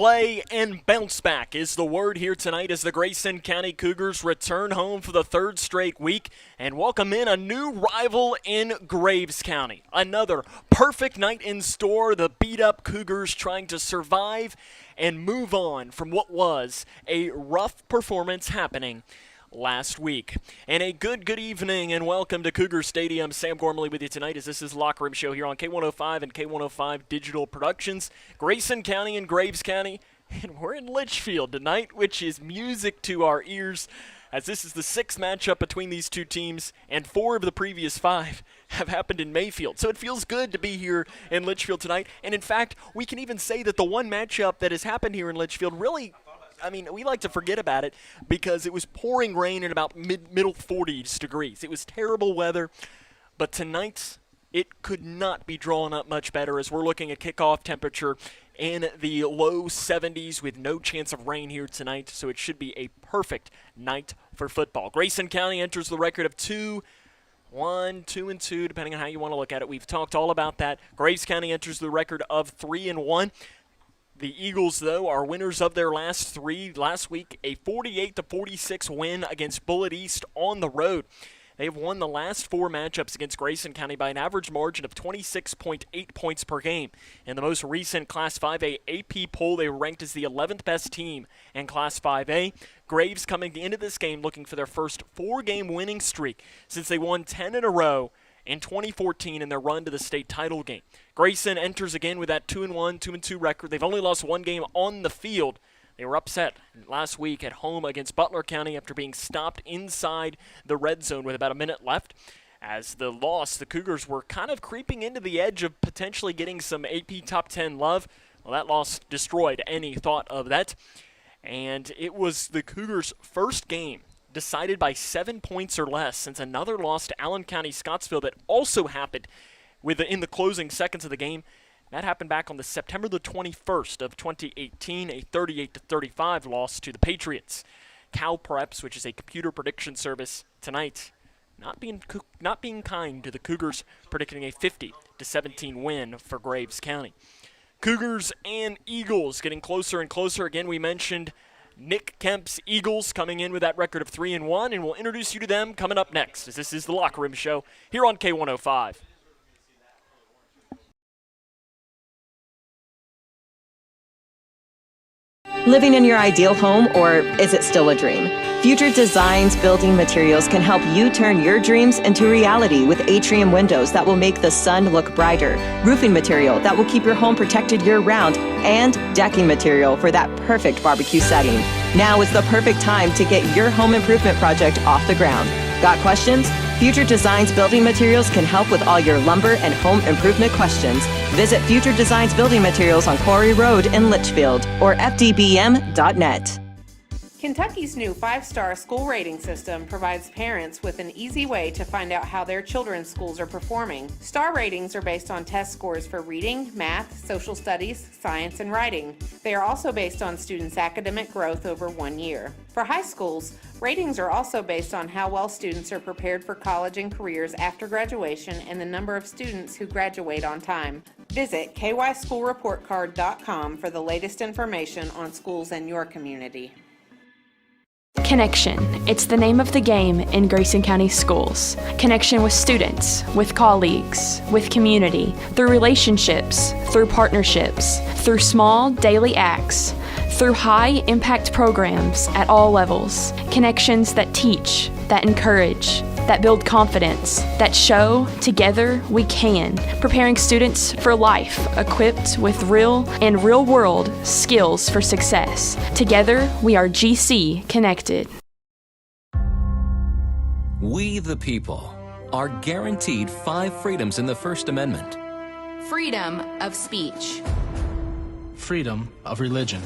replay and bounce back is the word here tonight as the Grayson County Cougars return home for the third straight week and welcome in a new rival in Graves County. Another perfect night in store, the beat-up Cougars trying to survive and move on from what was a rough performance happening last week. And a good evening and welcome to Cougar Stadium. Sam Gormley with you tonight as this is Locker Room Show here on K105 and K105 Digital Productions. Grayson County and Graves County, and we're in Litchfield tonight, which is music to our ears as this is the sixth matchup between these two teams, and 4 of the previous 5 have happened in Mayfield. So it feels good to be here in Litchfield tonight. And in fact, we can even say that the one matchup that has happened here in Litchfield really, we like to forget about it because it was pouring rain at about middle 40s degrees. It was terrible weather, but tonight it could not be drawn up much better as we're looking at kickoff temperature in the low 70s with no chance of rain here tonight, so it should be a perfect night for football. Grayson County enters the record of 2-2, depending on how you want to look at it. We've talked all about that. Graves County enters the record of 3-1. The Eagles, though, are winners of their last 3. Last week, a 48-46 win against Bullitt East on the road. They've won the last 4 matchups against Grayson County by an average margin of 26.8 points per game. In the most recent Class 5A AP poll, they were ranked as the 11th best team in Class 5A. Graves coming into this game looking for their first 4-game winning streak since they won 10 in a row in 2014 in their run to the state title game. Grayson enters again with that 2-1, 2-2 record. They've only lost 1 game on the field. They were upset last week at home against Butler County after being stopped inside the red zone with about a minute left. As the loss, the Cougars were kind of creeping into the edge of potentially getting some AP Top 10 love. Well, that loss destroyed any thought of that. And it was the Cougars' first game decided by 7 points or less since another loss to Allen County Scottsville that also happened in the closing seconds of the game. That happened back on the September the 21st of 2018, a 38-35 loss to the Patriots. Cal Preps, which is a computer prediction service tonight, not being kind to the Cougars, predicting a 50-17 win for Graves County. Cougars and Eagles getting closer and closer. Again, we mentioned Nick Kemp's Eagles coming in with that record of 3-1, and we'll introduce you to them coming up next, as this is the Locker Room Show here on K105. Living in your ideal home, or is it still a dream? Future Designs Building Materials can help you turn your dreams into reality with atrium windows that will make the sun look brighter, roofing material that will keep your home protected year-round, and decking material for that perfect barbecue setting. Now is the perfect time to get your home improvement project off the ground. Got questions? Future Designs Building Materials can help with all your lumber and home improvement questions. Visit Future Designs Building Materials on Quarry Road in Litchfield or fdbm.net. Kentucky's new 5-star school rating system provides parents with an easy way to find out how their children's schools are performing. Star ratings are based on test scores for reading, math, social studies, science, and writing. They are also based on students' academic growth over 1 year. For high schools, ratings are also based on how well students are prepared for college and careers after graduation and the number of students who graduate on time. Visit kyschoolreportcard.com for the latest information on schools in your community. Connection. It's the name of the game in Grayson County Schools. Connection with students, with colleagues, with community, through relationships, through partnerships, through small daily acts, through high-impact programs at all levels. Connections that teach, that encourage, that build confidence, that show together we can, preparing students for life, equipped with real and real-world skills for success. Together, we are GC Connected. We, the people, are guaranteed 5 freedoms in the First Amendment. Freedom of speech. Freedom of religion.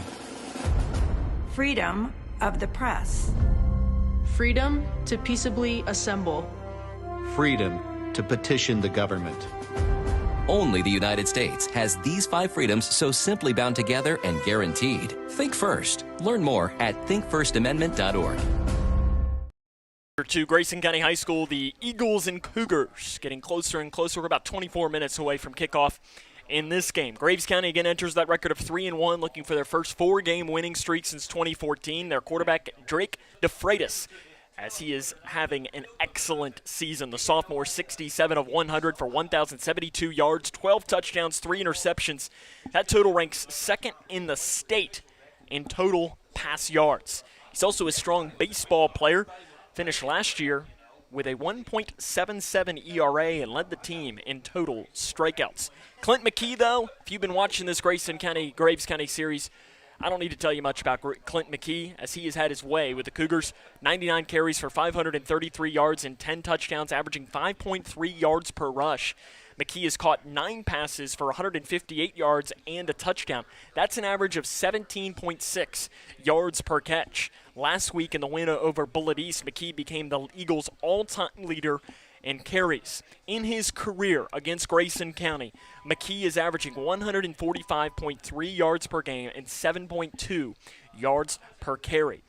Freedom of the press. Freedom to peaceably assemble. Freedom to petition the government. Only the United States has these 5 freedoms so simply bound together and guaranteed. Think first. Learn more at thinkfirstamendment.org. To Grayson County High School, the Eagles and Cougars getting closer and closer. We're about 24 minutes away from kickoff in this game. Graves County again enters that record of 3-1, looking for their first 4-game winning streak since 2014. Their quarterback, Drake DeFreitas, as he is having an excellent season. The sophomore, 67 of 100 for 1,072 yards, 12 touchdowns, 3 interceptions. That total ranks second in the state in total pass yards. He's also a strong baseball player. Finished last year with a 1.77 ERA and led the team in total strikeouts. Clint McKee, though, if you've been watching this Graves County series, I don't need to tell you much about Clint McKee, as he has had his way with the Cougars. 99 carries for 533 yards and 10 touchdowns, averaging 5.3 yards per rush. McKee has caught 9 passes for 158 yards and a touchdown. That's an average of 17.6 yards per catch. Last week in the win over Bullitt East, McKee became the Eagles' all-time leader in carries. In his career against Grayson County, McKee is averaging 145.3 yards per game and 7.2 yards per carry.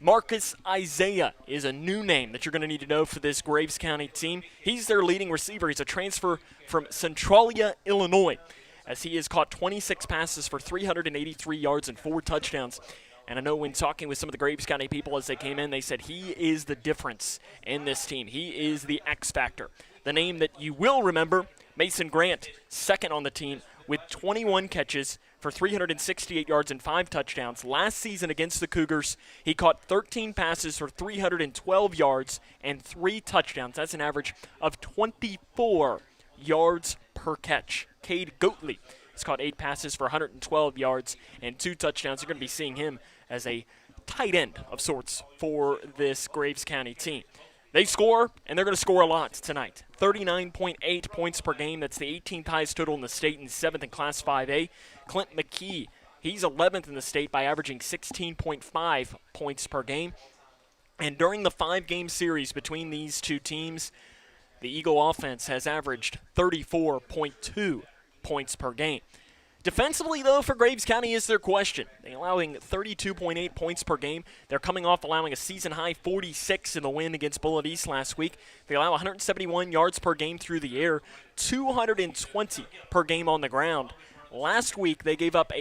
Marcus Isaiah is a new name that you're going to need to know for this Graves County team. He's their leading receiver. He's a transfer from Centralia, Illinois, as he has caught 26 passes for 383 yards and 4 touchdowns. And I know when talking with some of the Graves County people as they came in, they said he is the difference in this team. He is the X factor. The name that you will remember, Mason Grant, second on the team with 21 catches for 368 yards and 5 touchdowns. Last season against the Cougars, he caught 13 passes for 312 yards and 3 touchdowns. That's an average of 24 yards per catch. Cade Goatley has caught 8 passes for 112 yards and 2 touchdowns. You're going to be seeing him as a tight end of sorts for this Graves County team. They score, and they're going to score a lot tonight. 39.8 points per game. That's the 18th highest total in the state and 7th in Class 5A. Clint McKee, he's 11th in the state by averaging 16.5 points per game. And during the 5-game series between these two teams, the Eagle offense has averaged 34.2 points per game. Defensively, though, for Graves County is their question. They're allowing 32.8 points per game. They're coming off allowing a season-high 46 in the win against Bullitt East last week. They allow 171 yards per game through the air, 220 per game on the ground. Last week, they gave up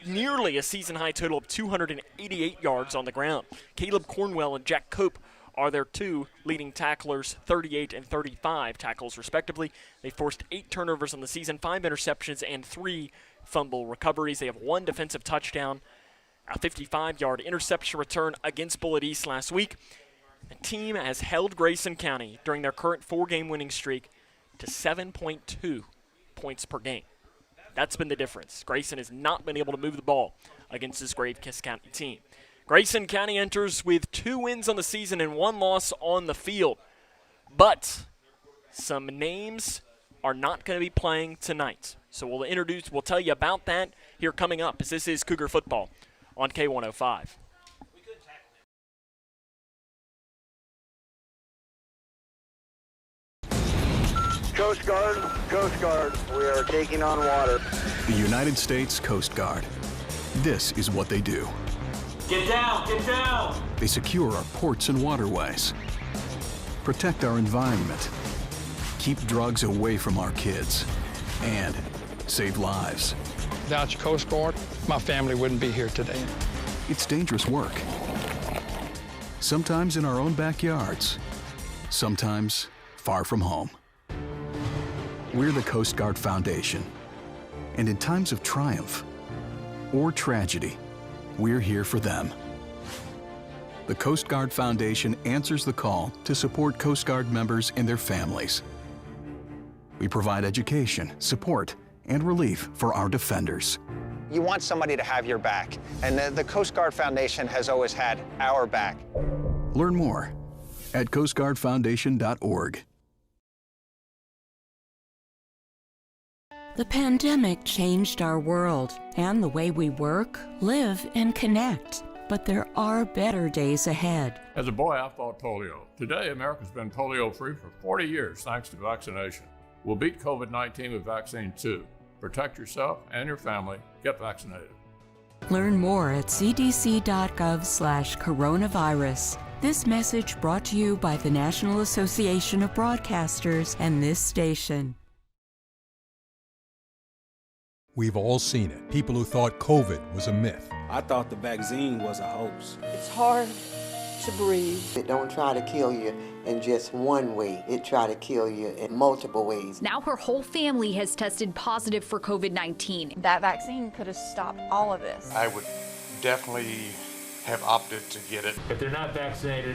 nearly a season-high total of 288 yards on the ground. Caleb Cornwell and Jack Cope are their 2 leading tacklers, 38 and 35 tackles respectively. They forced 8 turnovers on the season, 5 interceptions, and 3 fumble recoveries. They have 1 defensive touchdown, a 55-yard interception return against Bullitt East last week. The team has held Grayson County during their current 4-game winning streak to 7.2 points per game. That's been the difference. Grayson has not been able to move the ball against this Graves County team. Grayson County enters with 2 wins on the season and 1 loss on the field. But some names are not going to be playing tonight. So we'll tell you about that here coming up, as this is Cougar football on K105. Coast Guard, we are taking on water. The United States Coast Guard. This is what they do. Get down! They secure our ports and waterways, protect our environment, keep drugs away from our kids, and save lives. Without your Coast Guard, my family wouldn't be here today. It's dangerous work. Sometimes in our own backyards, sometimes far from home. We're the Coast Guard Foundation. And in times of triumph or tragedy, we're here for them. The Coast Guard Foundation answers the call to support Coast Guard members and their families. We provide education, support, and relief for our defenders. You want somebody to have your back, and the Coast Guard Foundation has always had our back. Learn more at coastguardfoundation.org. The pandemic changed our world and the way we work, live, and connect. But there are better days ahead. As a boy, I fought polio. Today, America's been polio-free for 40 years thanks to vaccination. We'll beat COVID-19 with vaccine too. Protect yourself and your family. Get vaccinated. Learn more at cdc.gov/coronavirus. This message brought to you by the National Association of Broadcasters and this station. We've all seen it. People who thought COVID was a myth. I thought the vaccine was a hoax. It's hard to breathe. It don't try to kill you in just one way. It try to kill you in multiple ways. Now her whole family has tested positive for COVID-19. That vaccine could have stopped all of this. I would definitely have opted to get it. If they're not vaccinated,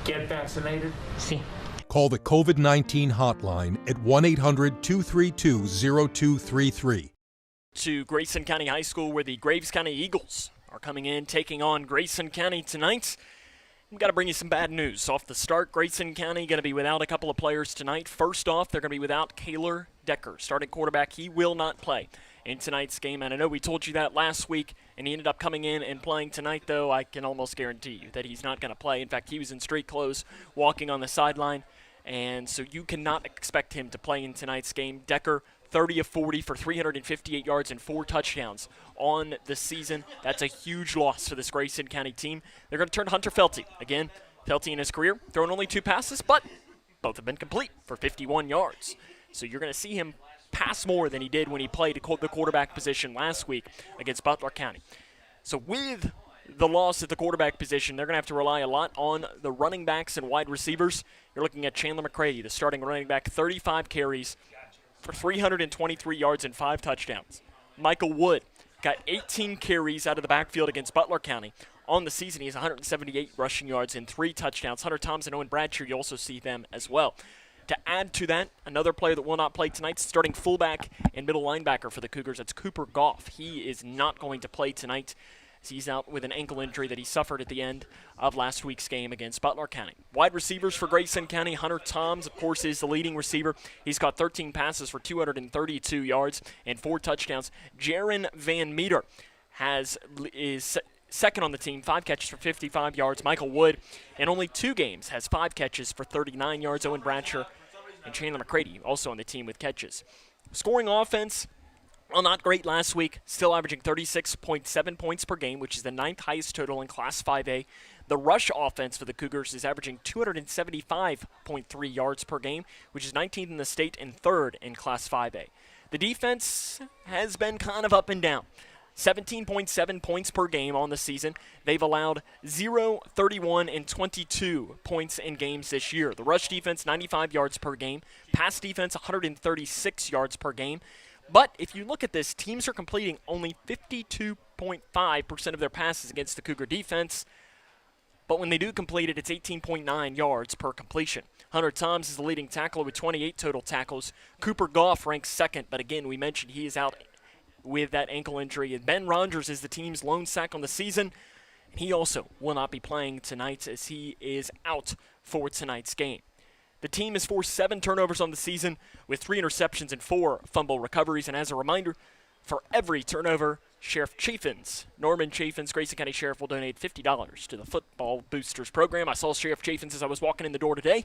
get vaccinated. See. Call the COVID-19 hotline at 1-800-232-0233. To Grayson County High School, where the Graves County Eagles are coming in, taking on Grayson County tonight. We've got to bring you some bad news. Off the start, Grayson County going to be without a couple of players tonight. First off, they're going to be without Kaylor Decker, starting quarterback. He will not play in tonight's game, and I know we told you that last week, and he ended up coming in and playing tonight, though I can almost guarantee you that he's not going to play. In fact, he was in street clothes walking on the sideline, and so you cannot expect him to play in tonight's game. Decker, 30 of 40 for 358 yards and 4 touchdowns on the season. That's a huge loss for this Grayson County team. They're going to turn to Hunter Felty. Again, Felty in his career, thrown only 2 passes, but both have been complete for 51 yards. So you're going to see him pass more than he did when he played the quarterback position last week against Butler County. So with the loss at the quarterback position, they're going to have to rely a lot on the running backs and wide receivers. You're looking at Chandler McCready, the starting running back, 35 carries for 323 yards and 5 touchdowns. Michael Wood got 18 carries out of the backfield against Butler County. On the season, he has 178 rushing yards and 3 touchdowns. Hunter Thompson and Owen Bradshaw, you also see them as well. To add to that, another player that will not play tonight, starting fullback and middle linebacker for the Cougars, that's Cooper Goff. He is not going to play tonight. He's out with an ankle injury that he suffered at the end of last week's game against Butler County. Wide receivers for Grayson County, Hunter Toms, of course, is the leading receiver. He's got 13 passes for 232 yards and 4 touchdowns. Jaron Van Meter is second on the team, 5 catches for 55 yards. Michael Wood, in only 2 games, has 5 catches for 39 yards. Owen Bradshaw and Chandler McCready also on the team with catches. Scoring offense, well, not great last week, still averaging 36.7 points per game, which is the 9th highest total in Class 5A. The rush offense for the Cougars is averaging 275.3 yards per game, which is 19th in the state and 3rd in Class 5A. The defense has been kind of up and down. 17.7 points per game on the season. They've allowed 0, 31, and 22 points in games this year. The rush defense, 95 yards per game. Pass defense, 136 yards per game. But if you look at this, teams are completing only 52.5% of their passes against the Cougar defense. But when they do complete it, it's 18.9 yards per completion. Hunter Toms is the leading tackler with 28 total tackles. Cooper Goff ranks second, but again, we mentioned he is out with that ankle injury. And Ben Rogers is the team's lone sack on the season. And he also will not be playing tonight as he is out for tonight's game. The team has forced 7 turnovers on the season with 3 interceptions and 4 fumble recoveries. And as a reminder, for every turnover, Sheriff Chaffins, Norman Chaffins, Grayson County Sheriff, will donate $50 to the Football Boosters program. I saw Sheriff Chaffins as I was walking in the door today.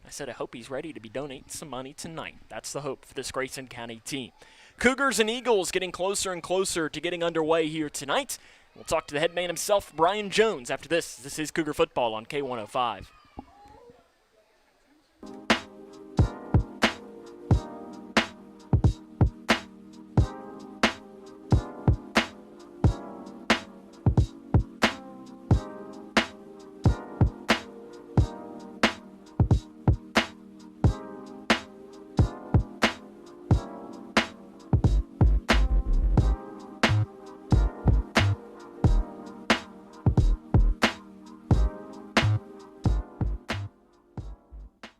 I said I hope he's ready to be donating some money tonight. That's the hope for this Grayson County team. Cougars and Eagles getting closer and closer to getting underway here tonight. We'll talk to the head man himself, Brian Jones, after this. This is Cougar Football on K105.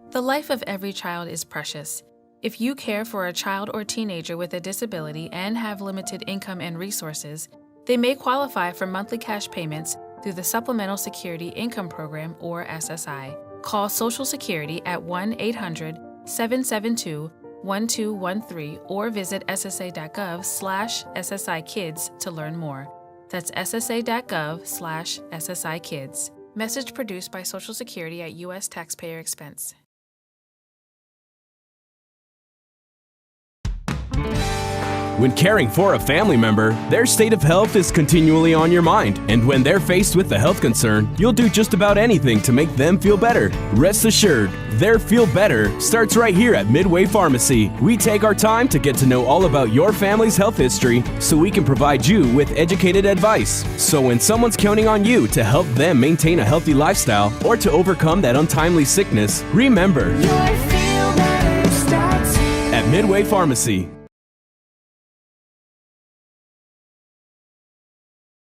The life of every child is precious. If you care for a child or teenager with a disability and have limited income and resources, they may qualify for monthly cash payments through the Supplemental Security Income Program, or SSI. Call Social Security at 1-800-772-1213 or visit ssa.gov/SSIkids to learn more. That's ssa.gov/SSIkids. Message produced by Social Security at U.S. taxpayer expense. When caring for a family member, their state of health is continually on your mind. And when they're faced with a health concern, you'll do just about anything to make them feel better. Rest assured, their feel better starts right here at Midway Pharmacy. We take our time to get to know all about your family's health history so we can provide you with educated advice. So when someone's counting on you to help them maintain a healthy lifestyle or to overcome that untimely sickness, remember, your feel better starts here at Midway Pharmacy.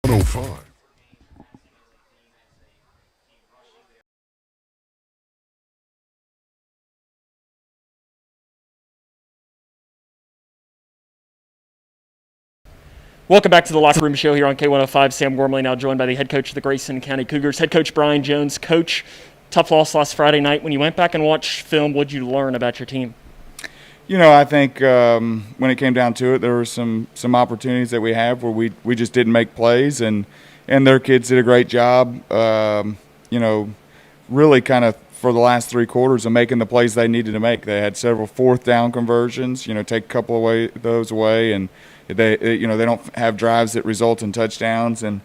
105. Welcome back to the Locker Room Show here on K105. Sam Gormley now joined by the head coach of the Grayson County Cougars, head coach Brian Jones. Coach, tough loss last Friday night. When you went back and watched film, what did you learn about your team? You know, I think when it came down to it, there were some opportunities that we have where we just didn't make plays, and their kids did a great job, you know, really kind of for the last 3 quarters of making the plays they needed to make. They had several 4th down conversions, you know, take a couple of those away, and they don't have drives that result in touchdowns. And,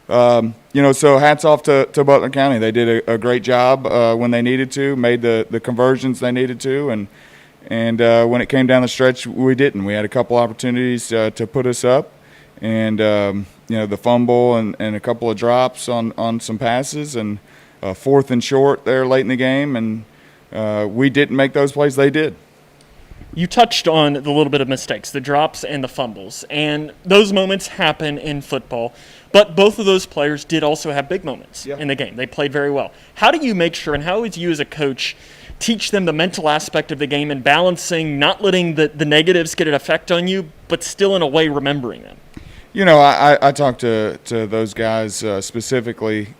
you know, so hats off to Butler County. They did a great job when they needed to, made the conversions they needed to, and when it came down the stretch, we didn't. We had a couple opportunities to put us up, and you know, the fumble and a couple of drops on some passes, and 4th and short there late in the game, and we didn't make those plays. They did. You touched on the little bit of mistakes, the drops and the fumbles, and those moments happen in football. But both of those players did also have big moments in the game. They played very well. How do you make sure, and how would you as a coach teach them the mental aspect of the game and balancing, not letting the negatives get an effect on you, but still in a way remembering them? You know, I talked to those guys specifically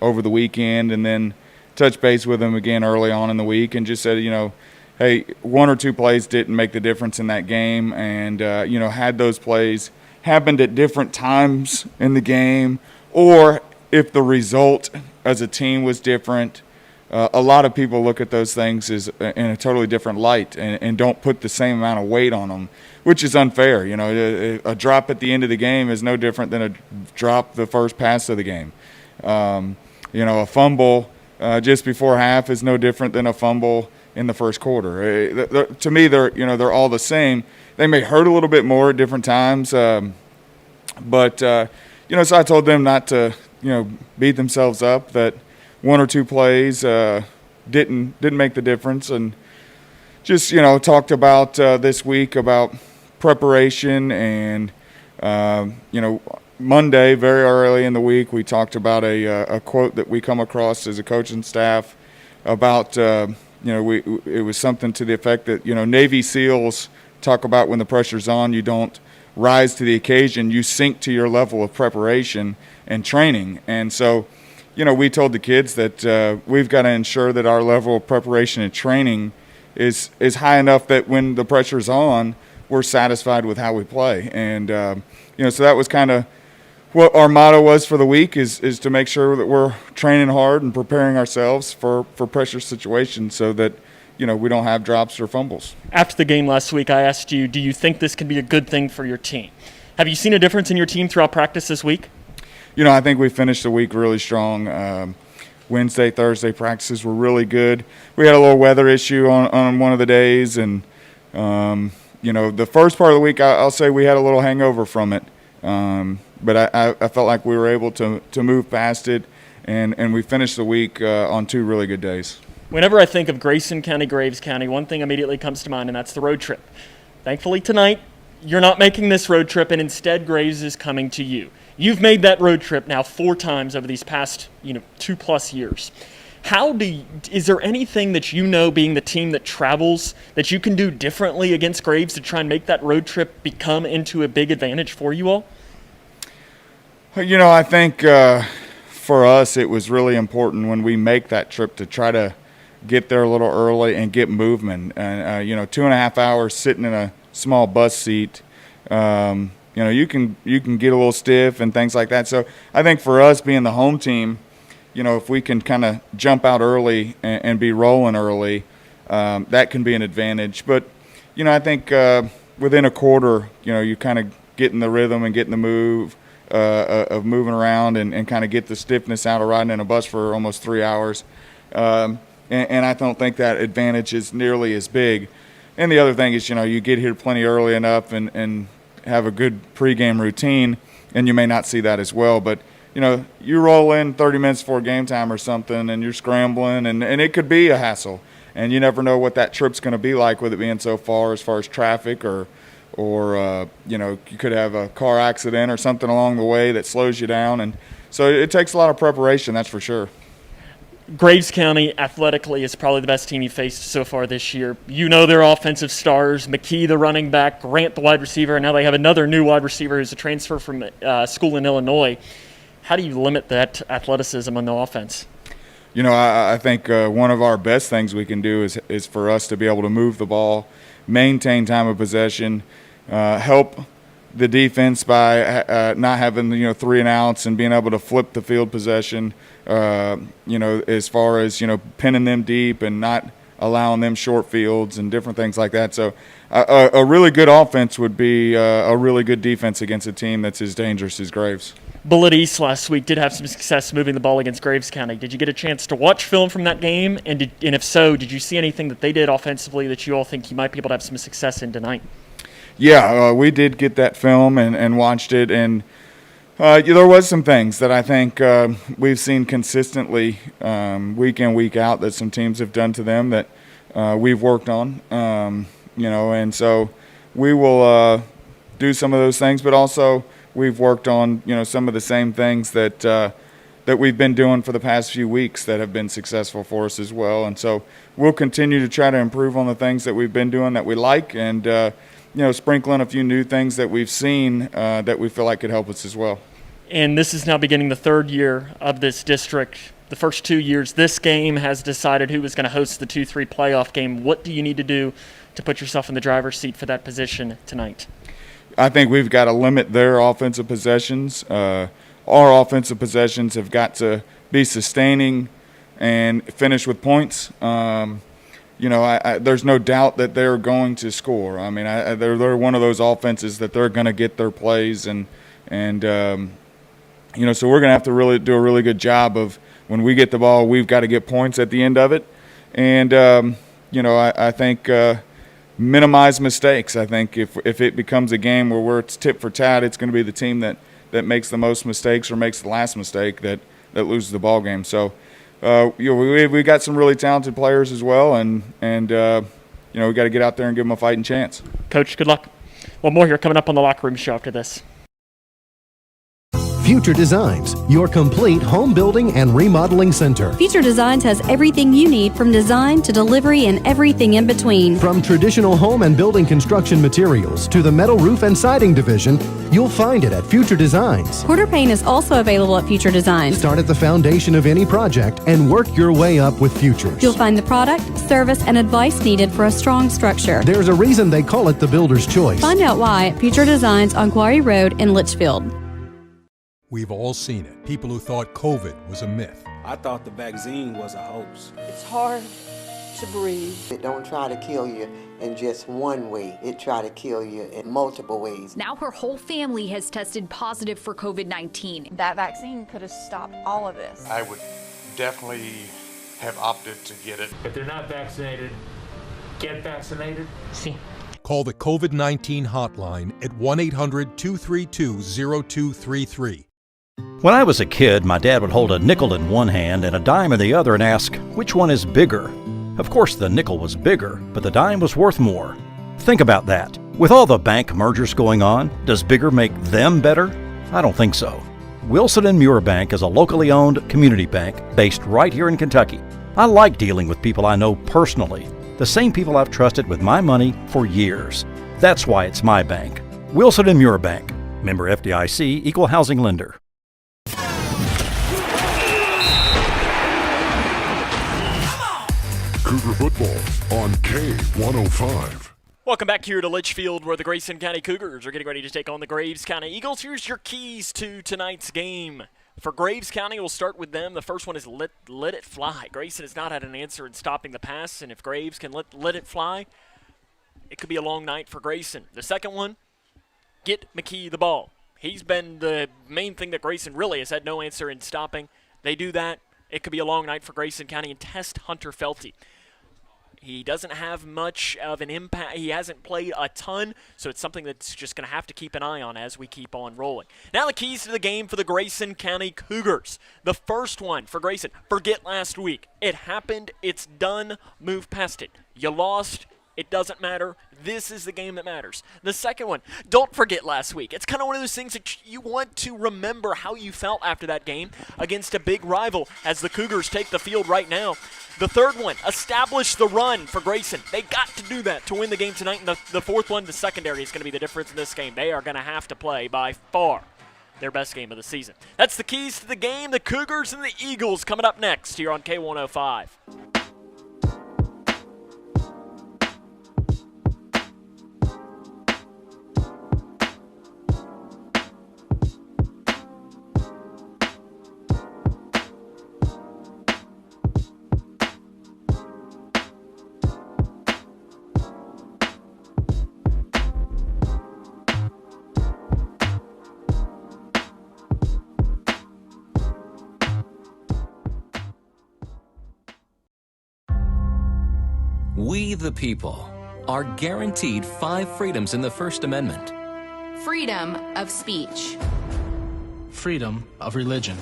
over the weekend, and then touched base with them again early on in the week, and just said, you know, hey, 1 or 2 plays didn't make the difference in that game, and you know, had those plays happened at different times in the game, or if the result as a team was different. A lot of people look at those things as in a totally different light and don't put the same amount of weight on them, which is unfair. You know, a drop at the end of the game is no different than a drop the first pass of the game. You know, a fumble just before half is no different than a fumble in the first quarter. To me, they're all the same. They may hurt a little bit more at different times, but you know, so I told them not to, you know, beat themselves up that 1 or 2 plays didn't make the difference, and just, you know, talked about this week about preparation, and you know, Monday very early in the week we talked about a quote that we come across as a coaching staff about you know, it was something to the effect that, you know, Navy SEALs talk about when the pressure's on, you don't rise to the occasion, you sink to your level of preparation and training. And so, you know, we told the kids that we've got to ensure that our level of preparation and training is high enough that when the pressure's on, we're satisfied with how we play. And, you know, so that was kind of what our motto was for the week, is to make sure that we're training hard and preparing ourselves for pressure situations so that, you know, we don't have drops or fumbles. After the game last week, I asked you, do you think this can be a good thing for your team? Have you seen a difference in your team throughout practice this week? You know, I think we finished the week really strong. Wednesday, Thursday practices were really good. We had a little weather issue on one of the days, and, you know, the first part of the week, I'll say we had a little hangover from it. But I felt like we were able to move past it, and we finished the week on 2 really good days. Whenever I think of Grayson County, Graves County, one thing immediately comes to mind, and that's the road trip. Thankfully tonight, you're not making this road trip, and instead Graves is coming to you. You've made that road trip now 4 times over these past, 2+ years. Is there anything that you know, being the team that travels, that you can do differently against Graves to try and make that road trip become into a big advantage for you all? You know, I think for us it was really important when we make that trip to try to get there a little early and get movement. And 2.5 hours sitting in a small bus seat, you can get a little stiff and things like that. So I think for us, being the home team, if we can kind of jump out early and be rolling early, that can be an advantage. But I think within a quarter, you kind of get in the rhythm and get in the move of moving around and kind of get the stiffness out of riding in a bus for almost 3 hours. And I don't think that advantage is nearly as big. And the other thing is, you get here plenty early enough and have a good pregame routine, and you may not see that as well. But, you roll in 30 minutes before game time or something, and you're scrambling, and it could be a hassle. And you never know what that trip's going to be like with it being so far as traffic or you could have a car accident or something along the way that slows you down. And so it takes a lot of preparation, that's for sure. Graves County athletically is probably the best team you faced so far this year. Their offensive stars, McKee the running back, Grant the wide receiver, and now they have another new wide receiver who's a transfer from school in Illinois. How do you limit that athleticism on the offense? I think one of our best things we can do is for us to be able to move the ball, maintain time of possession, help the defense by not having 3 and outs and being able to flip the field possession. As far as pinning them deep and not allowing them short fields and different things like that. So a really good offense would be a really good defense against a team that's as dangerous as Graves. Bullitt East last week did have some success moving the ball against Graves County. Did you get a chance to watch film from that game? And if so, did you see anything that they did offensively that you all think you might be able to have some success in tonight? Yeah, we did get that film and watched it, and there was some things that I think we've seen consistently week in, week out that some teams have done to them that we've worked on, and so we will do some of those things, but also we've worked on, some of the same things that we've been doing for the past few weeks that have been successful for us as well. And so we'll continue to try to improve on the things that we've been doing that we like and, sprinkle in a few new things that we've seen that we feel like could help us as well. And this is now beginning the 3rd year of this district. The first 2 years, this game has decided who is going to host the 2-3 playoff game. What do you need to do to put yourself in the driver's seat for that position tonight? I think we've got to limit their offensive possessions. Our offensive possessions have got to be sustaining and finish with points. There's no doubt that they're going to score. I mean, they're one of those offenses that they're going to get their plays, and so we're going to have to really do a really good job of when we get the ball, we've got to get points at the end of it. And, I think minimize mistakes. I think if it becomes a game where it's tit for tat, it's going to be the team that makes the most mistakes or makes the last mistake that loses the ball game. So, we got some really talented players as well, and we got to get out there and give them a fighting chance. Coach, good luck. Well, more here coming up on the Locker Room Show after this. Future Designs, your complete home building and remodeling center. Future Designs has everything you need from design to delivery and everything in between. From traditional home and building construction materials to the metal roof and siding division, you'll find it at Future Designs. Quarter paint is also available at Future Designs. Start at the foundation of any project and work your way up with Futures. You'll find the product, service, and advice needed for a strong structure. There's a reason they call it the builder's choice. Find out why at Future Designs on Quarry Road in Litchfield. We've all seen it. People who thought COVID was a myth. I thought the vaccine was a hoax. It's hard to breathe. It don't try to kill you in just one way. It try to kill you in multiple ways. Now her whole family has tested positive for COVID-19. That vaccine could have stopped all of this. I would definitely have opted to get it. If they're not vaccinated, get vaccinated. See. Call the COVID-19 hotline at 1-800-232-0233. When I was a kid, my dad would hold a nickel in one hand and a dime in the other and ask, which one is bigger? Of course, the nickel was bigger, but the dime was worth more. Think about that. With all the bank mergers going on, does bigger make them better? I don't think so. Wilson & Muir Bank is a locally owned community bank based right here in Kentucky. I like dealing with people I know personally, the same people I've trusted with my money for years. That's why it's my bank. Wilson & Muir Bank. Member FDIC, Equal Housing Lender. Cougar football on K105. Welcome back here to Litchfield, where the Grayson County Cougars are getting ready to take on the Graves County Eagles. Here's your keys to tonight's game. For Graves County, we'll start with them. The first one is let it fly. Grayson has not had an answer in stopping the pass, and if Graves can let it fly, it could be a long night for Grayson. The second one, get McKee the ball. He's been the main thing that Grayson really has had no answer in stopping. They do that. It could be a long night for Grayson County, and test Hunter Felty. He doesn't have much of an impact. He hasn't played a ton, so it's something that's just going to have to keep an eye on as we keep on rolling. Now the keys to the game for the Grayson County Cougars. The first one for Grayson, forget last week. It happened. It's done. Move past it. You lost. It doesn't matter. This is the game that matters. The second one, don't forget last week. It's kind of one of those things that you want to remember how you felt after that game against a big rival as the Cougars take the field right now. The third one, establish the run for Grayson. They got to do that to win the game tonight. And the fourth one, the secondary, is going to be the difference in this game. They are going to have to play by far their best game of the season. That's the keys to the game. The Cougars and the Eagles coming up next here on K105. We, the people, are guaranteed 5 freedoms in the First Amendment. Freedom of speech. Freedom of religion.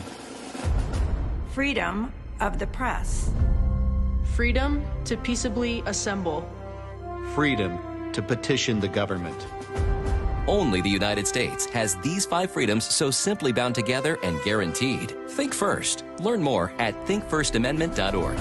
Freedom of the press. Freedom to peaceably assemble. Freedom to petition the government. Only the United States has these 5 freedoms so simply bound together and guaranteed. Think first. Learn more at thinkfirstamendment.org.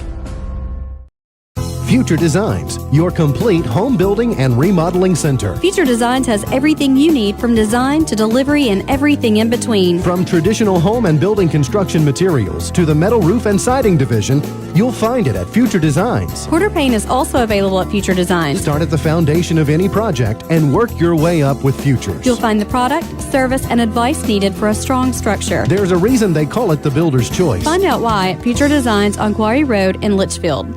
Future Designs, your complete home building and remodeling center. Future Designs has everything you need from design to delivery and everything in between. From traditional home and building construction materials to the metal roof and siding division, you'll find it at Future Designs. Quarter paint is also available at Future Designs. Start at the foundation of any project and work your way up with Futures. You'll find the product, service, and advice needed for a strong structure. There's a reason they call it the builder's choice. Find out why at Future Designs on Quarry Road in Litchfield.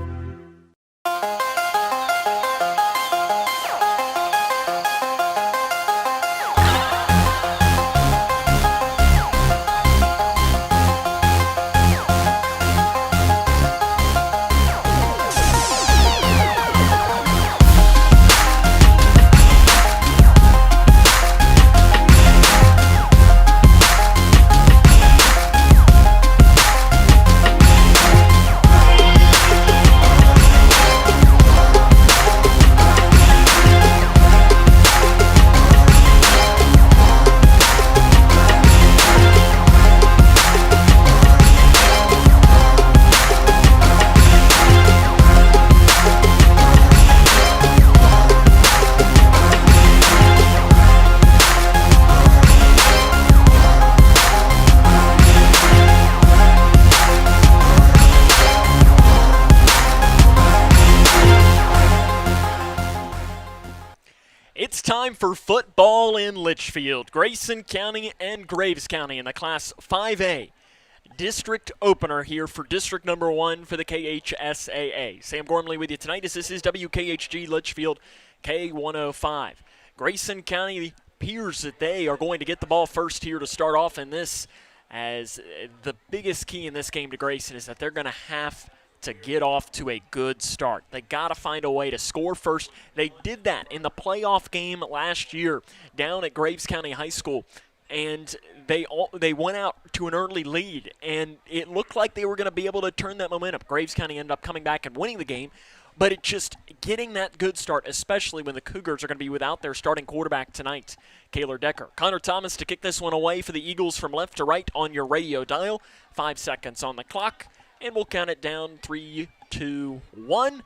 It's time for football in Litchfield. Grayson County and Graves County in the Class 5A district opener here for district number 1 for the KHSAA. Sam Gormley with you tonight as this is WKHG Litchfield K105. Grayson County appears that they are going to get the ball first here to start off in this, as the biggest key in this game to Grayson is that they're going to have to get off to a good start. They got to find a way to score first. They did that in the playoff game last year down at Graves County High School, and they went out to an early lead, and it looked like they were going to be able to turn that momentum. Graves County ended up coming back and winning the game, but it just getting that good start, especially when the Cougars are going to be without their starting quarterback tonight, Kaylor Decker. Connor Thomas to kick this one away for the Eagles from left to right on your radio dial. 5 seconds on the clock. And we'll count it down, 3, 2, 1.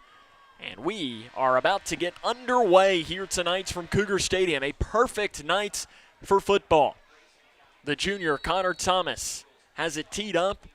And we are about to get underway here tonight from Cougar Stadium. A perfect night for football. The junior Connor Thomas has it teed up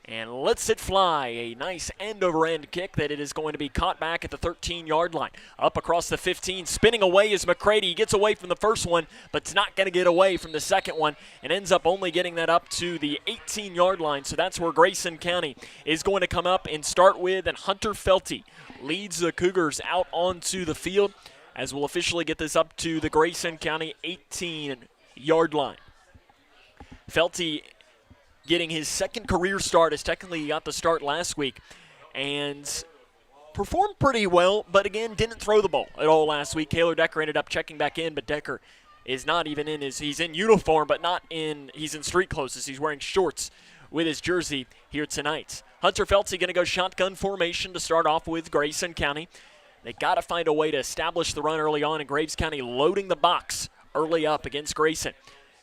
and lets it fly. A nice end-over-end kick that it is going to be caught back at the 13-yard line. Up across the 15, spinning away is McCready. He gets away from the first one, but it's not going to get away from the second one and ends up only getting that up to the 18-yard line. So that's where Grayson County is going to come up and start with, and Hunter Felty leads the Cougars out onto the field. as we'll officially get this up to the Grayson County 18-yard line. Felty getting his second career start, as technically he got the start last week, and performed pretty well, but again, didn't throw the ball at all last week. Taylor Decker ended up checking back in, but Decker is not even in he's in uniform, but he's in street clothes as he's wearing shorts with his jersey here tonight. Hunter Felty going to go shotgun formation to start off with Grayson County. They got to find a way to establish the run early on, and Graves County loading the box early up against Grayson.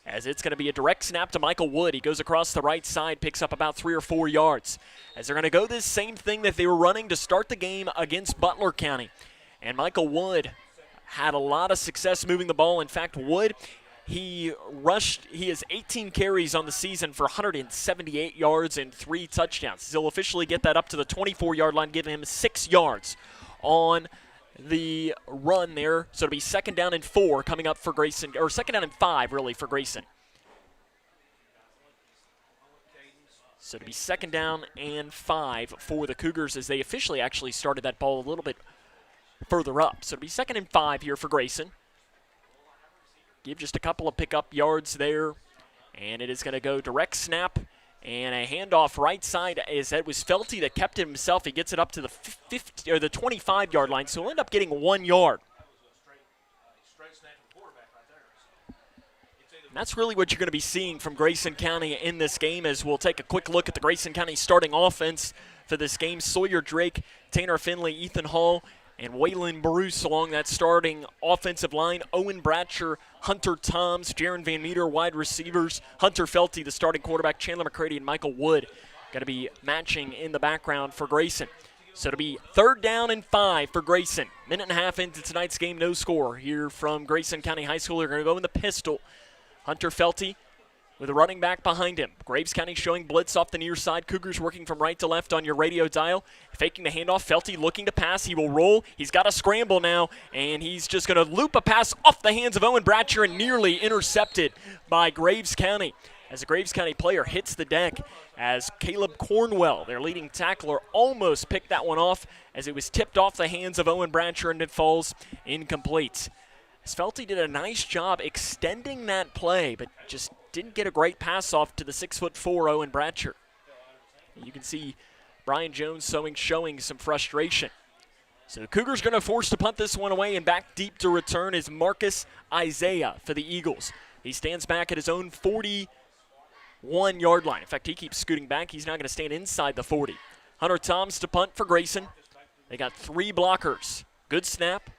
As it's going to be a direct snap to Michael Wood. He goes across the right side, picks up about 3 or 4 yards. As they're going to go this same thing that they were running to start the game against Butler County. And Michael Wood had a lot of success moving the ball. In fact, Wood, he has 18 carries on the season for 178 yards and 3 touchdowns. He'll officially get that up to the 24-yard line, giving him 6 yards on the run there. So it'll be 2nd down and 4 coming up for Grayson, or 2nd down and 5 really for Grayson. So it'll be 2nd down and 5 for the Cougars as they officially actually started that ball a little bit further up. So it'll be 2nd and 5 here for Grayson. Give just a couple of pickup yards there, and it is going to go direct snap and a handoff right side. It was Felty that kept it himself. He gets it up to the 50 or the 25-yard line, so he'll end up getting 1 yard. And that's really what you're going to be seeing from Grayson County in this game, as we'll take a quick look at the Grayson County starting offense for this game. Sawyer Drake, Tanner Finley, Ethan Hall, and Waylon Bruce along that starting offensive line. Owen Bratcher, Hunter Toms, Jaron Van Meter, wide receivers. Hunter Felty, the starting quarterback. Chandler McCready and Michael Wood going to be matching in the background for Grayson. So it'll be 3rd down and 5 for Grayson. Minute and a half into tonight's game, no score here from Grayson County High School. They're going to go in the pistol. Hunter Felty with a running back behind him. Graves County showing blitz off the near side. Cougars working from right to left on your radio dial. Faking the handoff. Felty looking to pass. He will roll. He's got a scramble now, and he's just going to loop a pass off the hands of Owen Bratcher and nearly intercepted by Graves County. As a Graves County player hits the deck, as Caleb Cornwell, their leading tackler, almost picked that one off as it was tipped off the hands of Owen Bratcher and it falls incomplete. Felty did a nice job extending that play, but just didn't get a great pass off to the 6'4" Owen Bratcher. You can see Brian Jones showing some frustration. So the Cougars going to force to punt this one away, and back deep to return is Marcus Isaiah for the Eagles. He stands back at his own 41-yard line. In fact, he keeps scooting back. He's now going to stand inside the 40. Hunter Toms to punt for Grayson. They got 3 blockers. Good snap.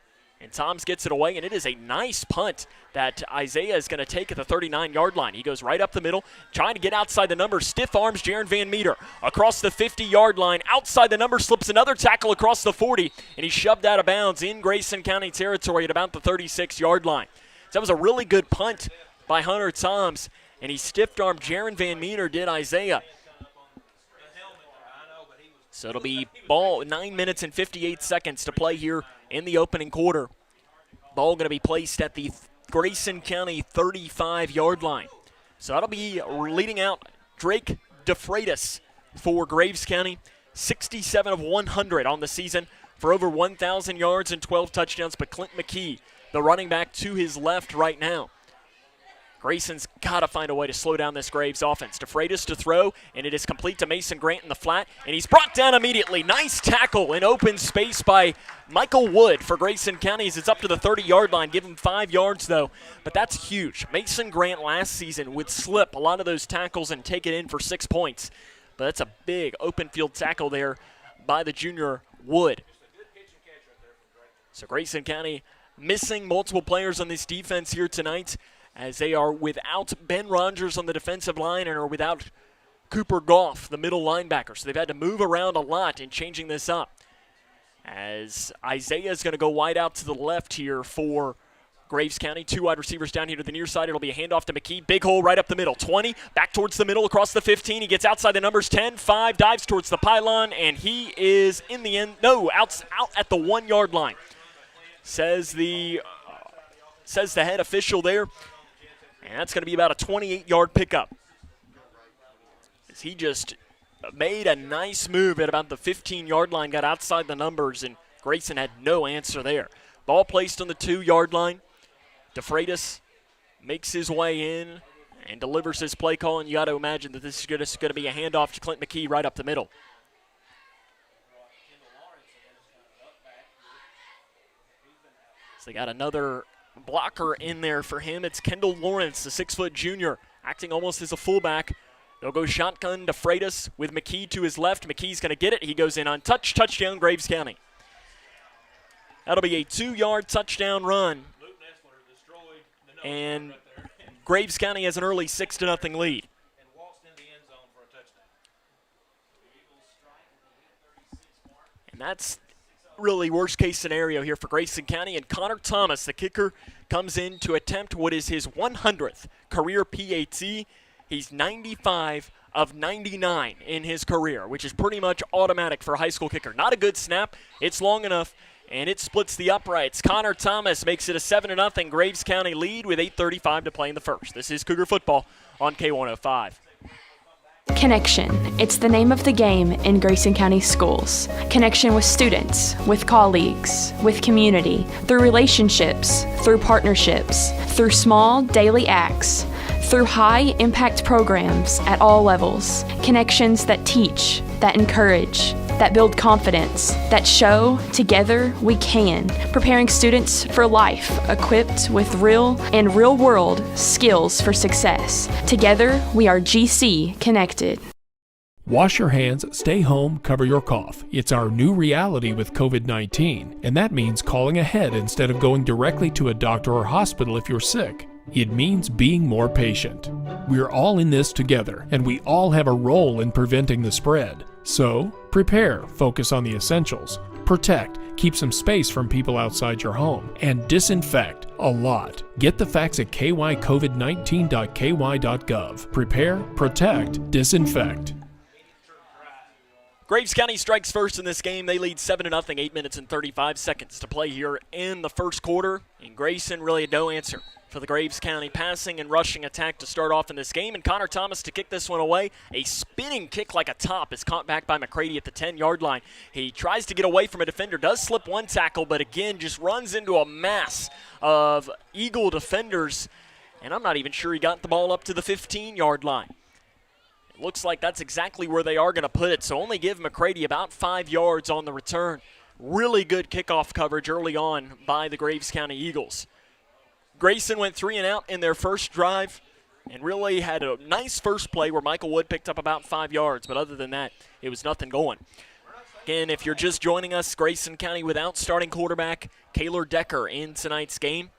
And Toms gets it away, and it is a nice punt that Isaiah is going to take at the 39-yard line. He goes right up the middle, trying to get outside the number. Stiff arms Jaron Van Meter across the 50-yard line. Outside the number, slips another tackle across the 40, and he's shoved out of bounds in Grayson County territory at about the 36-yard line. So that was a really good punt by Hunter Toms, and he stiff-armed Jaron Van Meter, did Isaiah. So it'll be 9 minutes and 58 seconds to play here in the opening quarter. Ball going to be placed at the Grayson County 35-yard line. So that'll be leading out Drake DeFreitas for Graves County. 67 of 100 on the season for over 1,000 yards and 12 touchdowns. But Clint McKee, the running back to his left right now. Grayson's got to find a way to slow down this Graves offense. DeFreitas to throw, and it is complete to Mason Grant in the flat, and he's brought down immediately. Nice tackle in open space by Michael Wood for Grayson County as it's up to the 30-yard line. Give him 5 yards, though, but that's huge. Mason Grant last season would slip a lot of those tackles and take it in for 6 points, but that's a big open field tackle there by the junior Wood. So Grayson County missing multiple players on this defense here tonight, as they are without Ben Rogers on the defensive line and are without Cooper Goff, the middle linebacker. So they've had to move around a lot in changing this up. As Isaiah is going to go wide out to the left here for Graves County. 2 wide receivers down here to the near side. It'll be a handoff to McKee. Big hole right up the middle. 20, back towards the middle, across the 15. He gets outside the numbers. 10, 5, dives towards the pylon, and he is in the end. No, out at the 1-yard line. Says the head official there. And that's going to be about a 28-yard pickup. As he just made a nice move at about the 15-yard line, got outside the numbers, and Grayson had no answer there. Ball placed on the 2-yard line. DeFreitas makes his way in and delivers his play call, and you got to imagine that this is going to be a handoff to Clint McKee right up the middle. So they got another blocker in there for him. It's Kendall Lawrence, the 6-foot junior, acting almost as a fullback. They'll go shotgun to Freitas with McKee to his left. McKee's going to get it. He goes in untouched. Touchdown, Graves County. That'll be a 2-yard touchdown run. And Graves County has an early 6-0 lead. And that's really worst case scenario here for Grayson County. And Connor Thomas, the kicker, comes in to attempt what is his 100th career PAT. He's 95 of 99 in his career, which is pretty much automatic for a high school kicker. Not a good snap. It's long enough, and it splits the uprights. Connor Thomas makes it a 7-0 Graves County lead with 8:35 to play in the first. This is Cougar football on K105. Connection. It's the name of the game in Grayson County schools. Connection with students, with colleagues, with community, through relationships, through partnerships, through small daily acts, through high-impact programs at all levels. Connections that teach, that encourage, that build confidence, that show together we can, preparing students for life, equipped with real and real-world skills for success. Together, we are GC Connected. Wash your hands, stay home, cover your cough. It's our new reality with COVID-19, and that means calling ahead instead of going directly to a doctor or hospital if you're sick. It means being more patient. We're all in this together, and we all have a role in preventing the spread. So, prepare, focus on the essentials, protect, keep some space from people outside your home, and disinfect a lot. Get the facts at kycovid19.ky.gov. Prepare, protect, disinfect. Graves County strikes first in this game. They lead 7-0, 8 minutes and 35 seconds to play here in the first quarter. And Grayson really had no answer for the Graves County passing and rushing attack to start off in this game. And Connor Thomas to kick this one away. A spinning kick like a top is caught back by McCready at the 10-yard line. He tries to get away from a defender, does slip one tackle, but again just runs into a mass of Eagle defenders. And I'm not even sure he got the ball up to the 15-yard line. It looks like that's exactly where they are going to put it, so only give McCready about 5 yards on the return. Really good kickoff coverage early on by the Graves County Eagles. Grayson went 3 and out in their first drive and really had a nice first play where Michael Wood picked up about 5 yards, but other than that, it was nothing going. Again, if you're just joining us, Grayson County without starting quarterback Kaylor Decker in tonight's game,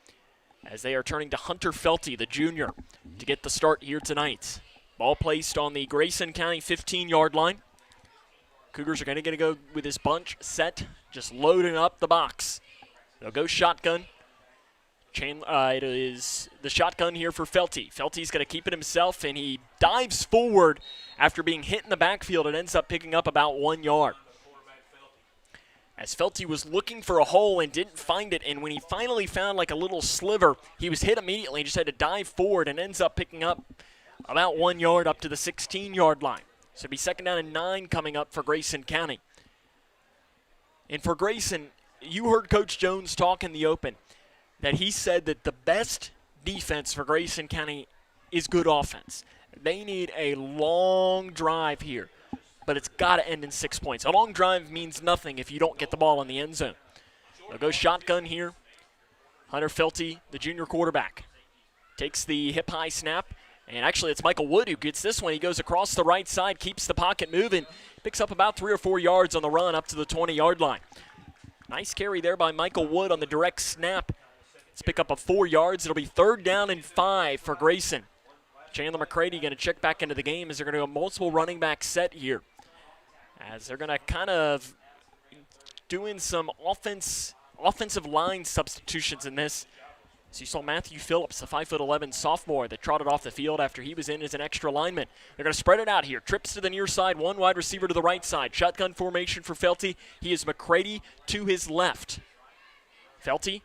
as they are turning to Hunter Felty, the junior, to get the start here tonight. Ball placed on the Grayson County 15-yard line. Cougars are going to go with this bunch set, just loading up the box. They'll go shotgun. It is the shotgun here for Felty. Felty's going to keep it himself, and he dives forward after being hit in the backfield and ends up picking up about 1 yard. As Felty was looking for a hole and didn't find it, and when he finally found like a little sliver, he was hit immediately and just had to dive forward and ends up picking up about 1 yard up to the 16-yard line. So it'll be 2nd down and 9 coming up for Grayson County. And for Grayson, you heard Coach Jones talk in the open that he said that the best defense for Grayson County is good offense. They need a long drive here, but it's got to end in 6 points. A long drive means nothing if you don't get the ball in the end zone. They'll go shotgun here. Hunter Felty, the junior quarterback, takes the hip-high snap. And actually, it's Michael Wood who gets this one. He goes across the right side, keeps the pocket moving, picks up about 3 or 4 yards on the run up to the 20-yard line. Nice carry there by Michael Wood on the direct snap. Let's pick up 4 yards. It'll be 3rd down and 5 for Grayson. Chandler McCready going to check back into the game as they're going to go multiple running back set here. As they're going to kind of doing some offensive line substitutions in this. So you saw Matthew Phillips, the 5'11" sophomore that trotted off the field after he was in as an extra lineman. They're going to spread it out here. Trips to the near side, one wide receiver to the right side. Shotgun formation for Felty. He is McCready to his left. Felty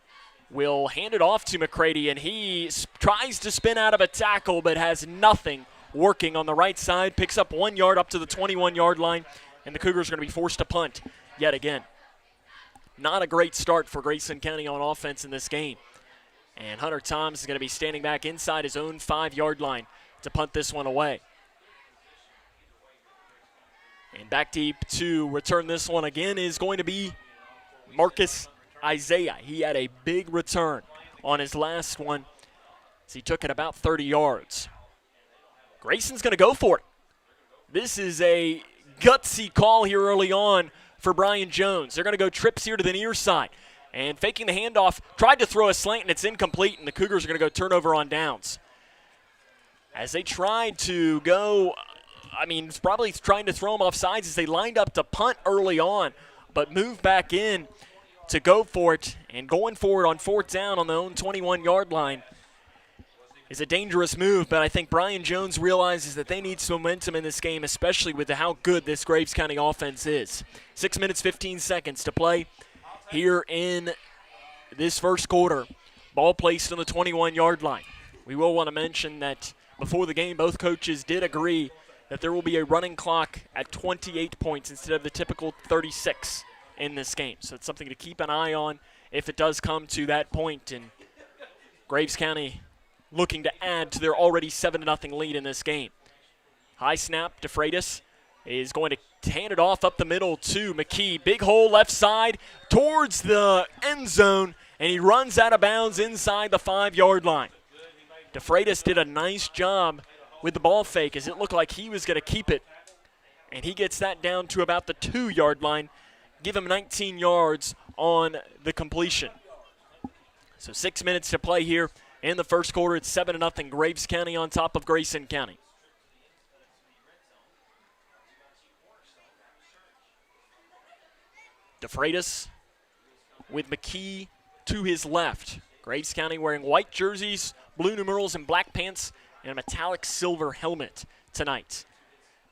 will hand it off to McCready, and he tries to spin out of a tackle but has nothing working on the right side. Picks up 1 yard up to the 21-yard line, and the Cougars are going to be forced to punt yet again. not a great start for Grayson County on offense in this game. And Hunter Thomas is going to be standing back inside his own 5-yard line to punt this one away. And back deep to return this one again is going to be Marcus Isaiah. He had a big return on his last one as he took it about 30 yards. Grayson's going to go for it. This is a gutsy call here early on for Brian Jones. They're going to go trips here to the near side. And faking the handoff, tried to throw a slant, and it's incomplete, and the Cougars are going to go turnover on downs. As they tried to go, it's probably trying to throw them off sides as they lined up to punt early on, but moved back in to go for it. And going for it on 4th down on their own 21-yard line is a dangerous move, but I think Brian Jones realizes that they need some momentum in this game, especially with how good this Graves County offense is. 6 minutes, 15 seconds to play here in this first quarter. Ball placed on the 21-yard line. We will want to mention that before the game, both coaches did agree that there will be a running clock at 28 points instead of the typical 36 in this game. So it's something to keep an eye on if it does come to that point. And Graves County looking to add to their already 7-0 lead in this game. High snap, DeFreitas is going to hand it off up the middle to McKee. Big hole left side towards the end zone, and he runs out of bounds inside the 5-yard line. DeFreitas did a nice job with the ball fake as it looked like he was going to keep it, and he gets that down to about the 2-yard line. Give him 19 yards on the completion. So 6 minutes to play here in the first quarter. It's 7-0 Graves County on top of Grayson County. DeFreitas with McKee to his left. Graves County wearing white jerseys, blue numerals, and black pants, and a metallic silver helmet tonight.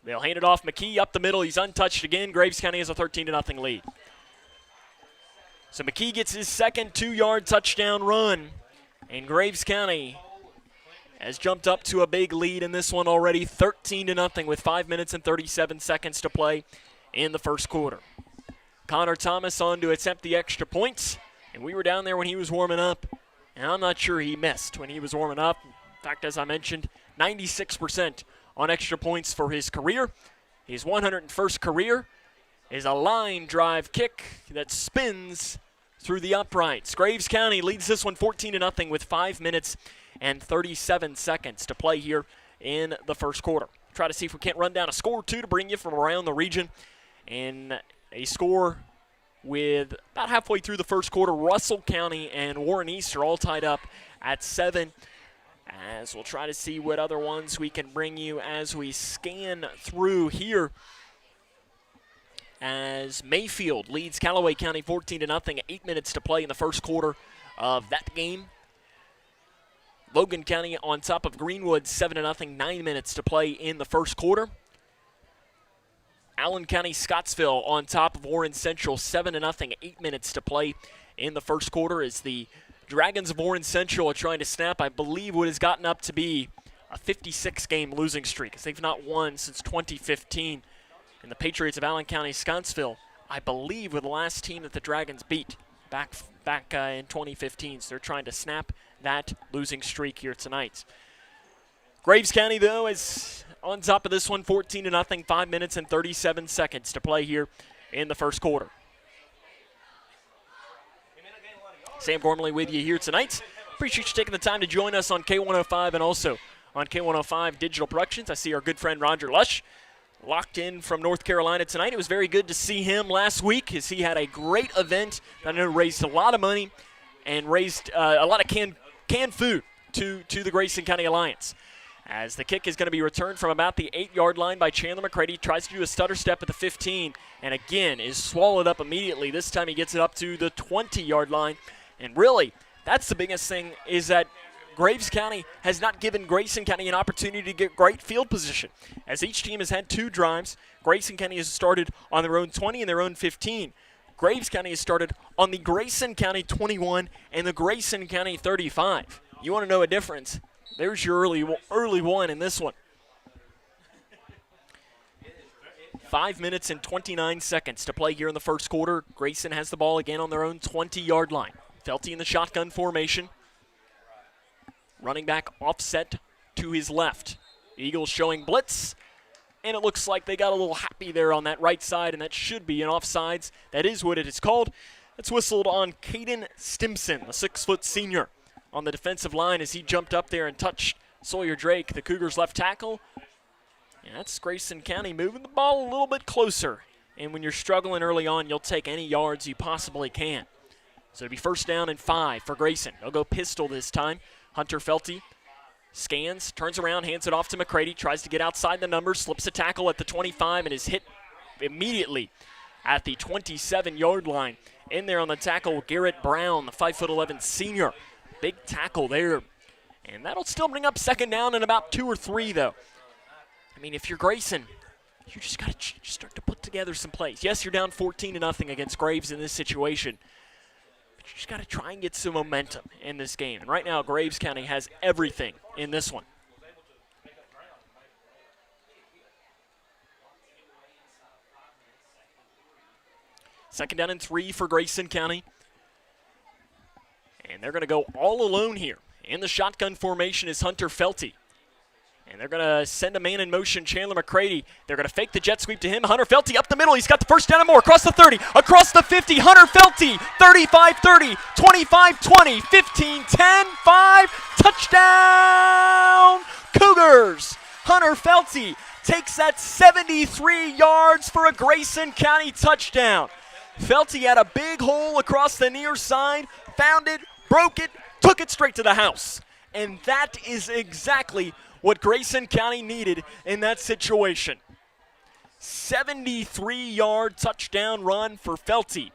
They'll hand it off. McKee up the middle. He's untouched again. Graves County has a 13-0 lead. So McKee gets his second 2-yard touchdown run, and Graves County has jumped up to a big lead in this one already, 13-0 with 5 minutes and 37 seconds to play in the first quarter. Connor Thomas on to attempt the extra points, and we were down there when he was warming up, and I'm not sure he missed when he was warming up. In fact, as I mentioned, 96% on extra points for his career. His 101st career is a line drive kick that spins through the uprights. Graves County leads this one 14-0 with 5 minutes and 37 seconds to play here in the first quarter. Try to see if we can't run down a score or two to bring you from around the region. And a score with about halfway through the first quarter, Russell County and Warren East are all tied up at 7. As we'll try to see what other ones we can bring you as we scan through here. As Mayfield leads Callaway County 14-0, 8 minutes to play in the first quarter of that game. Logan County on top of Greenwood 7-0, 9 minutes to play in the first quarter. Allen County Scottsville on top of Warren Central 7-0, 8 minutes to play in the first quarter as the Dragons of Warren Central are trying to snap, I believe, what has gotten up to be a 56-game losing streak, as they've not won since 2015. And the Patriots of Allen County Scottsville, I believe, were the last team that the Dragons beat back in 2015. So they're trying to snap that losing streak here tonight. Graves County, though, is on top of this one, 14-0, 5 minutes and 37 seconds to play here in the first quarter. Sam Gormley with you here tonight. Appreciate you taking the time to join us on K105 and also on K105 Digital Productions. I see our good friend Roger Lush locked in from North Carolina tonight. It was very good to see him last week as he had a great event that I know raised a lot of money and raised a lot of canned food to the Grayson County Alliance. As the kick is going to be returned from about the 8-yard line by Chandler McCready. Tries to do a stutter step at the 15 and again is swallowed up immediately. This time he gets it up to the 20-yard line. And really, that's the biggest thing, is that Graves County has not given Grayson County an opportunity to get great field position. As each team has had 2 drives, Grayson County has started on their own 20 and their own 15. Graves County has started on the Grayson County 21 and the Grayson County 35. You want to know a difference? There's your early one in this one. 5 minutes and 29 seconds to play here in the first quarter. Grayson has the ball again on their own 20-yard line. Felty in the shotgun formation. Running back offset to his left. Eagles showing blitz, and it looks like they got a little happy there on that right side, and that should be an offsides. That is what it is called. It's whistled on Caden Stimson, the 6-foot senior, on the defensive line as he jumped up there and touched Sawyer Drake, the Cougars' left tackle. And that's Grayson County moving the ball a little bit closer. And when you're struggling early on, you'll take any yards you possibly can. So it'll be 1st down and 5 for Grayson. They'll go pistol this time. Hunter Felty scans, turns around, hands it off to McCready, tries to get outside the numbers, slips a tackle at the 25 and is hit immediately at the 27-yard line. In there on the tackle, Garrett Brown, the 5'11" senior. Big tackle there. And that'll still bring up 2nd down and about 2 or 3, though. I mean, if you're Grayson, you just got to start to put together some plays. Yes, you're down 14-0 against Graves in this situation, but you just got to try and get some momentum in this game. And right now, Graves County has everything in this one. Second down and 3 for Grayson County. And they're going to go all alone here. In the shotgun formation is Hunter Felty. And they're going to send a man in motion, Chandler McCready. They're going to fake the jet sweep to him. Hunter Felty up the middle. He's got the 1st down and more. Across the 30, across the 50. Hunter Felty, 35-30, 25-20, 15-10, 5. Touchdown, Cougars. Hunter Felty takes that 73 yards for a Grayson County touchdown. Felty had a big hole across the near side, found it, broke it, took it straight to the house. And that is exactly what Grayson County needed in that situation. 73-yard touchdown run for Felty.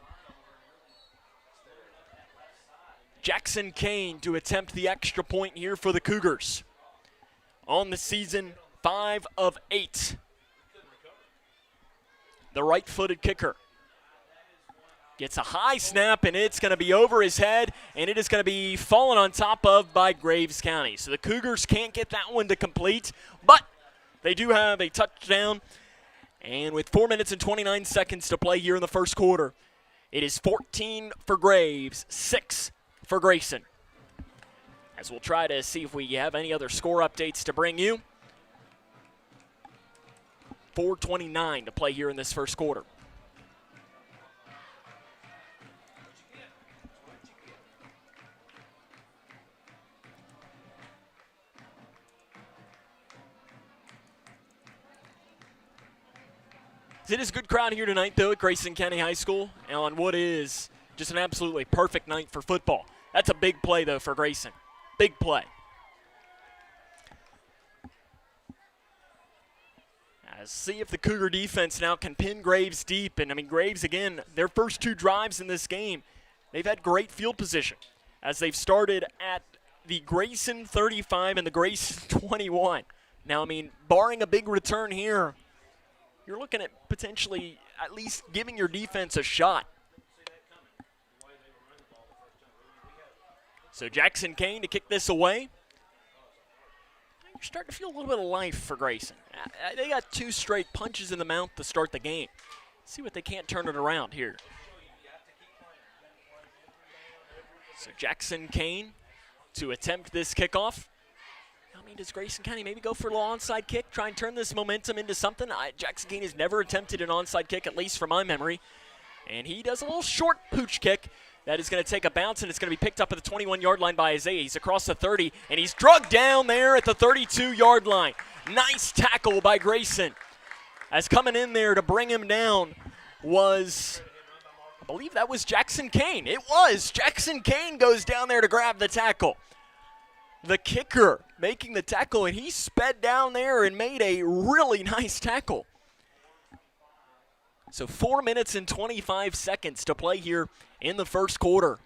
Jackson Kane to attempt the extra point here for the Cougars. On the season, 5 of 8. The right-footed kicker gets a high snap, and it's going to be over his head, and it is going to be fallen on top of by Graves County. So the Cougars can't get that one to complete, but they do have a touchdown. And with 4 minutes and 29 seconds to play here in the first quarter, it is 14 for Graves, 6 for Grayson. As we'll try to see if we have any other score updates to bring you. 4:29 to play here in this first quarter. It is a good crowd here tonight, though, at Grayson County High School, and on what is just an absolutely perfect night for football. That's a big play, though, for Grayson. Big play. See if the Cougar defense now can pin Graves deep. And, I mean, Graves, again, their first 2 drives in this game, they've had great field position as they've started at the Grayson 35 and the Grayson 21. Now, I mean, barring a big return here, you're looking at potentially at least giving your defense a shot. So Jackson Kane to kick this away. You're starting to feel a little bit of life for Grayson. They got 2 straight punches in the mouth to start the game. See what they can't turn it around here. So Jackson Kane to attempt this kickoff. I mean, does Grayson County maybe go for a little onside kick, try and turn this momentum into something? Jackson Kane has never attempted an onside kick, at least from my memory. And he does a little short pooch kick that is going to take a bounce, and it's going to be picked up at the 21-yard line by Isaiah. He's across the 30, and he's drugged down there at the 32-yard line. Nice tackle by Grayson. As coming in there to bring him down was, I believe that was Jackson Kane. It was. Jackson Kane goes down there to grab the tackle. The kicker making the tackle, and he sped down there and made a really nice tackle. So 4 minutes and 25 seconds to play here in the first quarter.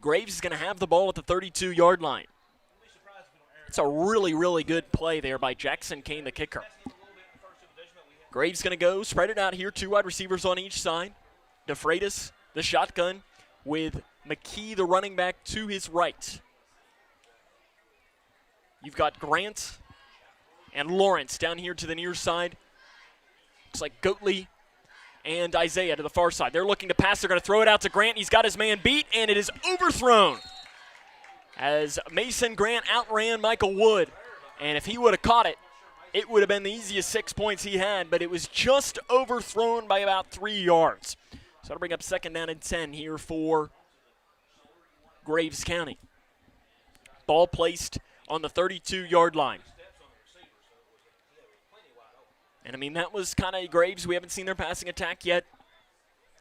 Graves is going to have the ball at the 32-yard line. It's a really, really good play there by Jackson Kane, the kicker. Graves going to go, spread it out here, 2 wide receivers on each side. DeFreitas, the shotgun, with McKee, the running back, to his right. You've got Grant and Lawrence down here to the near side. Looks like Goatley and Isaiah to the far side. They're looking to pass. They're going to throw it out to Grant. He's got his man beat, and it is overthrown as Mason Grant outran Michael Wood. And if he would have caught it, it would have been the easiest 6 points he had, but it was just overthrown by about 3 yards. So that'll bring up 2nd down and 10 here for Graves County. Ball placed on the 32-yard line. And, I mean, that was kind of Graves. We haven't seen their passing attack yet.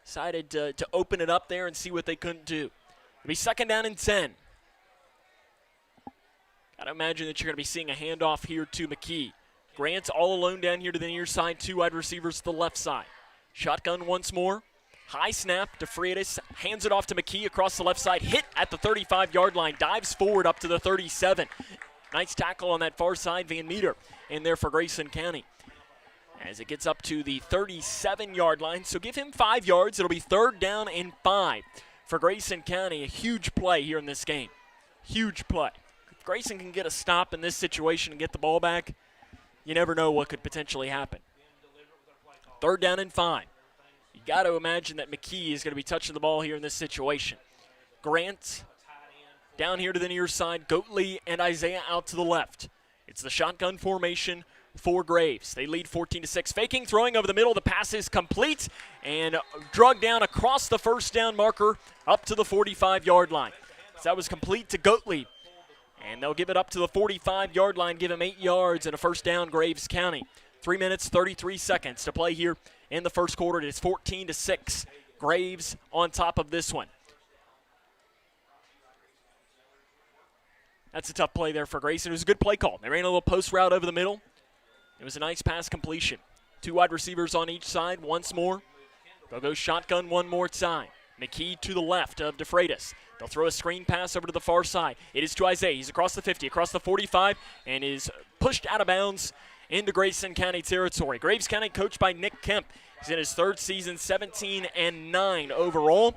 Decided to open it up there and see what they couldn't do. It'll be 2nd down and 10. Got to imagine that you're going to be seeing a handoff here to McKee. Grant's all alone down here to the near side. 2 wide receivers to the left side. Shotgun once more. High snap. DeFreitas hands it off to McKee across the left side. Hit at the 35-yard line. Dives forward up to the 37. Nice tackle on that far side. Van Meter in there for Grayson County. As it gets up to the 37-yard line. So give him 5 yards. It'll be 3rd down and 5 for Grayson County. A huge play here in this game. Huge play. If Grayson can get a stop in this situation and get the ball back, you never know what could potentially happen. 3rd down and 5. You got to imagine that McKee is going to be touching the ball here in this situation. Grant down here to the near side. Goatley and Isaiah out to the left. It's the shotgun formation for Graves. They lead 14-6. Faking, throwing over the middle. The pass is complete and drug down across the 1st down marker up to the 45-yard line. So that was complete to Goatley. And they'll give it up to the 45-yard line, give him 8 yards and a 1st down, Graves County. 3 minutes, 33 seconds to play here in the 1st quarter. It is 14-6. Graves on top of this one. That's a tough play there for Grayson. It was a good play call. They ran a little post route over the middle. It was a nice pass completion. 2 wide receivers on each side once more. They'll go shotgun one more time. McKee to the left of DeFreitas. They'll throw a screen pass over to the far side. It is to Isaiah. He's across the 50, across the 45, and is pushed out of bounds into Grayson County territory. Graves County coached by Nick Kemp. He's in his 3rd season, 17-9 overall.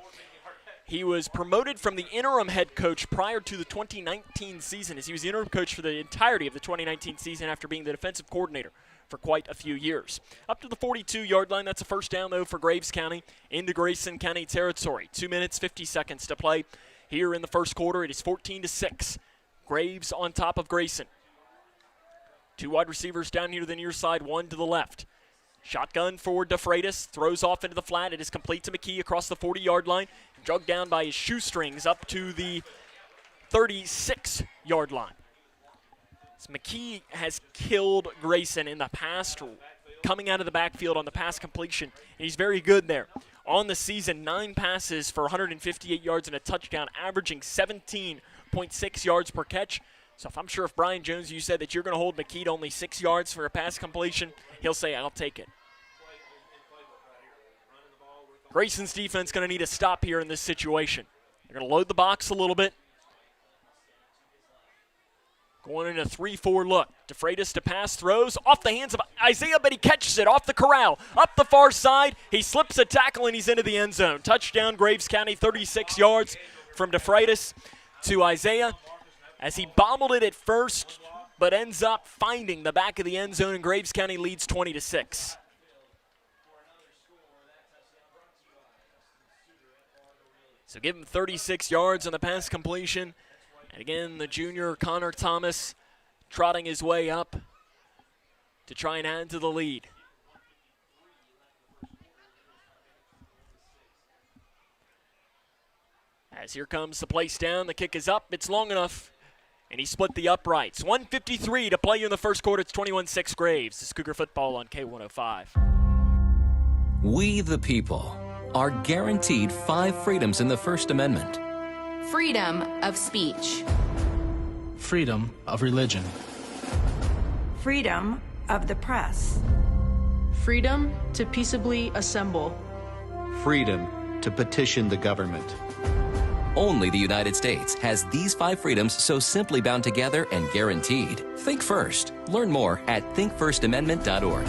He was promoted from the interim head coach prior to the 2019 season, as he was the interim coach for the entirety of the 2019 season after being the defensive coordinator for quite a few years. Up to the 42-yard line. That's a 1st down, though, for Graves County into Grayson County territory. 2 minutes, 50 seconds to play here in the 1st quarter. It is 14-6. Graves on top of Grayson. 2 wide receivers down here to the near side, 1 to the left. Shotgun for DeFreitas, throws off into the flat. It is complete to McKee across the 40-yard line. Drugged down by his shoestrings up to the 36-yard line. So McKee has killed Grayson in the past, coming out of the backfield on the pass completion. And he's very good there. On the season, 9 passes for 158 yards and a touchdown, averaging 17.6 yards per catch. So if Brian Jones, you said that you're going to hold McKee to only 6 yards for a pass completion, he'll say, I'll take it. Grayson's defense going to need a stop here in this situation. They're going to load the box a little bit. Going in a 3-4 look. DeFreitas to pass, throws off the hands of Isaiah, but he catches it off the corral. Up the far side, he slips a tackle and he's into the end zone. Touchdown, Graves County, 36 yards from DeFreitas to Isaiah, as he bobbled it at first, but ends up finding the back of the end zone, and Graves County leads 20-6. So give him 36 yards on the pass completion. And again, the junior Connor Thomas trotting his way up to try and add to the lead. As here comes the place down, the kick is up, it's long enough, and he split the uprights. 1:53 to play in the 1st quarter. It's 21-6 Graves. This is Cougar football on K105. We the people are guaranteed 5 freedoms in the First Amendment. Freedom of speech. Freedom of religion. Freedom of the press. Freedom to peaceably assemble. Freedom to petition the government. Only the United States has these 5 freedoms so simply bound together and guaranteed. Think first. Learn more at thinkfirstamendment.org.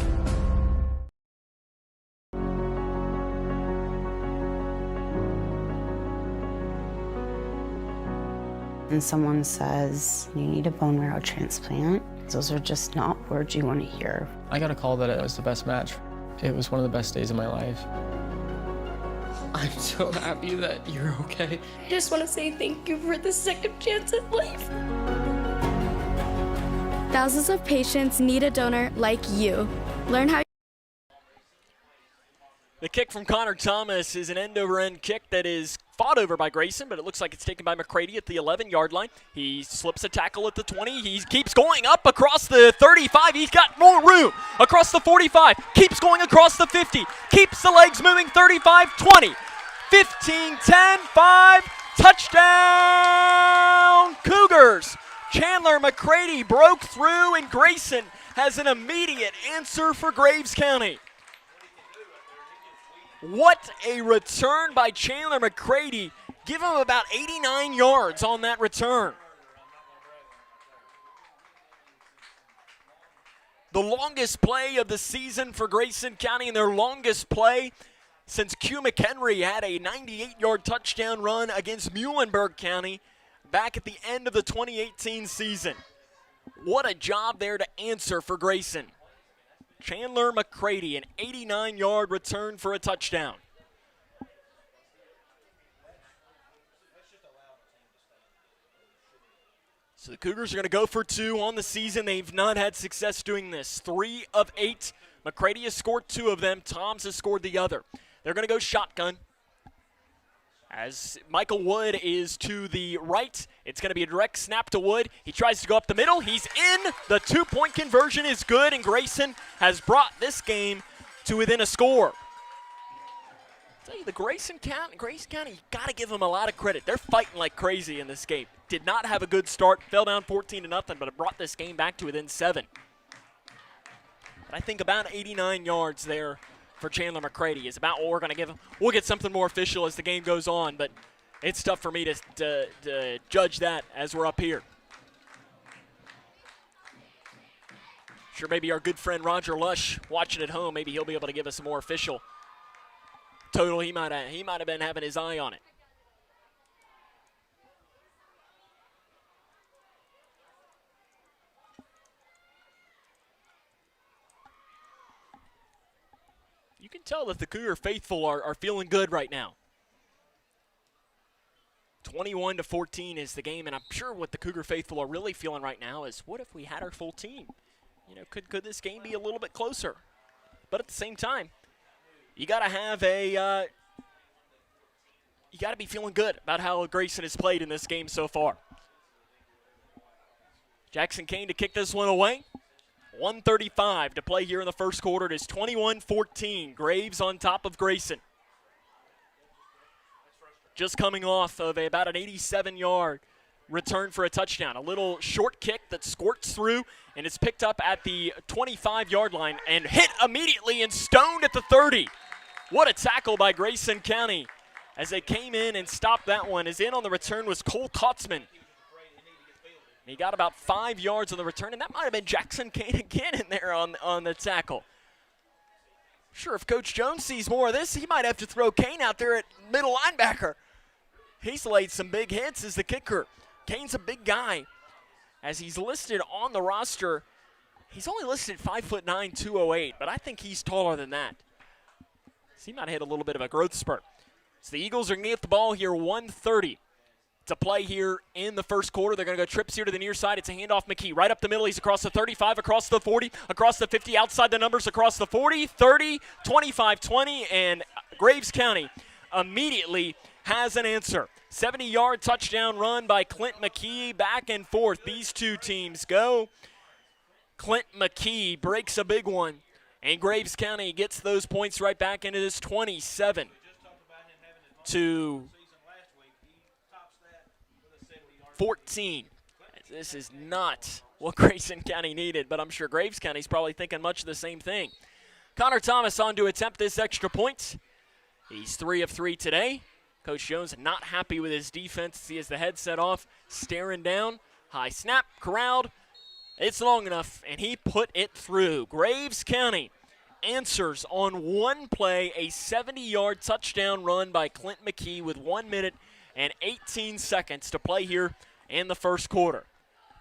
And someone says, you need a bone marrow transplant, those are just not words you want to hear. I got a call that it was the best match. It was one of the best days of my life. I'm so happy that you're okay. I just want to say thank you for the second chance at life. Thousands of patients need a donor like you. Learn how. The kick from Connor Thomas is an end-over-end kick that is fought over by Grayson, but it looks like it's taken by McCready at the 11-yard line. He slips a tackle at the 20. He keeps going up across the 35. He's got more room across the 45. Keeps going across the 50. Keeps the legs moving. 35, 20, 15, 10, 5. Touchdown, Cougars. Chandler McCready broke through, and Grayson has an immediate answer for Graves County. What a return by Chandler McCready. Give him about 89 yards on that return. The longest play of the season for Grayson County, and their longest play since Q McHenry had a 98-yard touchdown run against Muhlenberg County back at the end of the 2018 season. What a job there to answer for Grayson. Chandler McCready, an 89-yard return for a touchdown. So the Cougars are going to go for 2 on the season. They've not had success doing this. 3 of 8. McCready has scored 2 of them. Toms has scored the other. They're going to go shotgun. As Michael Wood is to the right, it's going to be a direct snap to Wood. He tries to go up the middle. He's in. The 2-point conversion is good, and Grayson has brought this game to within a score. I'll tell you, the Grayson County, you got to give them a lot of credit. They're fighting like crazy in this game. Did not have a good start. Fell down 14-0, but it brought this game back to within 7. But I think about 89 yards there for Chandler McCready is about what we're going to give him. We'll get something more official as the game goes on, but it's tough for me to judge that as we're up here. Sure, maybe our good friend Roger Lush watching at home, maybe he'll be able to give us a more official total. He might have been having his eye on it. You can tell that the Cougar faithful are feeling good right now. 21-14 is the game, and I'm sure what the Cougar faithful are really feeling right now is, what if we had our full team? You know, could this game be a little bit closer? But at the same time, you got to have you got to be feeling good about how Grayson has played in this game so far. Jackson Kane to kick this one away. 1:35 to play here in the first quarter. It is 21-14. Graves on top of Grayson. Just coming off of about an 87-yard return for a touchdown. A little short kick that squirts through, and it's picked up at the 25-yard line and hit immediately and stoned at the 30. What a tackle by Grayson County as they came in and stopped that one. As in on the return was Cole Kotzman. He got about 5 yards on the return, and that might have been Jackson Kane again in there on the tackle. Sure, if Coach Jones sees more of this, he might have to throw Kane out there at middle linebacker. He's laid some big hits as the kicker. Kane's a big guy. As he's listed on the roster, he's only listed at 5'9", 208, but I think he's taller than that. So he might have hit a little bit of a growth spurt. So the Eagles are going to get the ball here, 1:30 to play here in the first quarter. They're going to go trips here to the near side. It's a handoff McKee. Right up the middle. He's across the 35, across the 40, across the 50, outside the numbers, across the 40, 30, 25, 20, and Graves County immediately has an answer. 70-yard touchdown run by Clint McKee. Back and forth. These two teams go. Clint McKee breaks a big one, and Graves County gets those points right back into this 27 to 14. This is not what Grayson County needed, but I'm sure Graves County's probably thinking much of the same thing. Connor Thomas on to attempt this extra point. He's 3 of 3 today. Coach Jones not happy with his defense. He has the headset off, staring down. High snap, corralled. It's long enough, and he put it through. Graves County answers on one play, a 70-yard touchdown run by Clint McKee with 1 minute and 18 seconds to play here in the first quarter.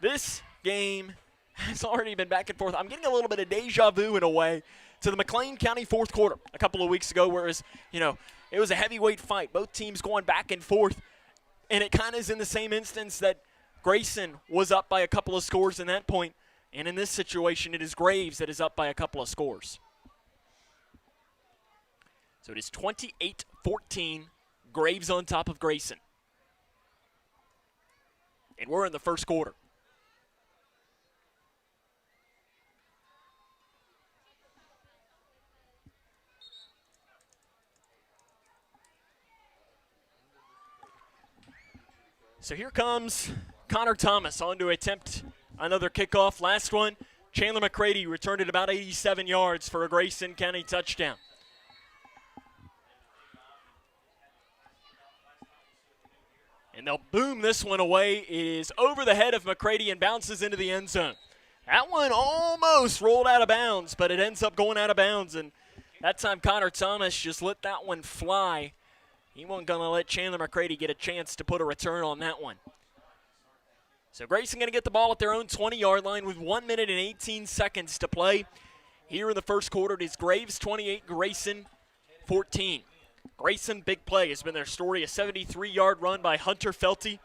This game has already been back and forth. I'm getting a little bit of deja vu in a way to the McLean County fourth quarter a couple of weeks ago, where it was a heavyweight fight. Both teams going back and forth, and it kind of is in the same instance that Grayson was up by a couple of scores in that point, and in this situation, it is Graves that is up by a couple of scores. So it is 28-14, Graves on top of Grayson. And we're in the first quarter. So here comes Connor Thomas on to attempt another kickoff. Last one, Chandler McCready returned it about 87 yards for a Grayson County touchdown. And they'll boom this one away. It is over the head of McCready and bounces into the end zone. That one almost rolled out of bounds, but it ends up going out of bounds. And that time Connor Thomas just let that one fly. He wasn't going to let Chandler McCready get a chance to put a return on that one. So Grayson going to get the ball at their own 20-yard line with 1 minute and 18 seconds to play. Here in the first quarter, it is Graves 28, Grayson 14. Grayson, big play, has been their story. A 73-yard run by Hunter Felty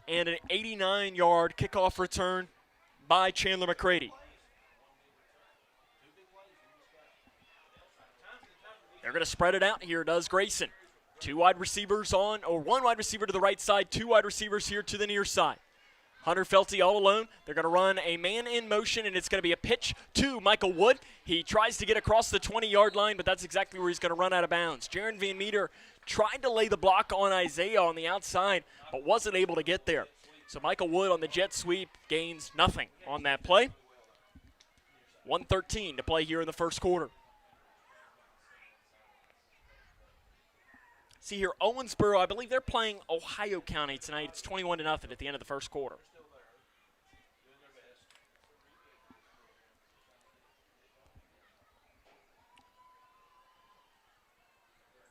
and an 89-yard kickoff return by Chandler McCready. They're going to spread it out here, does Grayson. Two wide receivers on, or one wide receiver to the right side, two wide receivers here to the near side. Hunter Felty all alone. They're going to run a man in motion, and it's going to be a pitch to Michael Wood. He tries to get across the 20-yard line, but that's exactly where he's going to run out of bounds. Jaron Van Meter tried to lay the block on Isaiah on the outside, but wasn't able to get there. So Michael Wood on the jet sweep gains nothing on that play. 1:13 to play here in the first quarter. See here, Owensboro, I believe they're playing Ohio County tonight. It's 21-0 at the end of the first quarter.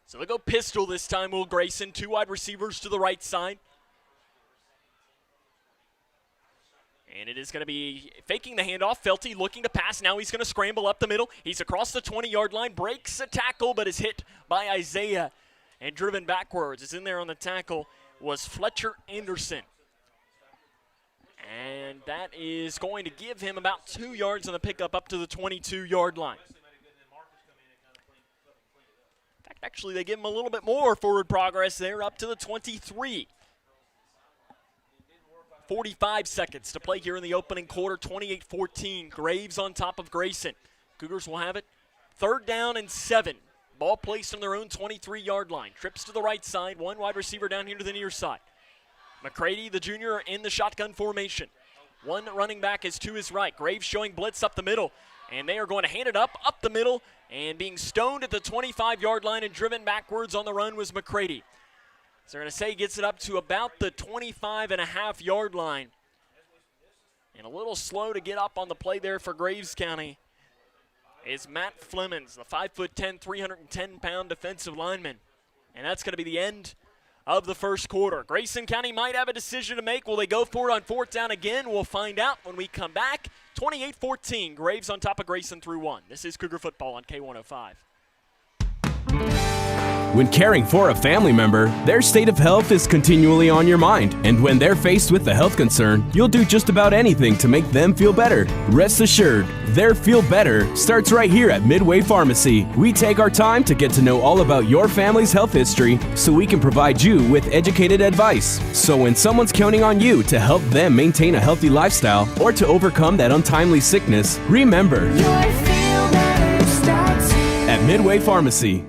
So they go pistol this time, Will Grayson. Two wide receivers to the right side. And it is going to be faking the handoff. Felty looking to pass. Now he's going to scramble up the middle. He's across the 20-yard line, breaks a tackle, but is hit by Isaiah and driven backwards. Is in there on the tackle was Fletcher Anderson. And that is going to give him about 2 yards on the pickup up to the 22-yard line. In fact, actually, they give him a little bit more forward progress there up to the 23. 45 seconds to play here in the opening quarter, 28-14. Graves on top of Grayson. Cougars will have it. 3rd down and 7. Ball placed on their own 23-yard line. Trips to the right side. One wide receiver down here to the near side. McCready, the junior, in the shotgun formation. One running back is to his right. Graves showing blitz up the middle. And they are going to hand it up the middle. And being stoned at the 25-yard line and driven backwards on the run was McCready. So they're going to say he gets it up to about the 25.5-yard line. And a little slow to get up on the play there for Graves County is Matt Flemings, the 5'10", 310-pound defensive lineman. And that's going to be the end of the first quarter. Grayson County might have a decision to make. Will they go for it on 4th down again? We'll find out when we come back. 28-14, Graves on top of Grayson through 1. This is Cougar Football on K105. When caring for a family member, their state of health is continually on your mind. And when they're faced with a health concern, you'll do just about anything to make them feel better. Rest assured, their feel better starts right here at Midway Pharmacy. We take our time to get to know all about your family's health history so we can provide you with educated advice. So when someone's counting on you to help them maintain a healthy lifestyle or to overcome that untimely sickness, remember, at Midway Pharmacy.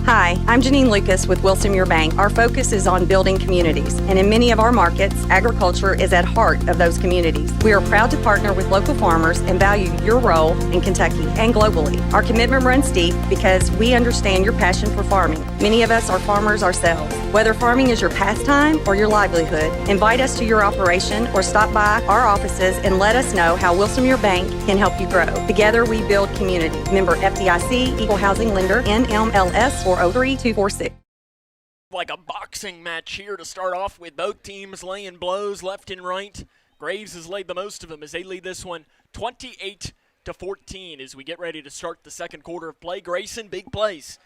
Hi, I'm Janine Lucas with Wilson Muir Bank. Our focus is on building communities, and in many of our markets, agriculture is at heart of those communities. We are proud to partner with local farmers and value your role in Kentucky and globally. Our commitment runs deep because we understand your passion for farming. Many of us are farmers ourselves. Whether farming is your pastime or your livelihood, invite us to your operation or stop by our offices and let us know how Wilson Muir Bank can help you grow. Together we build community. Member FDIC, Equal Housing Lender, NMLS 403246. Like a boxing match here to start off with, both teams laying blows left and right. Graves has laid the most of them as they lead this one 28-14. 28-14 as we get ready to start the second quarter of play. Grayson, big plays.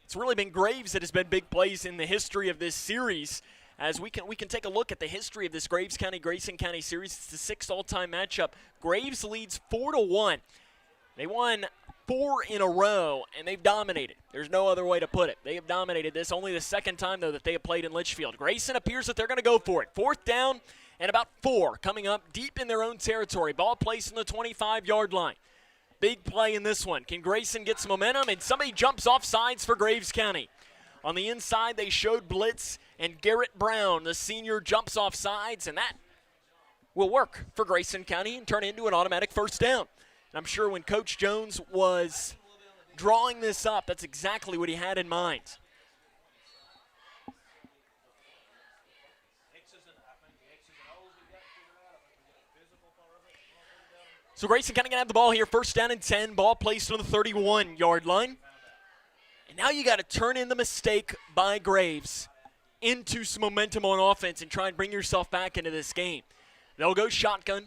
It's really been Graves that has been big plays in the history of this series. As we can take a look at the history of this Graves County-Grayson County series. It's the 6th all-time matchup. Graves leads 4-1. They won 4 in a row, and they've dominated. There's no other way to put it. They have dominated this. Only the second time, though, that they have played in Litchfield. Grayson appears that they're going to go for it. 4th down and about 4 coming up deep in their own territory. Ball placed on the 25-yard line. Big play in this one. Can Grayson get some momentum? And somebody jumps off sides for Graves County. On the inside, they showed blitz, and Garrett Brown, the senior, jumps off sides, and that will work for Grayson County and turn into an automatic first down. And I'm sure when Coach Jones was drawing this up, that's exactly what he had in mind. So Grayson County going to have the ball here, 1st down and 10, ball placed on the 31-yard line. And now you got to turn in the mistake by Graves into some momentum on offense and try and bring yourself back into this game. They'll go shotgun.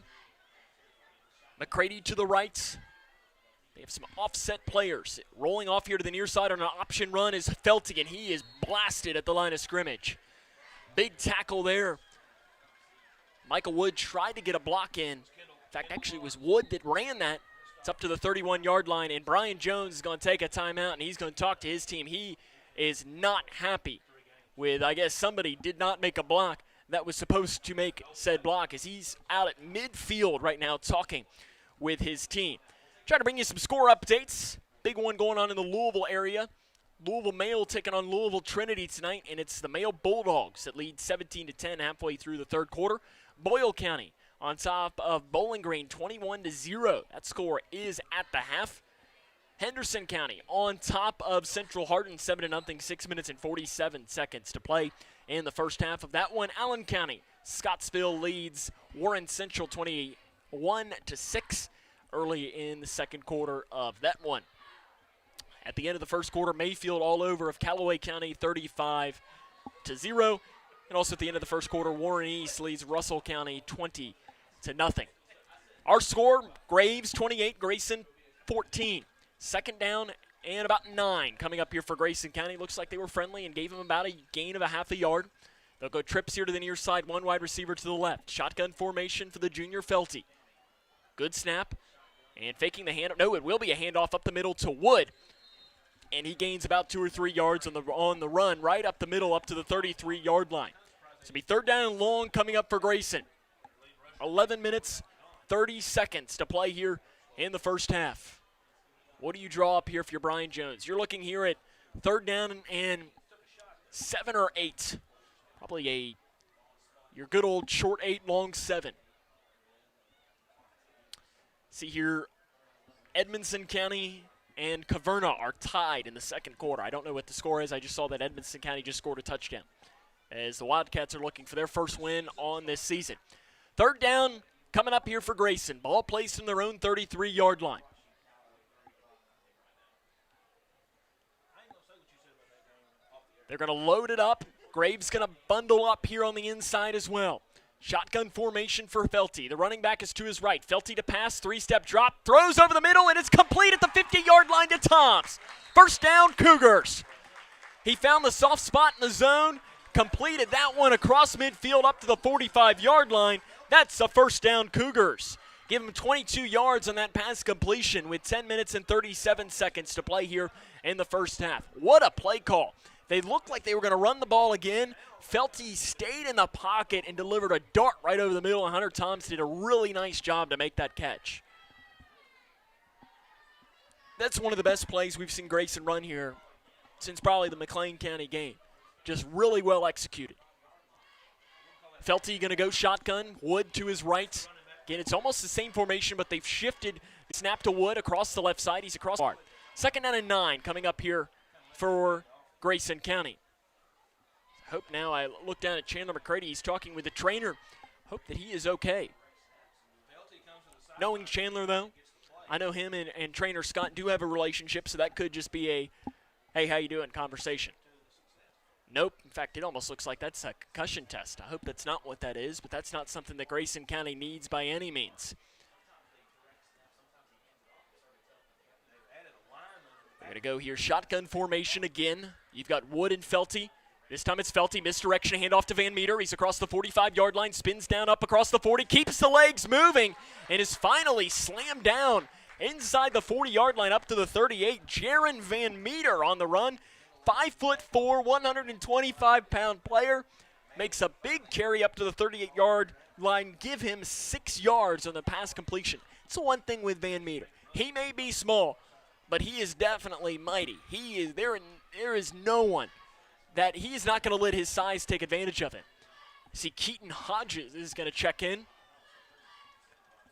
McCready to the right. They have some offset players. Rolling off here to the near side on an option run is Felty, and he is blasted at the line of scrimmage. Big tackle there. Michael Wood tried to get a block in. In fact, actually, it was Wood that ran that. It's up to the 31-yard line, and Brian Jones is going to take a timeout, and he's going to talk to his team. He is not happy with, I guess, somebody did not make a block that was supposed to make said block, as he's out at midfield right now talking with his team. Trying to bring you some score updates. Big one going on in the Louisville area. Louisville Male taking on Louisville Trinity tonight, and it's the Male Bulldogs that lead 17-10 halfway through the third quarter. Boyle County on top of Bowling Green, 21-0. That score is at the half. Henderson County on top of Central Hardin, 7-0, 6 minutes and 47 seconds to play in the first half of that one. Allen County, Scottsville leads Warren Central 21-6 early in the second quarter of that one. At the end of the first quarter, Mayfield all over of Callaway County, 35-0. And also at the end of the first quarter, Warren East leads Russell County 20-0. Our score, Graves 28, Grayson 14. Second down and about 9 coming up here for Grayson County. Looks like they were friendly and gave him about a gain of a half a yard. They'll go trips here to the near side, one wide receiver to the left. Shotgun formation for the junior Felty. Good snap. And faking the handoff. No, it will be a handoff up the middle to Wood. And he gains about 2 or 3 yards on the run, right up the middle, up to the 33-yard line. So it'll be 3rd down and long coming up for Grayson. 11 minutes, 30 seconds to play here in the first half. What do you draw up here for your Brian Jones? You're looking here at 3rd down and 7 or 8. Probably your good old short 8, long 7. See here, Edmondson County and Caverna are tied in the second quarter. I don't know what the score is. I just saw that Edmondson County just scored a touchdown as the Wildcats are looking for their first win on this season. 3rd down coming up here for Grayson. Ball placed in their own 33-yard line. They're going to load it up. Graves going to bundle up here on the inside as well. Shotgun formation for Felty. The running back is to his right. Felty to pass, 3-step drop, throws over the middle, and it's complete at the 50-yard line to Toms. First down, Cougars. He found the soft spot in the zone, completed that one across midfield up to the 45-yard line. That's a first down, Cougars. Give him 22 yards on that pass completion with 10 minutes and 37 seconds to play here in the first half. What a play call. They looked like they were going to run the ball again. Felty stayed in the pocket and delivered a dart right over the middle, and Hunter Toms did a really nice job to make that catch. That's one of the best plays we've seen Grayson run here since probably the McLean County game. Just really well executed. Felty going to go shotgun. Wood to his right. Again, it's almost the same formation, but they've shifted. Snap to Wood across the left side. He's across the bar. 2nd down and 9 coming up here for Grayson County. Hope now, I look down at Chandler McCready. He's talking with the trainer. Hope that he is okay. Knowing Chandler, though, I know him and trainer Scott do have a relationship, so that could just be a, hey, how you doing conversation. Nope. In fact, it almost looks like that's a concussion test. I hope that's not what that is, but that's not something that Grayson County needs by any means. We're going to go here, shotgun formation again. You've got Wood and Felty. This time it's Felty, misdirection, handoff to Van Meter. He's across the 45-yard line, spins down up across the 40, keeps the legs moving, and is finally slammed down inside the 40-yard line up to the 38. Jaron Van Meter on the run. 5'4", 125-pound player. Makes a big carry up to the 38-yard line. Give him 6 yards on the pass completion. It's the one thing with Van Meter. He may be small, but he is definitely mighty. He is there is no one that he is not going to let his size take advantage of him. See, Keaton Hodges is going to check in.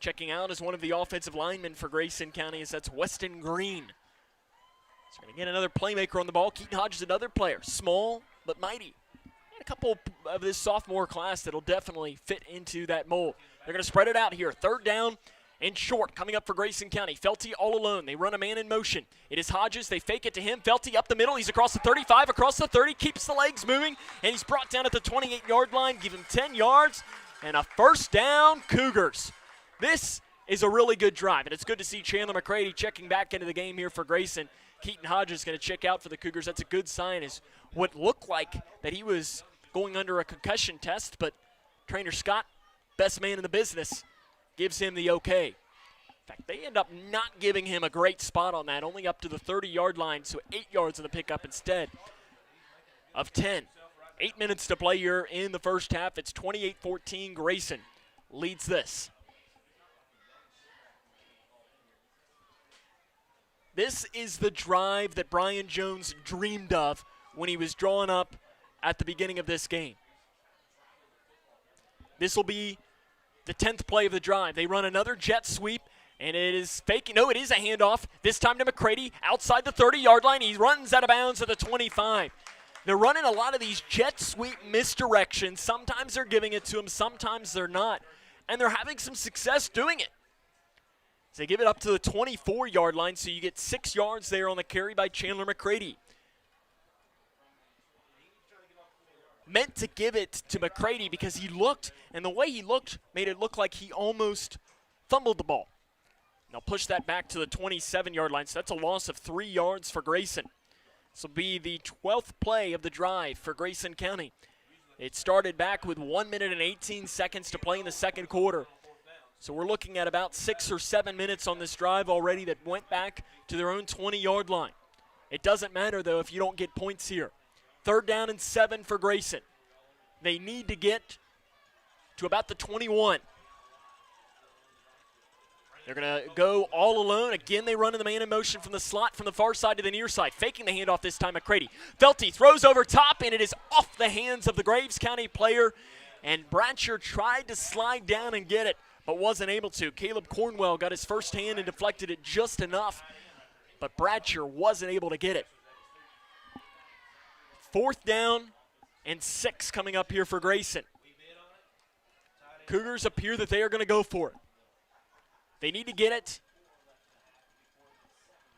Checking out as one of the offensive linemen for Grayson County, as that's Weston Green. He's going to get another playmaker on the ball. Keaton Hodges, another player, small but mighty. And a couple of this sophomore class that'll definitely fit into that mold. They're going to spread it out here. 3rd down and short coming up for Grayson County. Felty all alone. They run a man in motion. It is Hodges. They fake it to him. Felty up the middle. He's across the 35, across the 30, keeps the legs moving, and he's brought down at the 28-yard line. Give him 10 yards and a 1st down, Cougars. This is a really good drive, and it's good to see Chandler McCready checking back into the game here for Grayson. Keaton Hodges is going to check out for the Cougars. That's a good sign, as what looked like that he was going under a concussion test, but Trainer Scott, best man in the business, gives him the okay. In fact, they end up not giving him a great spot on that, only up to the 30-yard line, so 8 yards on the pickup instead of 10. 8 minutes to play here in the first half. It's 28-14. Grayson leads this. This is the drive that Brian Jones dreamed of when he was drawn up at the beginning of this game. This will be the 10th play of the drive. They run another jet sweep, and it is fake. No, it is a handoff, this time to McCready outside the 30-yard line. He runs out of bounds at the 25. They're running a lot of these jet sweep misdirections. Sometimes they're giving it to him, sometimes they're not, and they're having some success doing it. So they give it up to the 24-yard line, so you get 6 yards there on the carry by Chandler McCready. Meant to give it to McCready because he looked, and the way he looked made it look like he almost fumbled the ball. Now push that back to the 27-yard line, so that's a loss of 3 yards for Grayson. This will be the 12th play of the drive for Grayson County. It started back with 1 minute and 18 seconds to play in the second quarter. So we're looking at about 6 or 7 minutes on this drive already that went back to their own 20-yard line. It doesn't matter, though, if you don't get points here. 3rd down and 7 for Grayson. They need to get to about the 21. They're going to go all alone. Again, they run in the man in motion from the slot from the far side to the near side. Faking the handoff this time, McCready. Felty throws over top, and it is off the hands of the Graves County player. And Bratcher tried to slide down and get it, but wasn't able to. Caleb Cornwell got his first hand and deflected it just enough, but Bratcher wasn't able to get it. 4th down and 6 coming up here for Grayson. Cougars appear that they are going to go for it. They need to get it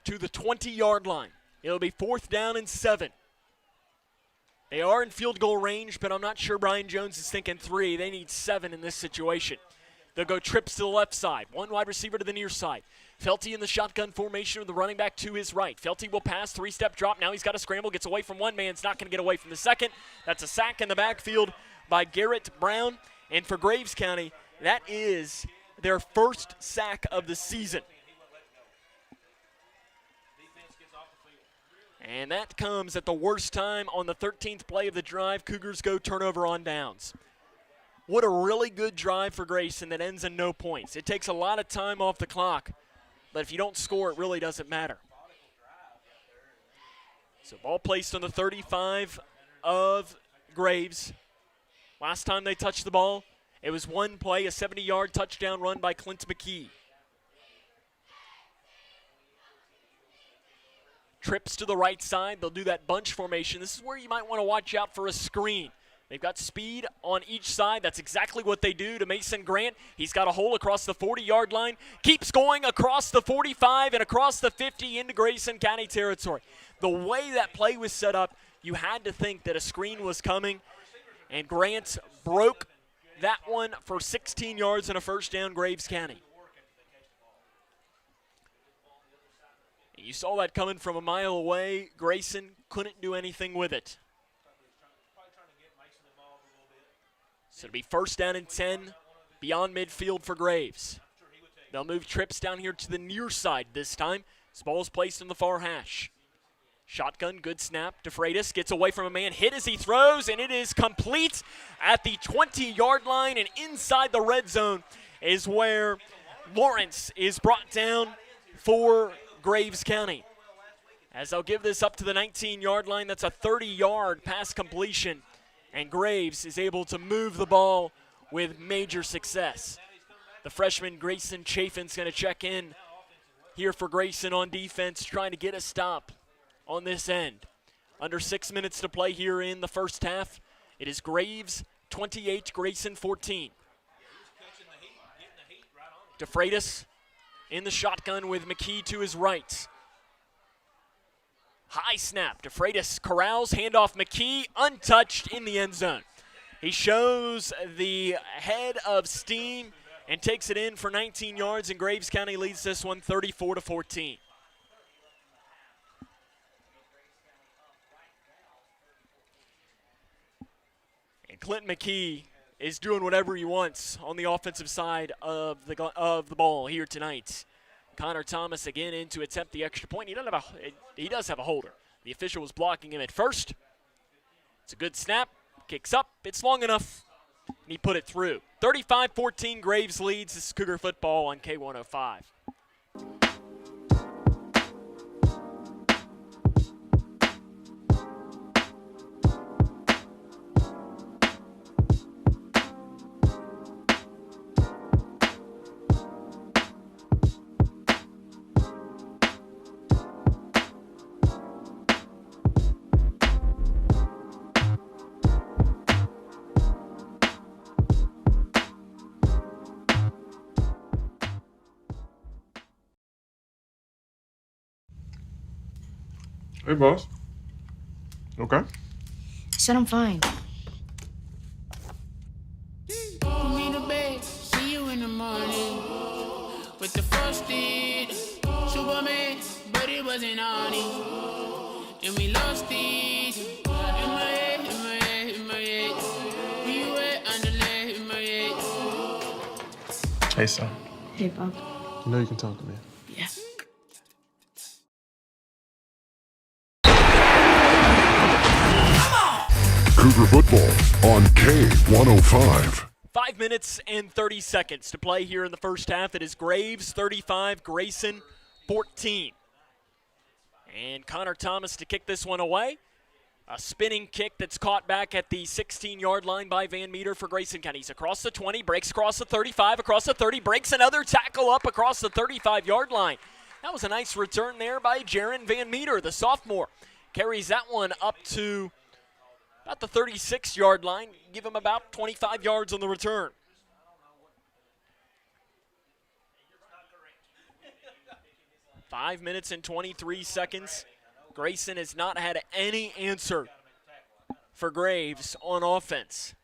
to the 20-yard line. It'll be 4th down and 7. They are in field goal range, but I'm not sure Brian Jones is thinking 3. They need 7 in this situation. They'll go trips to the left side. One wide receiver to the near side. Felty in the shotgun formation with the running back to his right. Felty will pass, 3-step drop. Now he's got to scramble, gets away from one man. It's not going to get away from the second. That's a sack in the backfield by Garrett Brown. And for Graves County, that is their first sack of the season. And that comes at the worst time on the 13th play of the drive. Cougars go turnover on downs. What a really good drive for Grayson that ends in no points. It takes a lot of time off the clock, but if you don't score, it really doesn't matter. So ball placed on the 35 of Graves. Last time they touched the ball, it was one play, a 70-yard touchdown run by Clint McKee. Trips to the right side. They'll do that bunch formation. This is where you might want to watch out for a screen. They've got speed on each side. That's exactly what they do to Mason Grant. He's got a hole across the 40-yard line. Keeps going across the 45 and across the 50 into Grayson County territory. The way that play was set up, you had to think that a screen was coming, and Grant broke that one for 16 yards and a first down, Graves County. You saw that coming from a mile away. Grayson couldn't do anything with it. So it'll be 1st down and 10 beyond midfield for Graves. They'll move trips down here to the near side this time. This ball is placed in the far hash. Shotgun, good snap. DeFreitas gets away from a man, hit as he throws, and it is complete at the 20-yard line, and inside the red zone is where Lawrence is brought down for Graves County. As they'll give this up to the 19-yard line, that's a 30-yard pass completion, and Graves is able to move the ball with major success. The freshman Grayson Chafin's going to check in here for Grayson on defense, trying to get a stop on this end. Under 6 minutes to play here in the first half. It is Graves 28, Grayson 14. DeFreitas in the shotgun with McKee to his right. High snap. DeFreitas corrals, handoff McKee, untouched in the end zone. He shows the head of steam and takes it in for 19 yards, and Graves County leads this one 34-14. And Clinton McKee is doing whatever he wants on the offensive side of the ball here tonight. Connor Thomas again in to attempt the extra point. He does have a holder. The official was blocking him at first. It's a good snap. Kicks up. It's long enough. And he put it through. 35-14, Graves leads. This is Cougar football on K105. Hey, boss. Okay. Said I'm fine. Me to bed, see you in the morning. With the first date, Superman, but it wasn't on it. And we lost it. In my head, in my head, in my head. We were underlay in my head. Hey, son. Hey, Bob. You know you can talk to me. Yeah. Cougar football on K105. 5 minutes and 30 seconds to play here in the first half. It is Graves 35, Grayson 14. And Connor Thomas to kick this one away. A spinning kick that's caught back at the 16-yard line by Van Meter for Grayson County. He's across the 20, breaks across the 35, across the 30, breaks another tackle up across the 35-yard line. That was a nice return there by Jaron Van Meter, the sophomore. Carries that one up to about the 36-yard line. Give him about 25 yards on the return. Five minutes and 23 seconds. Grayson has not had any answer for Graves on offense.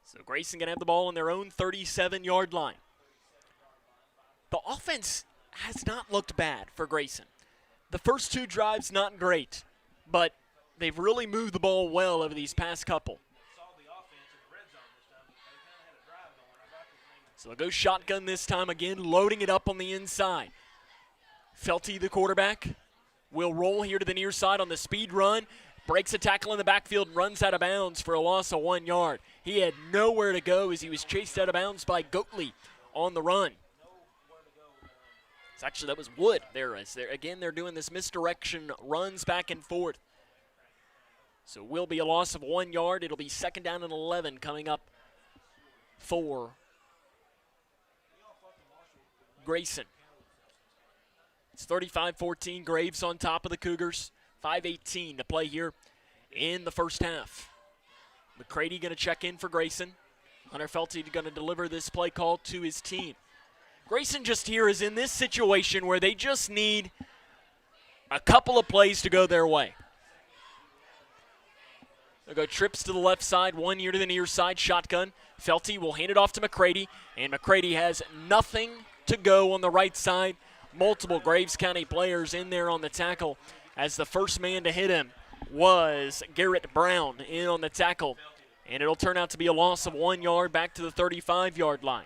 So Grayson going to have the ball on their own 37-yard line. The offense has not looked bad for Grayson. The first two drives not great, but they've really moved the ball well over these past couple. So they'll go shotgun this time again, loading it up on the inside. Felty, the quarterback, will roll here to the near side on the speed run. Breaks a tackle in the backfield, runs out of bounds for a loss of 1 yard. He had nowhere to go as he was chased out of bounds by Goatley on the run. Actually, that was Wood there. Again, they're doing this misdirection runs back and forth. So it will be a loss of 1 yard. It'll be 2nd down and 11 coming up for Grayson. It's 35-14, Graves on top of the Cougars. 5:18 to play here in the first half. McCready going to check in for Grayson. Hunter Felty going to deliver this play call to his team. Grayson just here is in this situation where they just need a couple of plays to go their way. They'll go trips to the left side, 1 year to the near side, shotgun. Felty will hand it off to McCready, and McCready has nothing to go on the right side multiple Graves County players in there on the tackle, as the first man to hit him was Garrett Brown in on the tackle. And it'll turn out to be a loss of 1 yard back to the 35-yard line.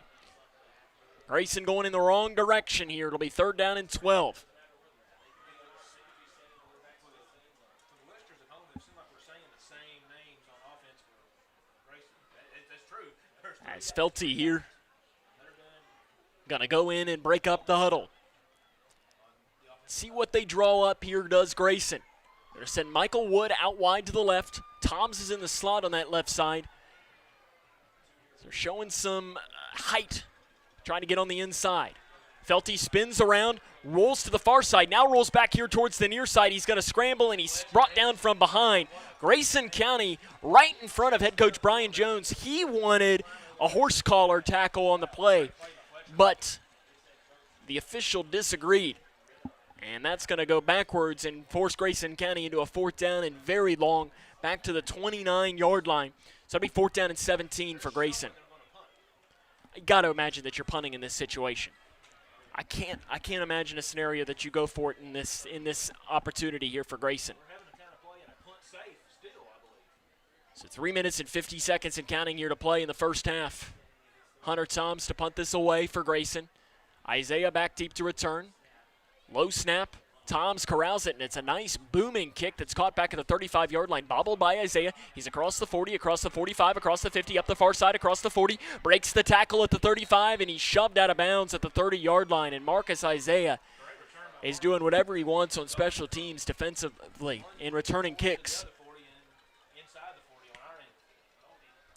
Grayson going in the wrong direction here. It'll be 3rd down and 12. As Felty here gonna go in and break up the huddle. See what they draw up here does Grayson. They're going to send Michael Wood out wide to the left. Toms is in the slot on that left side. So they're showing some height, trying to get on the inside. Felty spins around, rolls to the far side, now rolls back here towards the near side. He's going to scramble, and he's brought down from behind. Grayson County right in front of head coach Brian Jones. He wanted a horse collar tackle on the play, but the official disagreed. And that's going to go backwards and force Grayson County into a 4th down and very long, back to the 29-yard line. So it'll be 4th down and 17 for Grayson. You got to imagine that you're punting in this situation. I can't imagine a scenario that you go for it in this opportunity here for Grayson. So 3 minutes and 50 seconds and counting here to play in the first half. Hunter Toms to punt this away for Grayson. Isaiah back deep to return. Low snap. Toms corrals it, and it's a nice booming kick that's caught back at the 35-yard line. Bobbled by Isaiah. He's across the 40, across the 45, across the 50, up the far side, across the 40. Breaks the tackle at the 35, and he's shoved out of bounds at the 30-yard line. And Marcus Isaiah is doing whatever he wants on special teams defensively in returning kicks.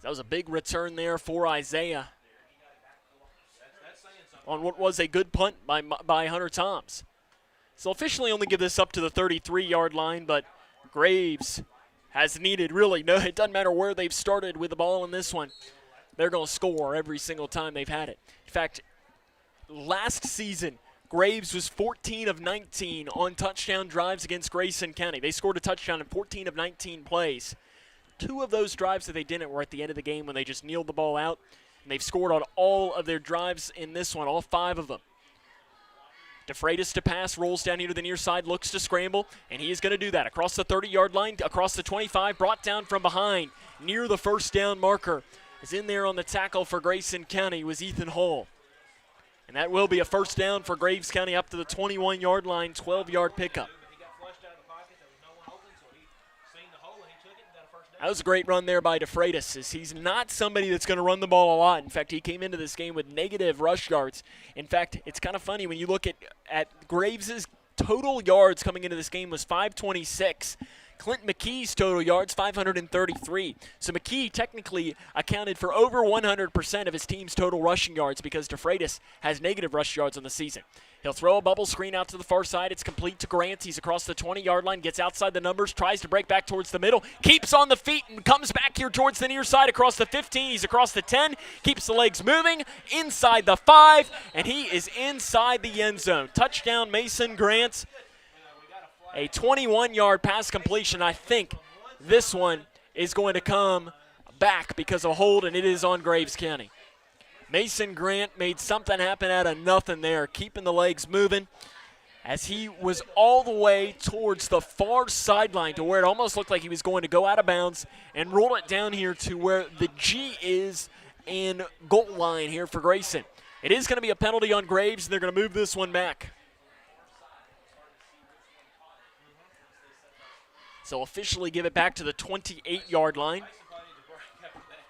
That was a big return there for Isaiah on what was a good punt by Hunter Toms. So officially only give this up to the 33-yard line, but Graves has needed really no, it doesn't matter where they've started with the ball in this one. They're going to score every single time they've had it. In fact, last season, Graves was 14 of 19 on touchdown drives against Grayson County. They scored a touchdown in 14 of 19 plays. 2 of those drives that they didn't were at the end of the game when they just kneeled the ball out, and they've scored on all of their drives in this one, all 5 of them. DeFreitas to pass, rolls down here to the near side, looks to scramble, and he is going to do that. Across the 30-yard line, across the 25, brought down from behind, near the first down marker. Is in there on the tackle for Grayson County was Ethan Hall. And that will be a first down for Graves County up to the 21-yard line, 12-yard pickup. That was a great run there by DeFreitas. He's not somebody that's going to run the ball a lot. In fact, he came into this game with negative rush yards. In fact, it's kind of funny when you look at Graves' total yards coming into this game was 526. Clint McKee's total yards, 533. So McKee technically accounted for over 100% of his team's total rushing yards because DeFreitas has negative rush yards on the season. He'll throw a bubble screen out to the far side. It's complete to Grant. He's across the 20-yard line, gets outside the numbers, tries to break back towards the middle, keeps on the feet and comes back here towards the near side across the 15. He's across the 10, keeps the legs moving, inside the 5, and he is inside the end zone. Touchdown, Mason Grant. A 21-yard pass completion. I think this one is going to come back because of a hold, and it is on Graves County. Mason Grant made something happen out of nothing there, keeping the legs moving as he was all the way towards the far sideline to where it almost looked like he was going to go out of bounds and roll it down here to where the G is in goal line here for Grayson. It is going to be a penalty on Graves, and they're going to move this one back. So officially give it back to the 28-yard line.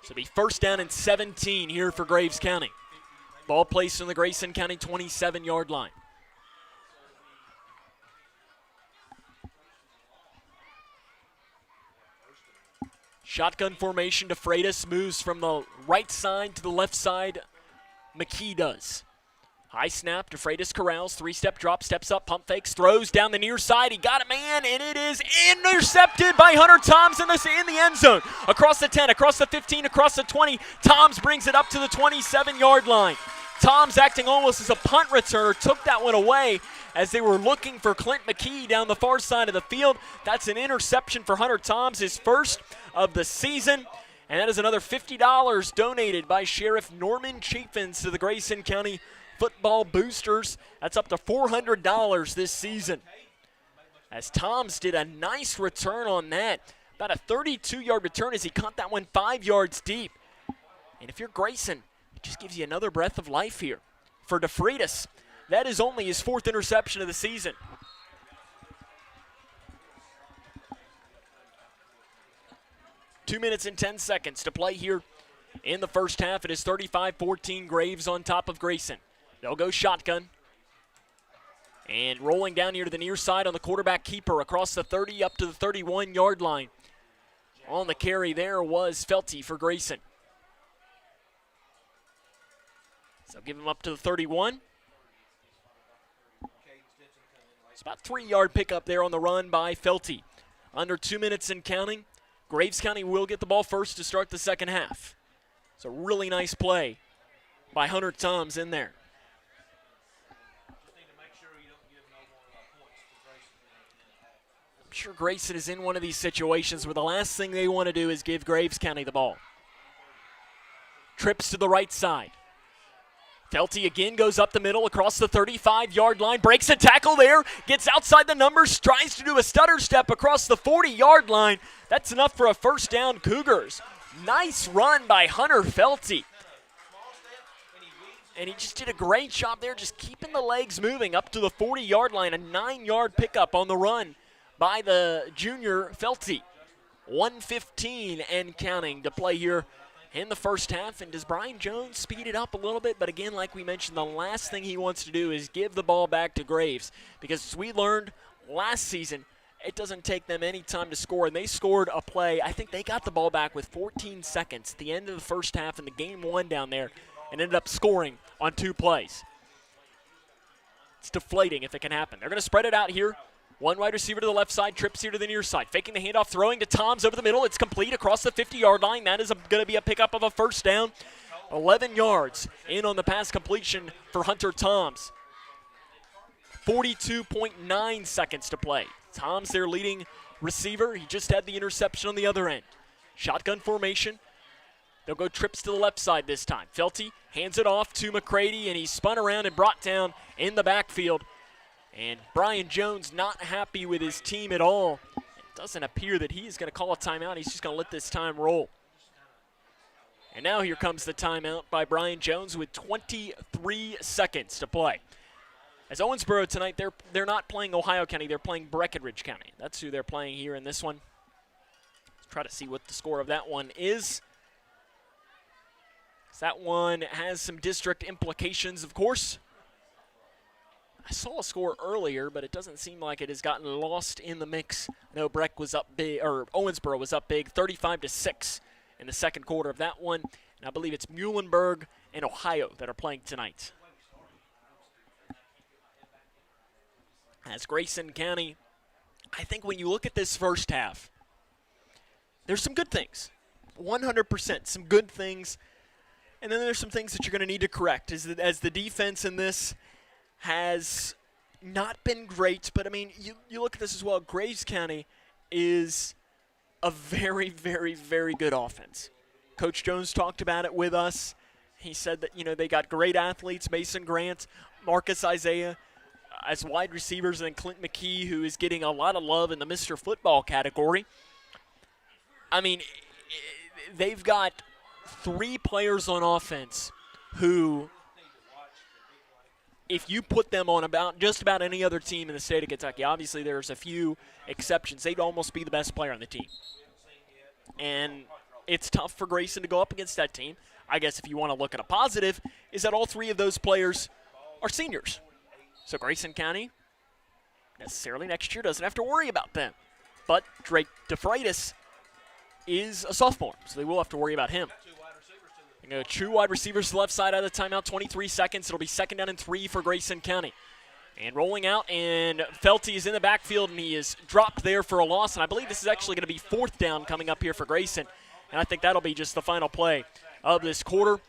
So it'll be first down and 17 here for Graves County. Ball placed on the Grayson County 27-yard line. Shotgun formation. DeFreitas moves from the right side to the left side. McKee does. High snap, DeFreitas corrals, 3-step drop, steps up, pump fakes, throws down the near side. He got a man, and it is intercepted by Hunter Toms in the end zone. Across the 10, across the 15, across the 20. Toms brings it up to the 27-yard line. Toms acting almost as a punt returner, took that one away as they were looking for Clint McKee down the far side of the field. That's an interception for Hunter Toms, his first of the season. And that is another $50 donated by Sheriff Norman Chaffins to the Grayson County football boosters. That's up to $400 this season. As Toms did a nice return on that. About a 32-yard return as he caught that one 5 yards deep. And if you're Grayson, it just gives you another breath of life here. For DeFreitas, that is only his 4th interception of the season. Two minutes and 10 seconds to play here in the first half. It is 35-14 Graves on top of Grayson. They'll go shotgun. And rolling down here to the near side on the quarterback keeper across the 30 up to the 31-yard line. On the carry there was Felty for Grayson. So give him up to the 31. It's about a 3-yard pickup there on the run by Felty. Under 2 minutes and counting. Graves County will get the ball first to start the second half. It's a really nice play by Hunter Toms in there. I'm sure Grayson is in one of these situations where the last thing they want to do is give Graves County the ball. Trips to the right side. Felty again goes up the middle across the 35-yard line, breaks a tackle there, gets outside the numbers, tries to do a stutter step across the 40-yard line. That's enough for a first down, Cougars. Nice run by Hunter Felty. And he just did a great job there just keeping the legs moving up to the 40-yard line, a 9-yard pickup on the run by the junior Felty. 1:15 and counting to play here in the first half. And does Brian Jones speed it up a little bit? But again, like we mentioned, the last thing he wants to do is give the ball back to Graves, because as we learned last season, it doesn't take them any time to score, and they scored a play. I think they got the ball back with 14 seconds at the end of the first half in the game one down there and ended up scoring on 2 plays. It's deflating if it can happen. They're going to spread it out here. One wide receiver to the left side, trips here to the near side. Faking the handoff, throwing to Toms over the middle. It's complete across the 50-yard line. That is going to be a pickup of a first down. 11 yards in on the pass completion for Hunter Toms. 42.9 seconds to play. Toms their leading receiver. He just had the interception on the other end. Shotgun formation. They'll go trips to the left side this time. Felty hands it off to McCready, and he's spun around and brought down in the backfield. And Brian Jones not happy with his team at all. It doesn't appear that he is going to call a timeout. He's just going to let this time roll. And now here comes the timeout by Brian Jones with 23 seconds to play. As Owensboro tonight, they're not playing Ohio County. They're playing Breckenridge County. That's who they're playing here in this one. Let's try to see what the score of that one is. That one has some district implications, of course. I saw a score earlier, but it doesn't seem like it has gotten lost in the mix. I know Breck was up big, or Owensboro was up big, 35-6 in the second quarter of that one. And I believe it's Muhlenberg and Ohio that are playing tonight. As Grayson County, I think when you look at this first half, there's some good things. 100%, some good things. And then there's some things that you're going to need to correct as the defense in this has not been great. But, I mean, you look at this as well. Graves County is a very, very, very good offense. Coach Jones talked about it with us. He said that, they got great athletes, Mason Grant, Marcus Isaiah, as wide receivers, and Clint McKee, who is getting a lot of love in the Mr. Football category. I mean, they've got 3 players on offense who, if you put them on just about any other team in the state of Kentucky, obviously there's a few exceptions, they'd almost be the best player on the team. And it's tough for Grayson to go up against that team. I guess if you want to look at a positive, is that all 3 of those players are seniors. So Grayson County, necessarily next year, doesn't have to worry about them. But Drake DeFreitas is a sophomore, so they will have to worry about him. 2 wide receivers to the left side out of the timeout, 23 seconds. It'll be 2nd down and 3 for Grayson County. And rolling out, and Felty is in the backfield, and he is dropped there for a loss. And I believe this is actually going to be 4th down coming up here for Grayson. And I think that'll be just the final play of this quarter.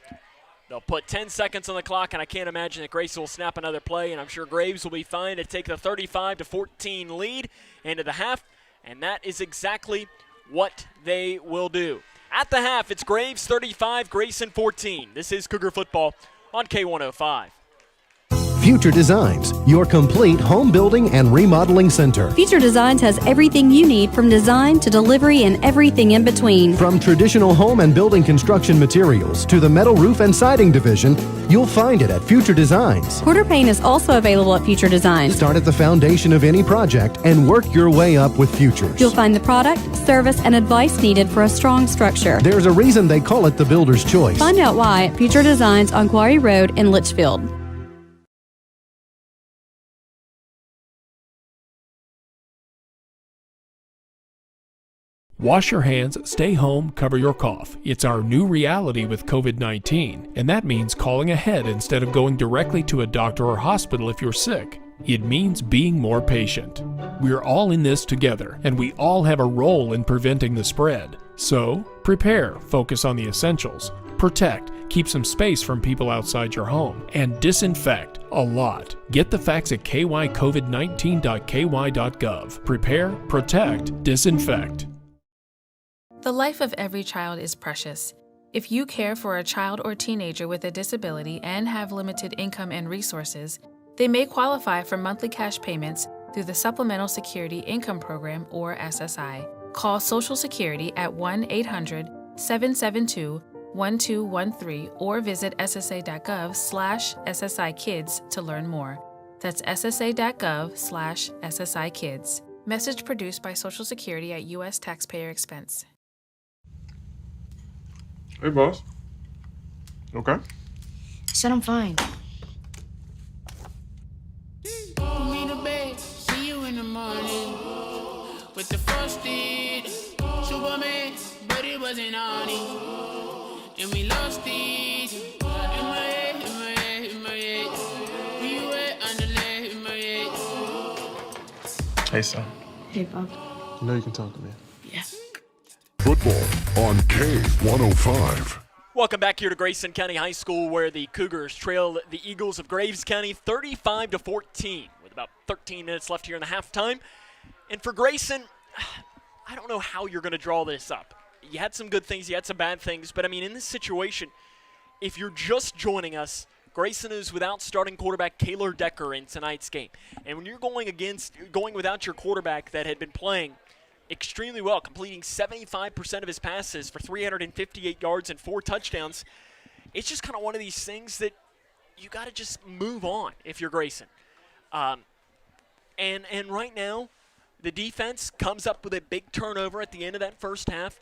They'll put 10 seconds on the clock, and I can't imagine that Grayson will snap another play. And I'm sure Graves will be fine to take the 35-14 lead into the half. And that is exactly what they will do. At the half, it's Graves 35, Grayson 14. This is Cougar football on K105. Future Designs, your complete home building and remodeling center. Future Designs has everything you need from design to delivery and everything in between. From traditional home and building construction materials to the metal roof and siding division, you'll find it at Future Designs. Quarter paint is also available at Future Designs. Start at the foundation of any project and work your way up with Futures. You'll find the product, service, and advice needed for a strong structure. There's a reason they call it the builder's choice. Find out why at Future Designs on Quarry Road in Litchfield. Wash your hands, stay home, cover your cough. It's our new reality with COVID-19, and that means calling ahead instead of going directly to a doctor or hospital if you're sick. It means being more patient. We're all in this together, and we all have a role in preventing the spread. So, prepare, focus on the essentials, protect, keep some space from people outside your home, and disinfect a lot. Get the facts at kycovid19.ky.gov. Prepare, protect, disinfect. The life of every child is precious. If you care for a child or teenager with a disability and have limited income and resources, they may qualify for monthly cash payments through the Supplemental Security Income Program, or SSI. Call Social Security at 1-800-772-1213 or visit ssa.gov/SSI-Kids to learn more. That's ssa.gov/SSI-Kids. Message produced by Social Security at U.S. taxpayer expense. Hey, boss. Okay? I said I'm fine. Put me to bed, see you in the morning. With the frosted Superman, but it wasn't on it. And we lost it. In my head, in my head, in my head. Where you at? Underlay, in my head. Hey, son. Hey, Bob. You know you can talk to me. Yeah. Football on K105. Welcome back here to Grayson County High School, where the Cougars trail the Eagles of Graves County 35-14 with about 13 minutes left here in the halftime. And for Grayson, I don't know how you're going to draw this up. You had some good things, you had some bad things, but I mean, in this situation, if you're just joining us, Grayson is without starting quarterback Kaylor Decker in tonight's game. And when you're going without your quarterback that had been playing extremely well, completing 75% of his passes for 358 yards and 4 touchdowns, it's just kind of one of these things that you got to just move on if you're Grayson. And right now, the defense comes up with a big turnover at the end of that first half,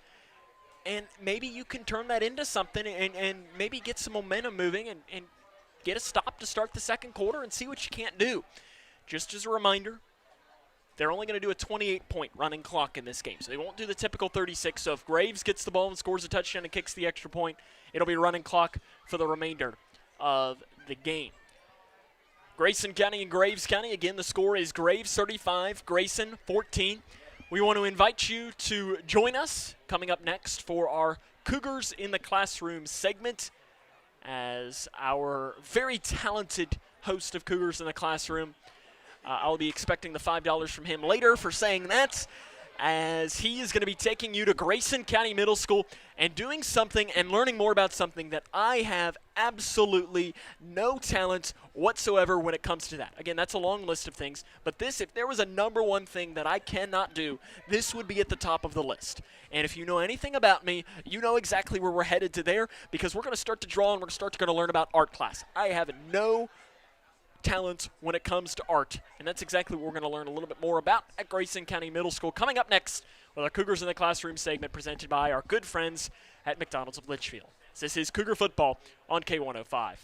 and maybe you can turn that into something and maybe get some momentum moving and get a stop to start the second quarter and see what you can't do. Just as a reminder, they're only going to do a 28-point running clock in this game, so they won't do the typical 36. So if Graves gets the ball and scores a touchdown and kicks the extra point, it'll be a running clock for the remainder of the game. Grayson County and Graves County, again, the score is Graves 35, Grayson 14. We want to invite you to join us coming up next for our Cougars in the Classroom segment, as our very talented host of Cougars in the Classroom, I'll be expecting the $5 from him later for saying that, as he is going to be taking you to Grayson County Middle School and doing something and learning more about something that I have absolutely no talent whatsoever when it comes to that. Again, that's a long list of things, but this, if there was a number one thing that I cannot do, this would be at the top of the list. And if you know anything about me, you know exactly where we're headed to there, because we're going to start to draw and we're going to learn about art class. I have no talent when it comes to art, and that's exactly what we're going to learn a little bit more about at Grayson County Middle School coming up next with our Cougars in the Classroom segment presented by our good friends at McDonald's of Litchfield. This is Cougar Football on K105.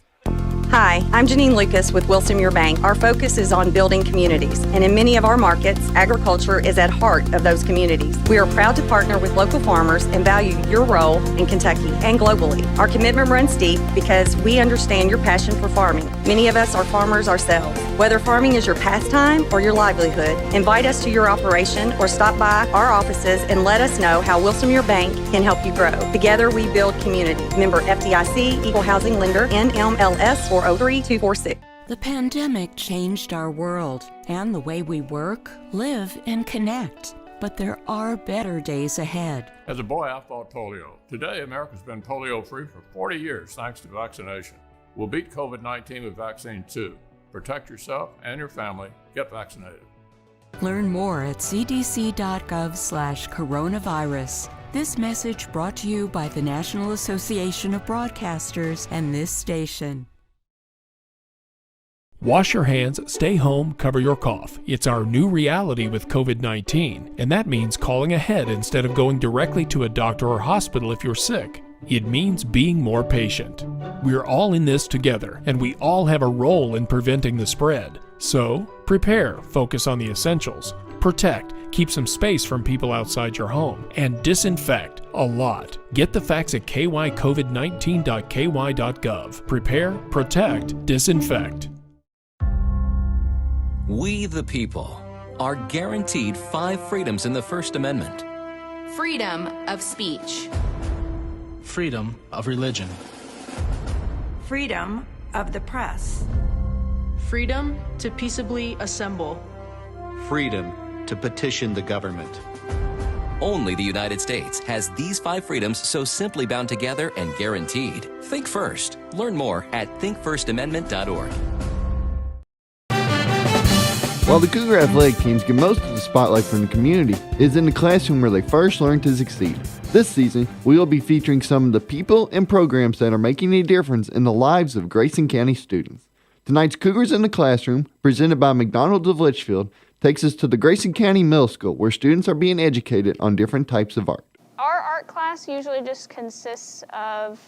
Hi, I'm Janine Lucas with Wilson Muir Bank. Our focus is on building communities, and in many of our markets, agriculture is at heart of those communities. We are proud to partner with local farmers and value your role in Kentucky and globally. Our commitment runs deep because we understand your passion for farming. Many of us are farmers ourselves. Whether farming is your pastime or your livelihood, invite us to your operation or stop by our offices and let us know how Wilson Muir Bank can help you grow. Together we build community. Member FDIC, Equal Housing Lender, NMLS 403246. The pandemic changed our world and the way we work, live, and connect. But there are better days ahead. As a boy, I fought polio. Today, America's been polio-free for 40 years thanks to vaccination. We'll beat COVID-19 with vaccine too. Protect yourself and your family. Get vaccinated. Learn more at cdc.gov/coronavirus. This message brought to you by the National Association of Broadcasters and this station. Wash your hands, stay home, cover your cough. It's our new reality with COVID-19, and that means calling ahead instead of going directly to a doctor or hospital if you're sick. It means being more patient. We're all in this together, and we all have a role in preventing the spread. So, prepare, focus on the essentials, protect, keep some space from people outside your home, and disinfect a lot. Get the facts at kycovid19.ky.gov. Prepare, protect, disinfect. We, the people, are guaranteed 5 freedoms in the First Amendment. Freedom of speech. Freedom of religion. Freedom of the press. Freedom to peaceably assemble. Freedom to petition the government. Only the United States has these 5 freedoms so simply bound together and guaranteed. Think first. Learn more at thinkfirstamendment.org. While the Cougar athletic teams get most of the spotlight from the community, it is in the classroom where they first learn to succeed. This season, we will be featuring some of the people and programs that are making a difference in the lives of Grayson County students. Tonight's Cougars in the Classroom, presented by McDonald's of Litchfield, takes us to the Grayson County Middle School, where students are being educated on different types of art. Our art class usually just consists of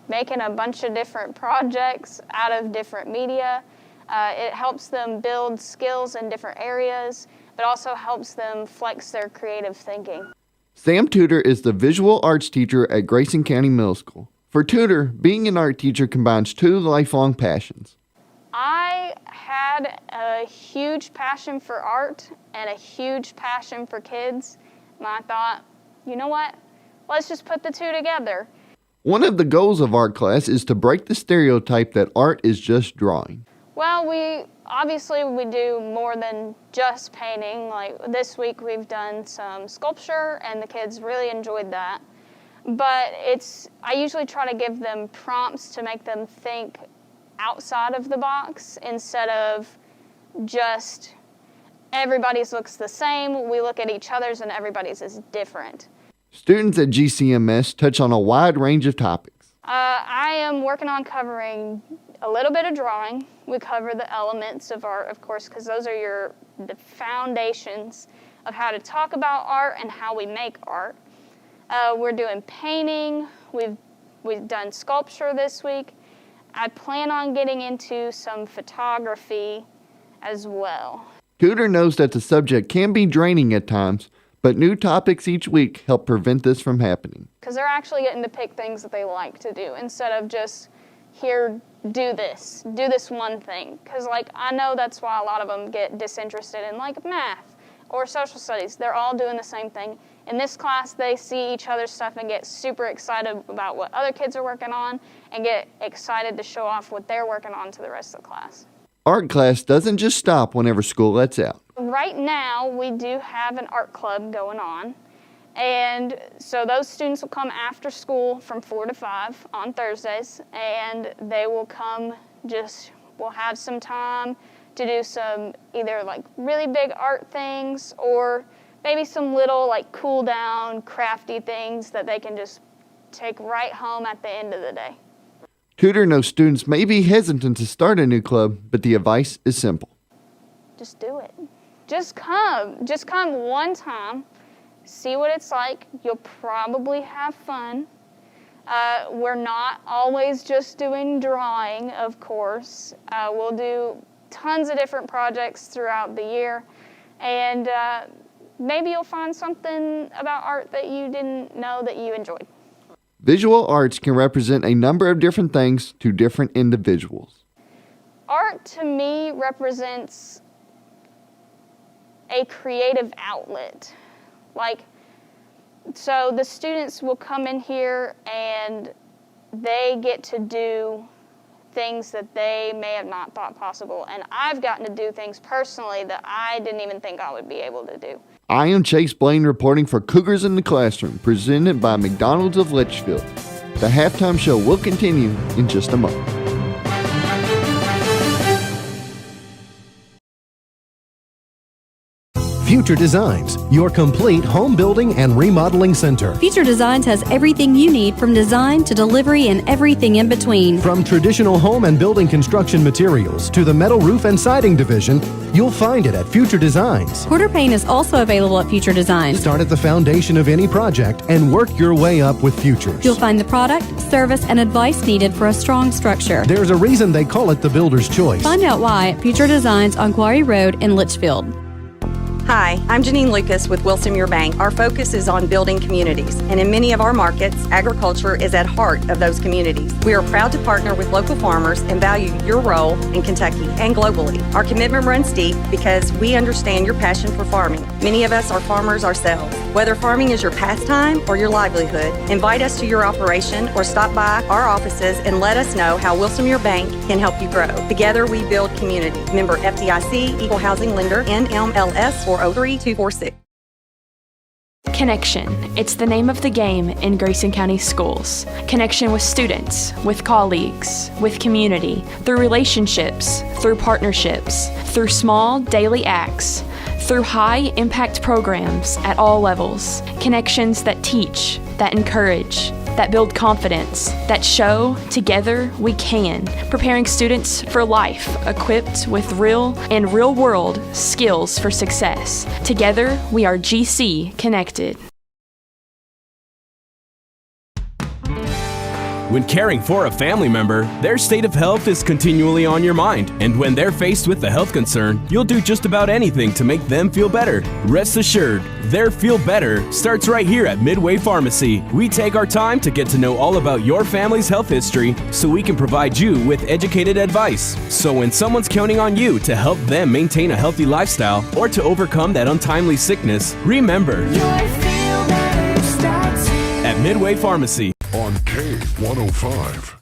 making a bunch of different projects out of different media. It helps them build skills in different areas, but also helps them flex their creative thinking. Sam Tudor is the visual arts teacher at Grayson County Middle School. For Tudor, being an art teacher combines 2 lifelong passions. I had a huge passion for art and a huge passion for kids, and I thought, you know what, let's just put the 2 together. One of the goals of art class is to break the stereotype that art is just drawing. Well, we do more than just painting. Like this week we've done some sculpture and the kids really enjoyed that. But I usually try to give them prompts to make them think outside of the box instead of just everybody's looks the same. We look at each other's and everybody's is different. Students at GCMS touch on a wide range of topics. I am working on covering a little bit of drawing. We cover the elements of art, of course, because those are the foundations of how to talk about art and how we make art. We're doing painting. We've done sculpture this week. I plan on getting into some photography as well. Tudor knows that the subject can be draining at times, but new topics each week help prevent this from happening. Because they're actually getting to pick things that they like to do instead of just, here, do this one thing. Because I know that's why a lot of them get disinterested in math or social studies. They're all doing the same thing. In this class, they see each other's stuff and get super excited about what other kids are working on and get excited to show off what they're working on to the rest of the class. Art class doesn't just stop whenever school lets out. Right now, we do have an art club going on. And so those students will come after school from 4 to 5 on Thursdays, and they will come we'll have some time to do some either really big art things or maybe some little cool down, crafty things that they can just take right home at the end of the day. Tudor knows students may be hesitant to start a new club, but the advice is simple. Just do it. Just come. Just come one time. See what it's like. You'll probably have fun. We're not always just doing drawing, of course. We'll do tons of different projects throughout the year. And maybe you'll find something about art that you didn't know that you enjoyed. Visual arts can represent a number of different things to different individuals. Art, to me, represents a creative outlet. So the students will come in here and they get to do things that they may have not thought possible. And I've gotten to do things personally that I didn't even think I would be able to do. I am Chase Blaine reporting for Cougars in the Classroom, presented by McDonald's of Litchfield. The halftime show will continue in just a moment. Future Designs, your complete home building and remodeling center. Future Designs has everything you need from design to delivery and everything in between. From traditional home and building construction materials to the metal roof and siding division, you'll find it at Future Designs. Quarter paint is also available at Future Designs. Start at the foundation of any project and work your way up with Futures. You'll find the product, service, and advice needed for a strong structure. There's a reason they call it the builder's choice. Find out why at Future Designs on Quarry Road in Litchfield. Hi, I'm Janine Lucas with Wilson Muir Bank. Our focus is on building communities, and in many of our markets, agriculture is at heart of those communities. We are proud to partner with local farmers and value your role in Kentucky and globally. Our commitment runs deep because we understand your passion for farming. Many of us are farmers ourselves. Whether farming is your pastime or your livelihood, invite us to your operation or stop by our offices and let us know how Wilson Muir Bank can help you grow. Together we build community. Member FDIC, Equal Housing Lender, NMLS 403246. Connection. It's the name of the game in Grayson County schools. Connection with students, with colleagues, with community, through relationships, through partnerships, through small daily acts, through high-impact programs at all levels. Connections that teach, that encourage, that build confidence, that show together we can, preparing students for life, equipped with real and real-world skills for success. Together, we are GC Connected. When caring for a family member, their state of health is continually on your mind. And when they're faced with a health concern, you'll do just about anything to make them feel better. Rest assured, their feel better starts right here at Midway Pharmacy. We take our time to get to know all about your family's health history so we can provide you with educated advice. So when someone's counting on you to help them maintain a healthy lifestyle or to overcome that untimely sickness, remember, at Midway Pharmacy. On K105.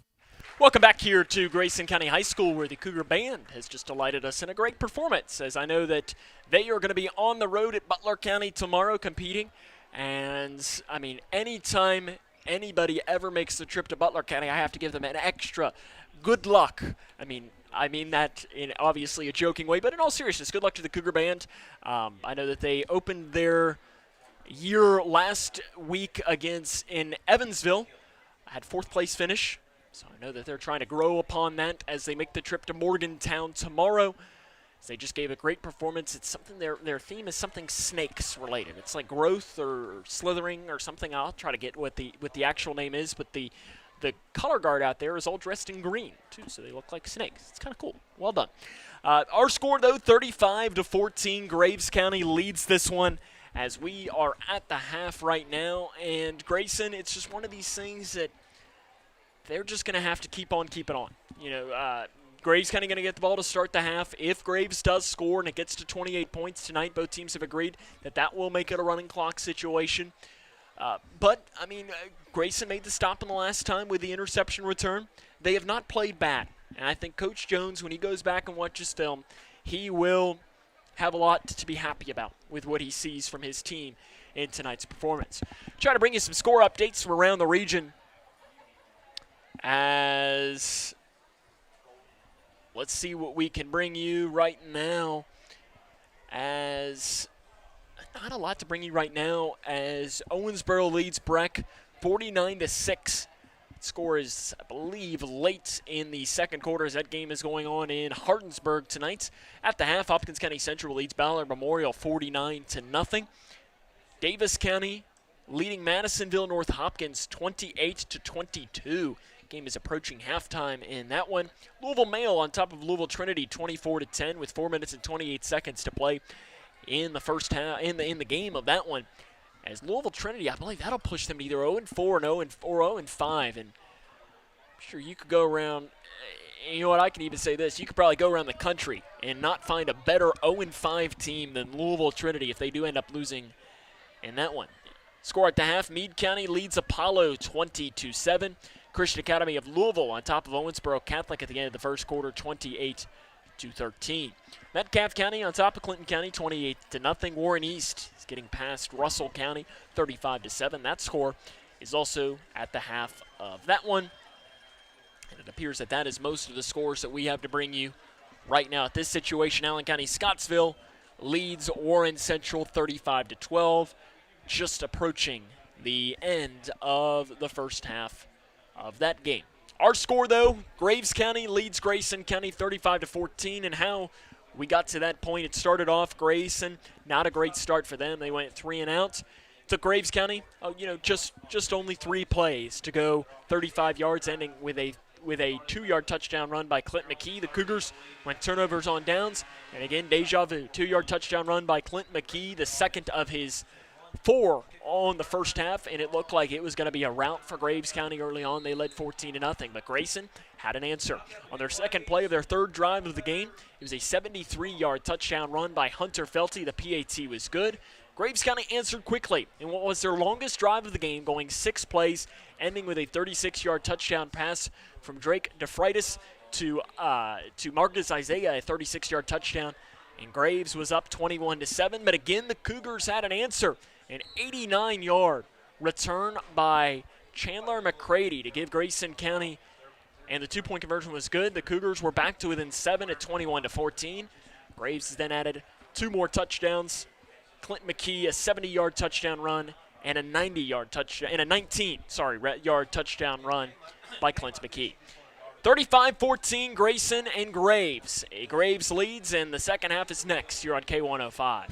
Welcome back here to Grayson County High School, where the Cougar Band has just delighted us in a great performance, as I know that they are going to be on the road at Butler County tomorrow competing. And, I mean, anytime anybody ever makes the trip to Butler County, I have to give them an extra good luck. I mean that in obviously a joking way, but in all seriousness, good luck to the Cougar Band. I know that they opened their year last week in Evansville. Had fourth place finish, so I know that they're trying to grow upon that as they make the trip to Morgantown tomorrow. As they just gave a great performance. It's something, their theme is something snakes related. It's like growth or slithering or something. I'll try to get what the actual name is, but the color guard out there is all dressed in green too, so they look like snakes. It's kind of cool. Well done. Our score though, 35-14. Graves County leads this one, as we are at the half right now. And Grayson, it's just one of these things that they're just going to have to keep on keeping on. You know, Graves kind of going to get the ball to start the half. If Graves does score and it gets to 28 points tonight, both teams have agreed that will make it a running clock situation. But, I mean, Grayson made the stop in the last time with the interception return. They have not played bad. And I think Coach Jones, when he goes back and watches film, he will have a lot to be happy about with what he sees from his team in tonight's performance. Try to bring you some score updates from around the region, as let's see what we can bring you right now, as not a lot to bring you right now, as Owensboro leads Breck 49-6. Score is, I believe, late in the second quarter, as that game is going on in Hardinsburg tonight. At the half, Hopkins County Central leads Ballard Memorial 49-0. Davis County leading Madisonville North Hopkins 28-22. Game is approaching halftime in that one. Louisville Male on top of Louisville Trinity 24-10 with 4 minutes and 28 seconds to play in the first half, in the game of that one. As Louisville Trinity, I believe that'll push them to either 0-4 and 0-5. And I'm sure you could go around, you know what, I can even say this, you could probably go around the country and not find a better 0-5 team than Louisville Trinity if they do end up losing in that one. Score at the half, Meade County leads Apollo 20-7. Christian Academy of Louisville on top of Owensboro Catholic at the end of the first quarter, 28-13. Metcalfe County on top of Clinton County, 28-0. Warren East is getting past Russell County, 35-7. That score is also at the half of that one. And it appears that is most of the scores that we have to bring you right now at this situation. Allen County Scottsville leads Warren Central 35-12, just approaching the end of the first half of that game. Our score, though, Graves County leads Grayson County 35-14, and how we got to that point, it started off not a great start for them. They went 3 and out. Took Graves County, just only 3 plays to go 35 yards, ending with a 2-yard touchdown run by Clint McKee. The Cougars went turnovers on downs, and again, deja vu. 2-yard touchdown run by Clint McKee, the second of his 4 on the first half, and it looked like it was going to be a rout for Graves County early on. They led 14-0, but Grayson had an answer. On their second play of their third drive of the game, it was a 73-yard touchdown run by Hunter Felty. The PAT was good. Graves County answered quickly in what was their longest drive of the game, going 6 plays, ending with a 36-yard touchdown pass from Drake DeFreitas to Marcus Isaiah, a 36-yard touchdown. And Graves was up 21-7, but again, the Cougars had an answer. An 89-yard return by Chandler McCready to give Grayson County, and the 2-point conversion was good. The Cougars were back to within 7 at 21-14. Graves then added 2 more touchdowns. Clint McKee, a 70-yard touchdown run, and a 90-yard touchdown, and a 19-yard touchdown run by Clint McKee. 35-14, Grayson and Graves. Graves leads, and the second half is next here on K105.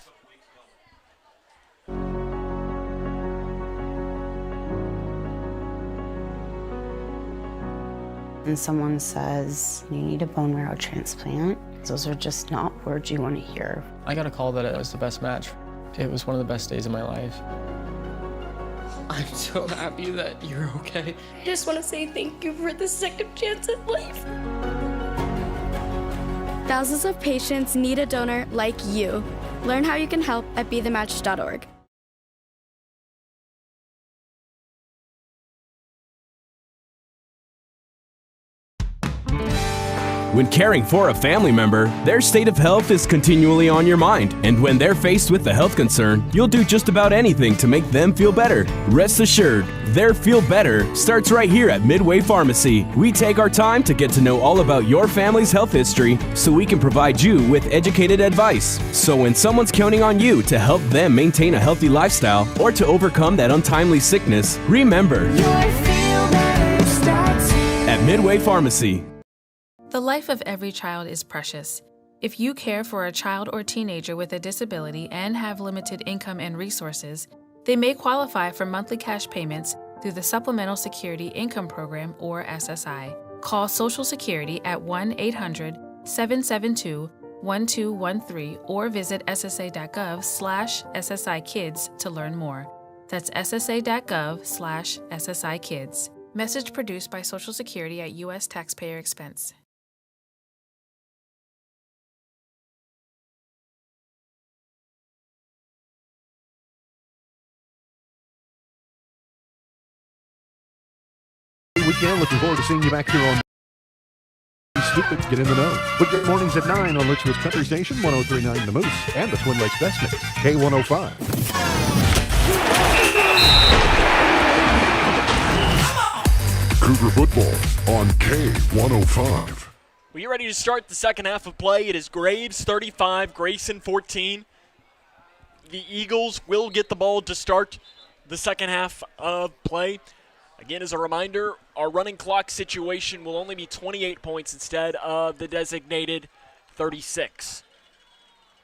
And someone says, you need a bone marrow transplant, those are just not words you want to hear. I got a call that it was the best match. It was one of the best days of my life. I'm so happy that you're okay. I just want to say thank you for the second chance at life. Thousands of patients need a donor like you. Learn how you can help at BeTheMatch.org. When caring for a family member, their state of health is continually on your mind. And when they're faced with a health concern, you'll do just about anything to make them feel better. Rest assured, their feel better starts right here at Midway Pharmacy. We take our time to get to know all about your family's health history so we can provide you with educated advice. So when someone's counting on you to help them maintain a healthy lifestyle or to overcome that untimely sickness, remember, your feel better starts here at Midway Pharmacy. The life of every child is precious. If you care for a child or teenager with a disability and have limited income and resources, they may qualify for monthly cash payments through the Supplemental Security Income Program, or SSI. Call Social Security at 1-800-772-1213 or visit ssa.gov/SSIkids to learn more. That's ssa.gov/SSIkids. Message produced by Social Security at U.S. taxpayer expense. Weekend. Looking forward to seeing you back here on Stupid Get in the Know. Weekday mornings at 9 on Litchfield's Country Station, 103.9 The Moose, and the Twin Lakes Best Mix, K105. Cougar football on K105. We are ready to start the second half of play. It is Graves 35, Grayson 14. The Eagles will get the ball to start the second half of play. Again, as a reminder, our running clock situation will only be 28 points instead of the designated 36.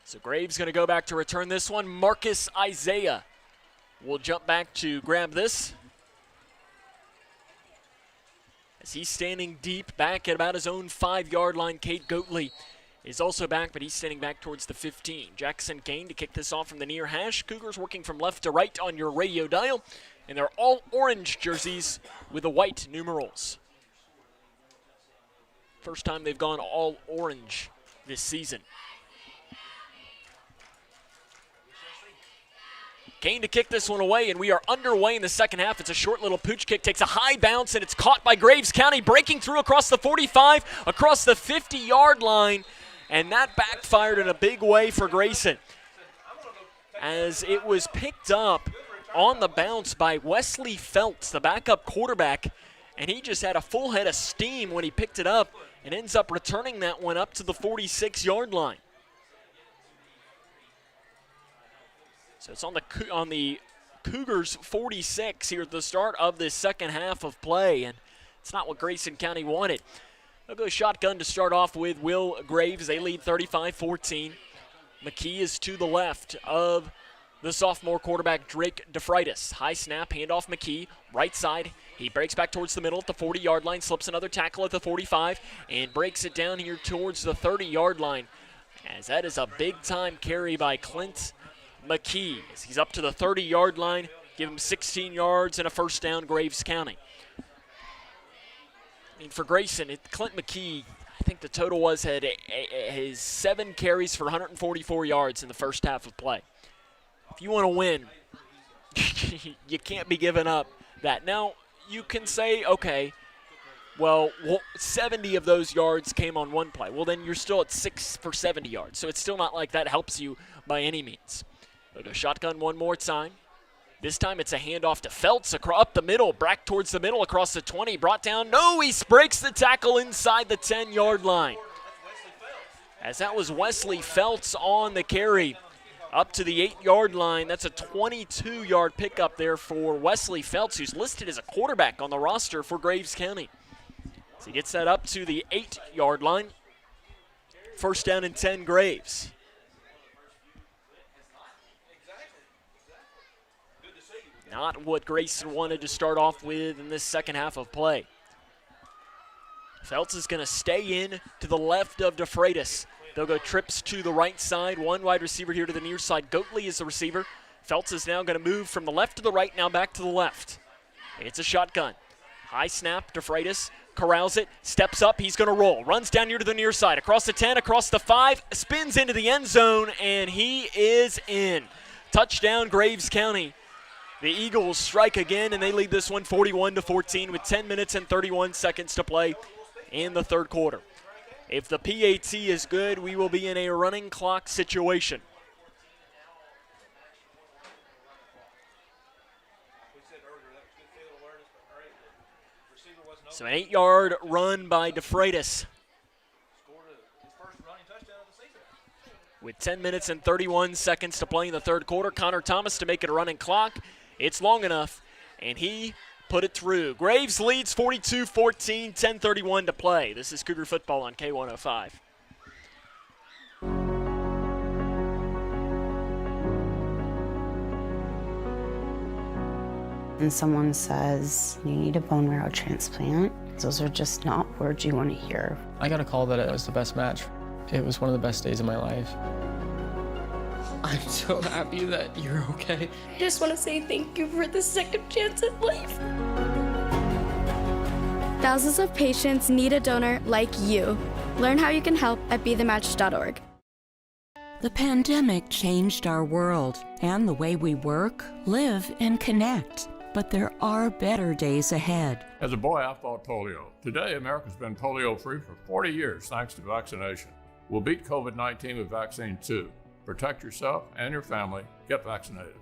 So Graves going to go back to return this one. Marcus Isaiah will jump back to grab this. As he's standing deep back at about his own 5-yard line, Cade Goatley is also back, but he's standing back towards the 15. Jackson Kane to kick this off from the near hash. Cougars working from left to right on your radio dial. And they're all orange jerseys with the white numerals. First time they've gone all orange this season. Kane to kick this one away, and we are underway in the second half. It's a short little pooch kick, takes a high bounce, and it's caught by Graves County, breaking through across the 45, across the 50-yard line, and that backfired in a big way for Grayson, as it was picked up on the bounce by Wesley Feltz, the backup quarterback, and he just had a full head of steam when he picked it up and ends up returning that one up to the 46-yard line. So it's on the Cougars 46 here at the start of this second half of play, and it's not what Grayson County wanted. They'll go shotgun to start off with Will Graves. They lead 35-14. McKee is to the left of the sophomore quarterback, Drake DeFreitas. High snap, handoff McKee, right side. He breaks back towards the middle at the 40-yard line, slips another tackle at the 45, and breaks it down here towards the 30-yard line, as that is a big-time carry by Clint McKee. As he's up to the 30-yard line, give him 16 yards and a first down, Graves County. I mean, for Grayson, Clint McKee, I think the total was his 7 carries for 144 yards in the first half of play. If you want to win, you can't be giving up that. Now, you can say, okay, well, 70 of those yards came on one play. Well, then you're still at 6 for 70 yards. So it's still not like that helps you by any means. They'll go shotgun one more time. This time it's a handoff to Feltz up the middle, back towards the middle, across the 20, brought down. No, he breaks the tackle inside the 10-yard line. As that was Wesley Feltz on the carry up to the 8-yard line. That's a 22-yard pickup there for Wesley Feltz, who's listed as a quarterback on the roster for Graves County. So he gets that up to the 8-yard line. First down and 10, Graves. Not what Grayson wanted to start off with in this second half of play. Feltz is going to stay in to the left of DeFreitas. They'll go trips to the right side. One wide receiver here to the near side. Goatley is the receiver. Feltz is now going to move from the left to the right, now back to the left. It's a shotgun. High snap, DeFreitas corrals it, steps up, he's going to roll. Runs down here to the near side, across the 10, across the 5, spins into the end zone, and he is in. Touchdown, Graves County. The Eagles strike again, and they lead this one 41-14 with 10 minutes and 31 seconds to play in the third quarter. If the PAT is good, we will be in a running clock situation. So an 8-yard run by DeFreitas. With 10 minutes and 31 seconds to play in the third quarter, Connor Thomas to make it a running clock. It's long enough, and he put it through. Graves leads 42-14, 10:31 to play. This is Cougar football on K105. And someone says, you need a bone marrow transplant, those are just not words you want to hear. I got a call that it was the best match. It was one of the best days of my life. I'm so happy that you're okay. I just want to say thank you for the second chance at life. Thousands of patients need a donor like you. Learn how you can help at BeTheMatch.org. The pandemic changed our world and the way we work, live, and connect. But there are better days ahead. As a boy, I fought polio. Today, America's been polio-free for 40 years thanks to vaccination. We'll beat COVID-19 with vaccine too. Protect yourself and your family. Get vaccinated.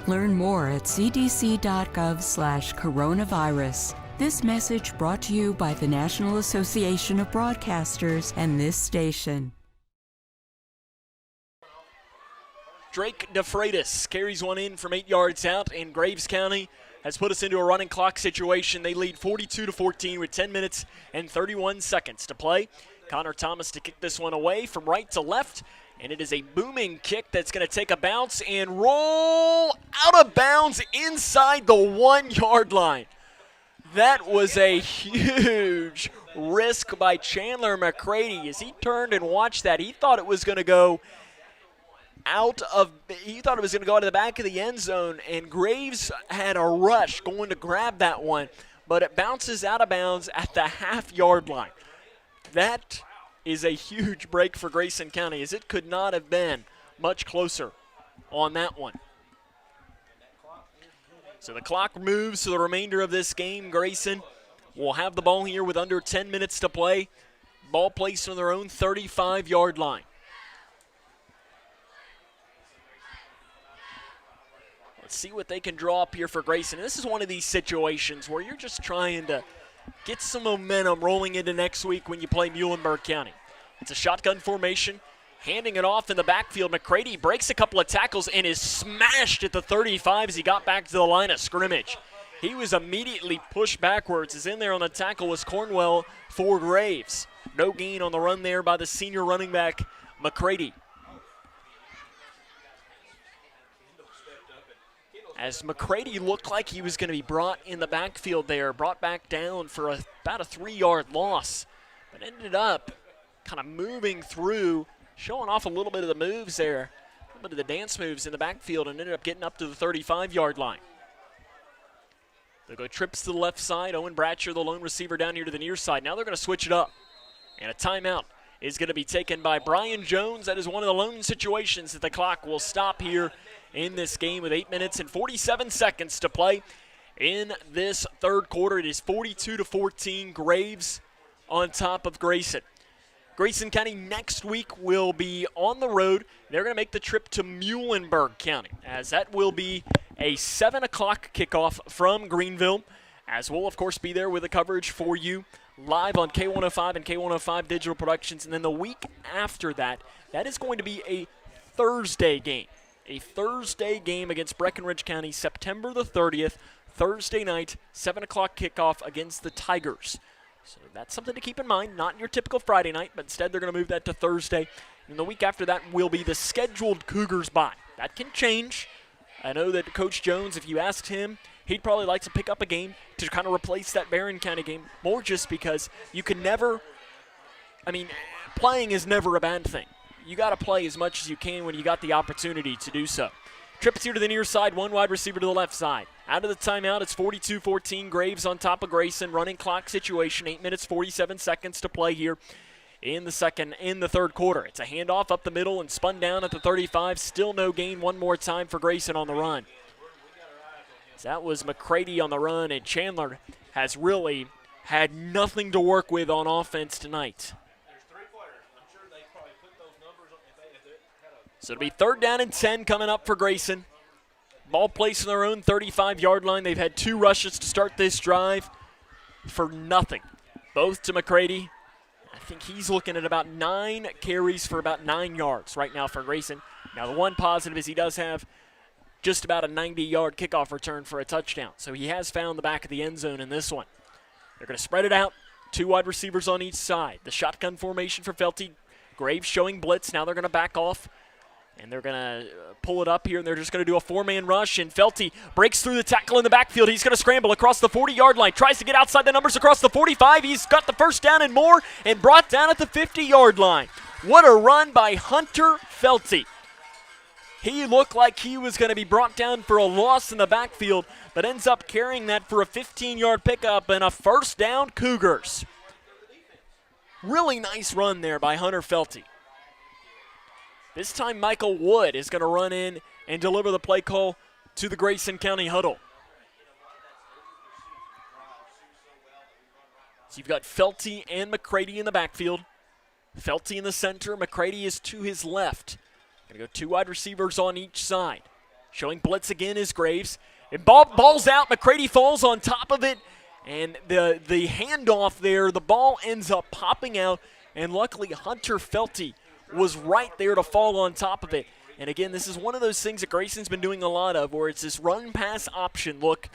Learn more at cdc.gov/coronavirus. This message brought to you by the National Association of Broadcasters and this station. Drake DeFreitas carries one in from 8 yards out, and Graves County has put us into a running clock situation. They lead 42-14 with 10 minutes and 31 seconds to play. Connor Thomas to kick this one away from right to left, and it is a booming kick that's going to take a bounce and roll out of bounds inside the 1 yard line. That was a huge risk by Chandler McCready. As he turned and watched that, he thought it was going to go out of the back of the end zone, and Graves had a rush going to grab that one, but it bounces out of bounds at the half-yard line. That is a huge break for Grayson County, as it could not have been much closer on that one. So the clock moves to the remainder of this game. Grayson will have the ball here with under 10 minutes to play. Ball placed on their own 35-yard line. Let's see what they can draw up here for Grayson. This is one of these situations where you're just trying to get some momentum rolling into next week when you play Muhlenberg County. It's a shotgun formation. handing it off in the backfield. McCready breaks a couple of tackles and is smashed at the 35 as he got back to the line of scrimmage. He was immediately pushed backwards. As in there on the tackle was Cornwell for Graves. No gain on the run there by the senior running back, McCready. As McCready looked like he was going to be brought in the backfield there, brought back down for about a 3-yard loss, but ended up kind of moving through, showing off a little bit of the moves there, a little bit of the dance moves in the backfield, and ended up getting up to the 35-yard line. They'll go trips to the left side. Owen Bratcher, the lone receiver, down here to the near side. Now they're going to switch it up, and a timeout is going to be taken by Brian Jones. That is one of the lone situations that the clock will stop here in this game with 8 minutes and 47 seconds to play in this third quarter. It is 42-14, Graves on top of Grayson. Grayson County next week will be on the road. They're going to make the trip to Muhlenberg County, as that will be a 7 o'clock kickoff from Greenville, as we'll, of course, be there with the coverage for you live on K105 and K105 Digital Productions. And then the week after that, that is going to be a Thursday game. A Thursday game against Breckenridge County, September the 30th, Thursday night, 7 o'clock kickoff against the Tigers. So that's something to keep in mind, not your typical Friday night, but instead they're going to move that to Thursday. And the week after that will be the scheduled Cougars bye. That can change. I know that Coach Jones, if you asked him, he'd probably like to pick up a game to kind of replace that Barron County game, more just because you can never, playing is never a bad thing. You got to play as much as you can when you got the opportunity to do so. Trips here to the near side, one wide receiver to the left side. Out of the timeout, it's 42-14. Graves on top of Grayson. Running clock situation, 8 minutes, 47 seconds to play here in the third quarter. It's a handoff up the middle and spun down at the 35. Still no gain. One more time for Grayson on the run. That was McCready on the run, and Chandler has really had nothing to work with on offense tonight. So it'll be 3rd down and 10 coming up for Grayson. Ball placed on their own 35-yard line. They've had 2 rushes to start this drive for nothing. Both to McCready. I think he's looking at about 9 carries for about 9 yards right now for Grayson. Now the one positive is he does have just about a 90-yard kickoff return for a touchdown. So he has found the back of the end zone in this one. They're going to spread it out. 2 wide receivers on each side. The shotgun formation for Felty. Graves showing blitz. Now they're going to back off. And they're going to pull it up here, and they're just going to do a 4-man rush. And Felty breaks through the tackle in the backfield. He's going to scramble across the 40-yard line. Tries to get outside the numbers across the 45. He's got the first down and more, and brought down at the 50-yard line. What a run by Hunter Felty. He looked like he was going to be brought down for a loss in the backfield, but ends up carrying that for a 15-yard pickup and a first down, Cougars. Really nice run there by Hunter Felty. This time Michael Wood is going to run in and deliver the play call to the Grayson County huddle. So you've got Felty and McCready in the backfield. Felty in the center. McCready is to his left. Going to go 2 wide receivers on each side. Showing blitz again is Graves. And ball's out. McCready falls on top of it. And the handoff there, the ball ends up popping out. And luckily Hunter Felty was right there to fall on top of it. And again, this is one of those things that Grayson's been doing a lot of, where it's this run-pass option look,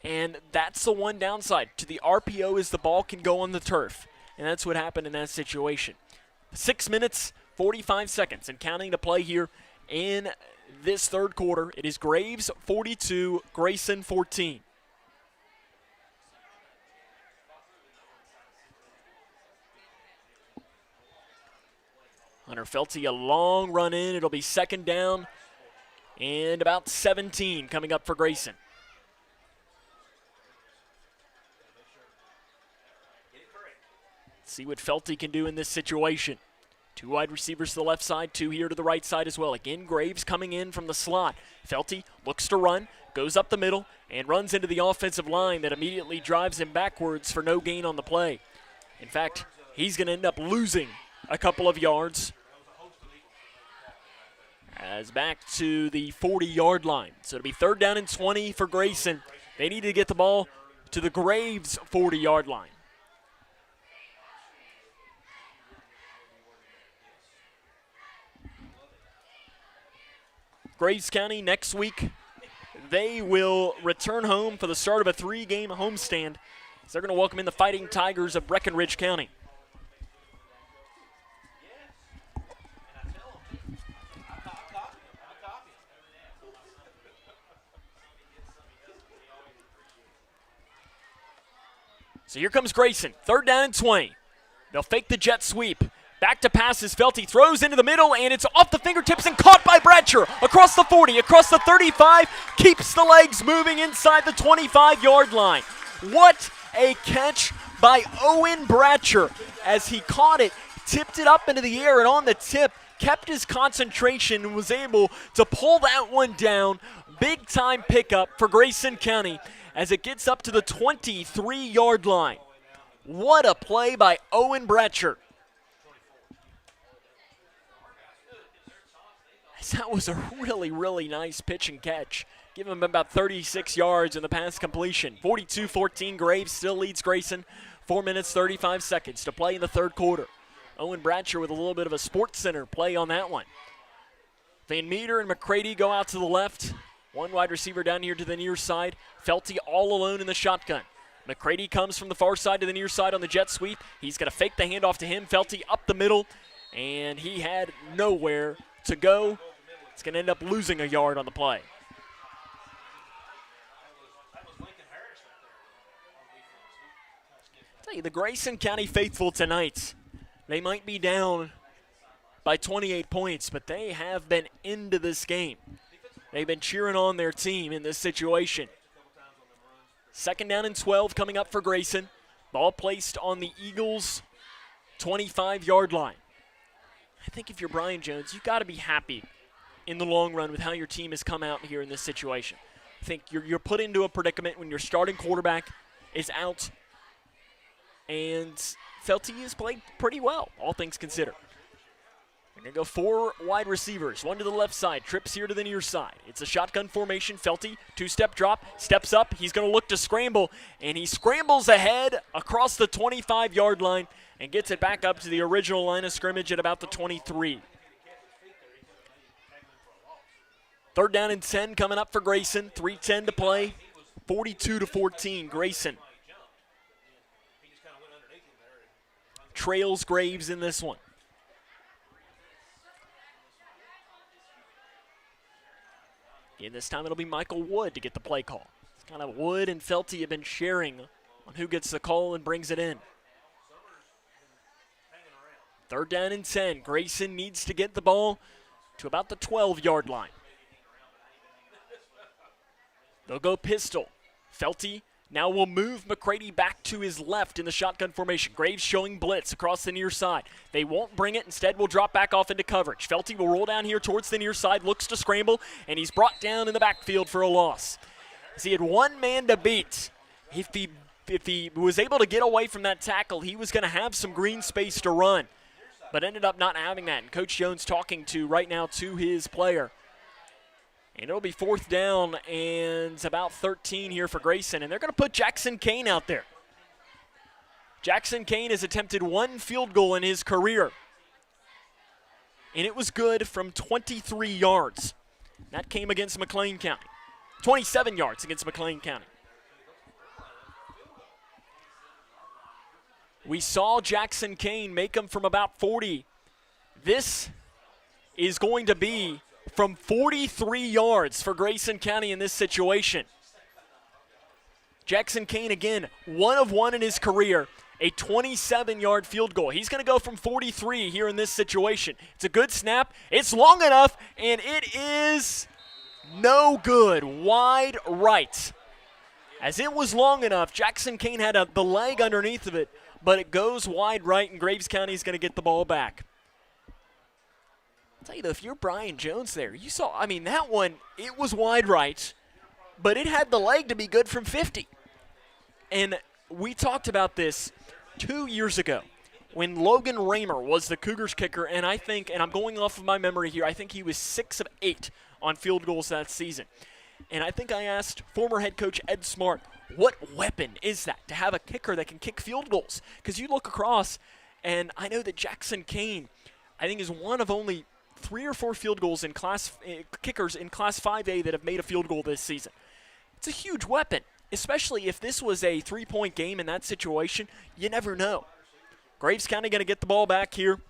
and that's the one downside to the RPO is the ball can go on the turf, and that's what happened in that situation. 6 minutes, 45 seconds, and counting to play here in this third quarter. It is Graves 42, Grayson 14. Hunter Felty, a long run in. It'll be 2nd down and about 17 coming up for Grayson. Let's see what Felty can do in this situation. 2 wide receivers to the left side, 2 here to the right side as well. Again, Graves coming in from the slot. Felty looks to run, goes up the middle, and runs into the offensive line that immediately drives him backwards for no gain on the play. In fact, he's going to end up losing a couple of yards. As back to the 40-yard line. So it'll be 3rd down and 20 for Grayson. They need to get the ball to the Graves 40-yard line. Graves County next week, they will return home for the start of a 3-game homestand. So they're going to welcome in the Fighting Tigers of Breckenridge County. So here comes Grayson, 3rd down and 20. They'll fake the jet sweep. Back to pass is Felty, throws into the middle, and it's off the fingertips and caught by Bratcher. Across the 40, across the 35, keeps the legs moving inside the 25-yard line. What a catch by Owen Bratcher as he caught it, tipped it up into the air, and on the tip, kept his concentration and was able to pull that one down. Big-time pickup for Grayson County as it gets up to the 23-yard line. What a play by Owen Bratcher. That was a really, really nice pitch and catch. Give him about 36 yards in the pass completion. 42-14, Graves still leads Grayson. 4 minutes, 35 seconds to play in the 3rd quarter. Owen Bratcher with a little bit of a Sports Center play on that one. Van Meter and McCready go out to the left. One wide receiver down here to the near side. Felty all alone in the shotgun. McCready comes from the far side to the near side on the jet sweep. He's going to fake the handoff to him. Felty up the middle, and he had nowhere to go. It's going to end up losing a yard on the play. I'll tell you, the Grayson County faithful tonight, they might be down by 28 points, but they have been into this game. They've been cheering on their team in this situation. 2nd down and 12 coming up for Grayson. Ball placed on the Eagles' 25-yard line. I think if you're Brian Jones, you've got to be happy in the long run with how your team has come out here in this situation. I think you're put into a predicament when your starting quarterback is out, and Felty has played pretty well, all things considered. We're going to go 4 wide receivers, one to the left side, trips here to the near side. It's a shotgun formation. Felty, 2-step drop, steps up. He's going to look to scramble, and he scrambles ahead across the 25-yard line and gets it back up to the original line of scrimmage at about the 23. 3rd down and 10 coming up for Grayson. 3:10 to play. 42-14, Grayson trails Graves in this one. And this time it'll be Michael Wood to get the play call. It's kind of Wood and Felty have been sharing on who gets the call and brings it in. 3rd down and 10. Grayson needs to get the ball to about the 12-yard line. They'll go pistol. Felty now will move McCready back to his left in the shotgun formation. Graves showing blitz across the near side. They won't bring it. Instead, will drop back off into coverage. Felty will roll down here towards the near side, looks to scramble, and he's brought down in the backfield for a loss. As he had one man to beat. If he was able to get away from that tackle, he was going to have some green space to run, but ended up not having that. And Coach Jones talking to right now to his player. And it'll be 4th down and about 13 here for Grayson. And they're going to put Jackson Kane out there. Jackson Kane has attempted 1 field goal in his career. And it was good from 23 yards. That came against McLean County. 27 yards against McLean County. We saw Jackson Kane make them from about 40. This is going to be from 43 yards for Grayson County in this situation. Jackson Kane, again, 1 of 1 in his career, a 27-yard field goal. He's going to go from 43 here in this situation. It's a good snap. It's long enough, and it is no good. Wide right. As it was long enough, Jackson Kane had the leg underneath of it, but it goes wide right, and Graves County is going to get the ball back. I'll tell you though, if you're Brian Jones there, you saw, that one, it was wide right, but it had the leg to be good from 50. And we talked about this 2 years ago when Logan Raymer was the Cougars kicker, and I think, and I'm going off of my memory here, I think he was 6 of 8 on field goals that season. And I think I asked former head coach Ed Smart, what weapon is that to have a kicker that can kick field goals? Because you look across, and I know that Jackson Kane, I think, is one of only 3 or 4 field goals in kickers in Class 5A that have made a field goal this season. It's a huge weapon, especially if this was a 3-point game in that situation. You never know. Graves County going to get the ball back here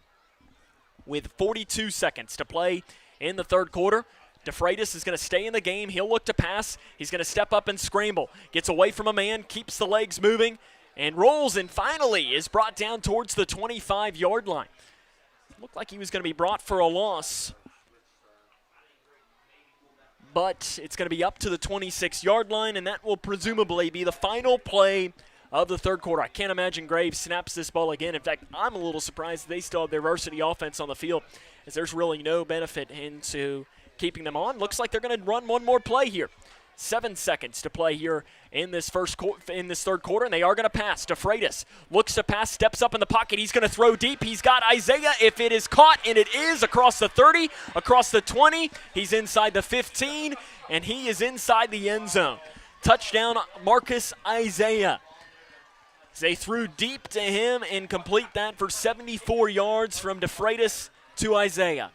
with 42 seconds to play in the third quarter. DeFreitas is going to stay in the game. He'll look to pass. He's going to step up and scramble. Gets away from a man, keeps the legs moving, and rolls, and finally is brought down towards the 25-yard line. Looked like he was going to be brought for a loss, but it's going to be up to the 26-yard line, and that will presumably be the final play of the third quarter. I can't imagine Graves snaps this ball again. In fact, I'm a little surprised they still have their varsity offense on the field, as there's really no benefit into keeping them on. Looks like they're going to run one more play here. 7 seconds to play here in this third quarter, and they are going to pass. DeFreitas looks to pass, steps up in the pocket. He's going to throw deep. He's got Isaiah. If it is caught, and it is, across the 30, across the 20, he's inside the 15, and he is inside the end zone. Touchdown, Marcus Isaiah. They threw deep to him and complete that for 74 yards from DeFreitas to Isaiah.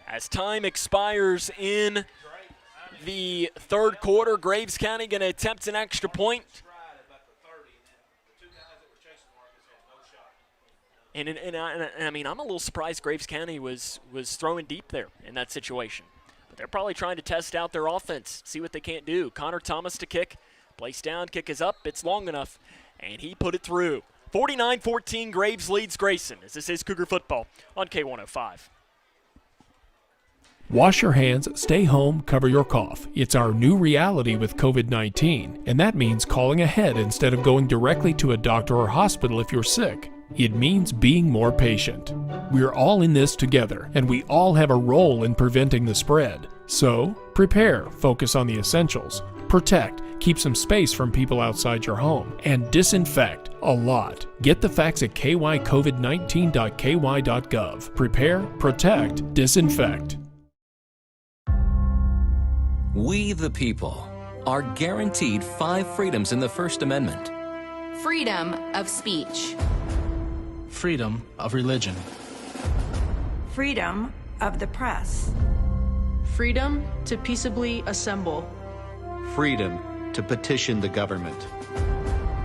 As time expires in the third quarter, Graves County going to attempt an extra point. And I mean, I'm a little surprised Graves County was throwing deep there in that situation. But they're probably trying to test out their offense, see what they can't do. Connor Thomas to kick. Place down, kick is up. It's long enough, and he put it through. 49-14, Graves leads Grayson, as this is Cougar football on K105. Wash your hands, stay home, cover your cough. It's our new reality with COVID-19, and that means calling ahead instead of going directly to a doctor or hospital if you're sick. It means being more patient. We're all in this together, and we all have a role in preventing the spread. So, prepare, focus on the essentials, protect, keep some space from people outside your home, and disinfect a lot. Get the facts at kycovid19.ky.gov. Prepare, protect, disinfect. We, the people, are guaranteed 5 freedoms in the First Amendment. Freedom of speech. Freedom of religion. Freedom of the press. Freedom to peaceably assemble. Freedom to petition the government.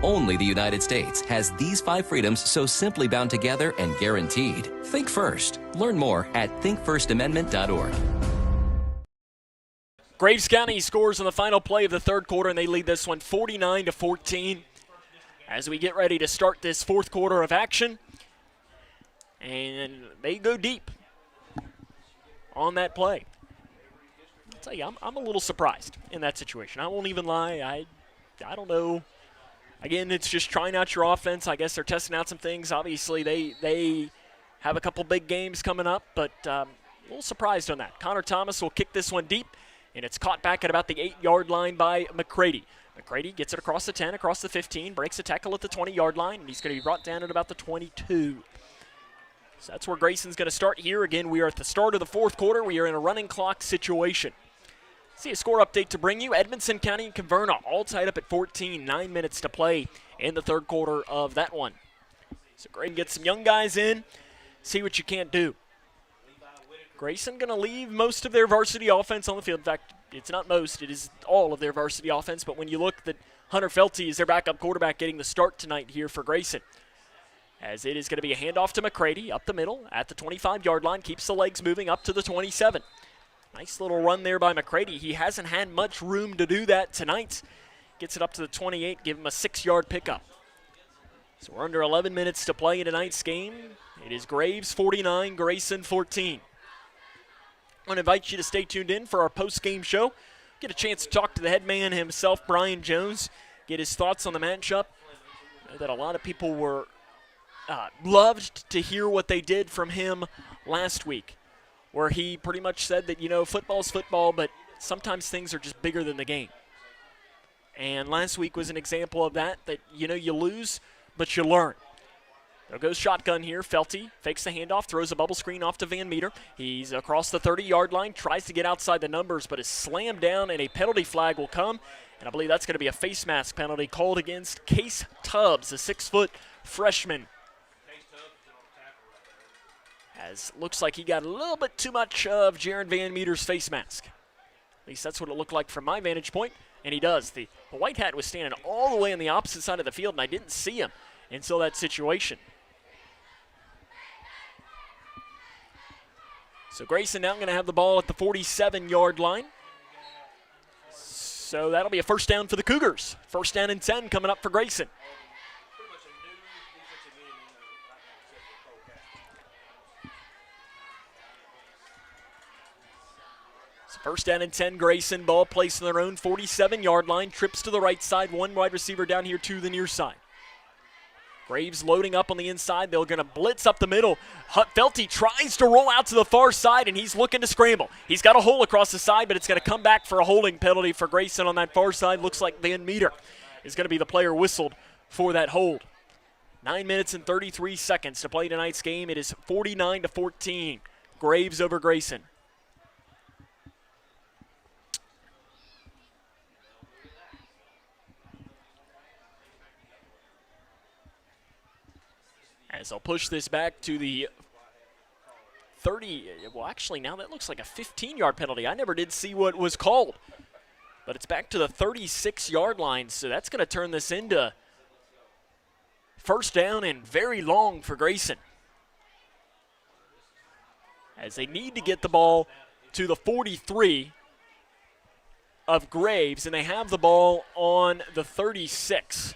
Only the United States has these 5 freedoms so simply bound together and guaranteed. Think first. Learn more at thinkfirstamendment.org. Graves County scores on the final play of the third quarter, and they lead this one 49-14 as we get ready to start this fourth quarter of action. And they go deep on that play. I'll tell you, I'm a little surprised in that situation. I won't even lie. I don't know. Again, it's just trying out your offense. I guess they're testing out some things. Obviously, they have a couple big games coming up, but a little surprised on that. Connor Thomas will kick this one deep, and it's caught back at about the 8-yard line by McCready. McCready gets it across the 10, across the 15, breaks a tackle at the 20-yard line, and he's going to be brought down at about the 22. So that's where Grayson's going to start here. Again, we are at the start of the fourth quarter. We are in a running clock situation. See a score update to bring you. Edmondson County and Converna all tied up at 14, 9 minutes to play in the third quarter of that one. So Grayson gets some young guys in, see what you can't do. Grayson going to leave most of their varsity offense on the field. In fact, it's not most, it is all of their varsity offense. But when you look that Hunter Felty is their backup quarterback getting the start tonight here for Grayson. As it is going to be a handoff to McCready up the middle at the 25-yard line. Keeps the legs moving up to the 27. Nice little run there by McCready. He hasn't had much room to do that tonight. Gets it up to the 28, give him a 6-yard pickup. So we're under 11 minutes to play in tonight's game. It is Graves 49, Grayson 14. I want to invite you to stay tuned in for our post-game show. Get a chance to talk to the head man himself, Brian Jones, get his thoughts on the matchup. I know that a lot of people were loved to hear what they did from him last week, where he pretty much said that, football's football, but sometimes things are just bigger than the game. And last week was an example of that, you lose, but you learn. There goes shotgun here. Felty fakes the handoff, throws a bubble screen off to Van Meter. He's across the 30-yard line, tries to get outside the numbers, but is slammed down, and a penalty flag will come And I believe that's going to be a face mask penalty called against Case Tubbs, a 6-foot freshman. As looks like he got a little bit too much of Jaron Van Meter's face mask. At least that's what it looked like from my vantage point, and he does. The white hat was standing all the way on the opposite side of the field, and I didn't see him until that situation. So Grayson now going to have the ball at the 47-yard line. So that'll be a first down for the Cougars. First down and 10 coming up for Grayson. So first down and 10, Grayson. Ball placed on their own 47-yard line. Trips to the right side. One wide receiver down here to the near side. Graves loading up on the inside. They're going to blitz up the middle. Felty tries to roll out to the far side, and he's looking to scramble. He's got a hole across the side, but it's going to come back for a holding penalty for Grayson on that far side. Looks like Van Meter is going to be the player whistled for that hold. 9 minutes and 33 seconds to play tonight's game. It is 49-14. Graves over Grayson. As I'll push this back to the 30, well actually now that looks like a 15-yard penalty. I never did see what was called. But it's back to the 36-yard line, so that's going to turn this into first down and very long for Grayson. As they need to get the ball to the 43 of Graves, and they have the ball on the 36.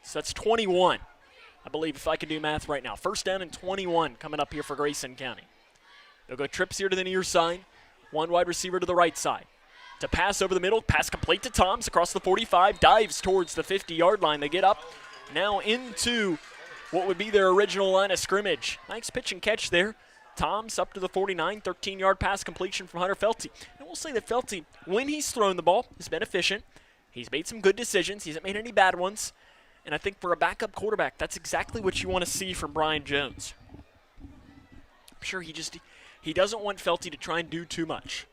So that's 21, I believe, if I can do math right now. First down and 21 coming up here for Grayson County. They'll go trips here to the near side. One wide receiver to the right side. To pass over the middle, pass complete to Toms across the 45, dives towards the 50-yard line. They get up now into what would be their original line of scrimmage. Nice pitch and catch there. Toms up to the 49, 13-yard pass completion from Hunter Felty. And we'll say that Felty, when he's thrown the ball, has been efficient. He's made some good decisions. He hasn't made any bad ones. And I think for a backup quarterback, that's exactly what you want to see from Brian Jones. I'm sure he doesn't want Felty to try and do too much.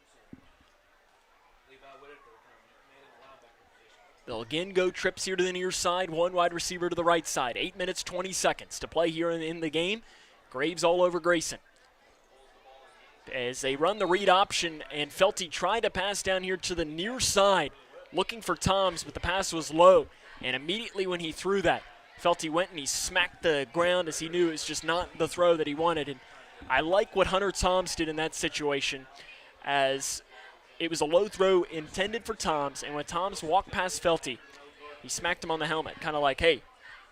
They'll again go trips here to the near side, one wide receiver to the right side. 8 minutes, 20 seconds to play here in the game. Graves all over Grayson. As they run the read option, and Felty tried to pass down here to the near side, looking for Toms, but the pass was low. And immediately when he threw that, Felty went and he smacked the ground as he knew it was just not the throw that he wanted. And I like what Hunter Toms did in that situation, as it was a low throw intended for Toms, and when Toms walked past Felty, he smacked him on the helmet, kind of like, "Hey,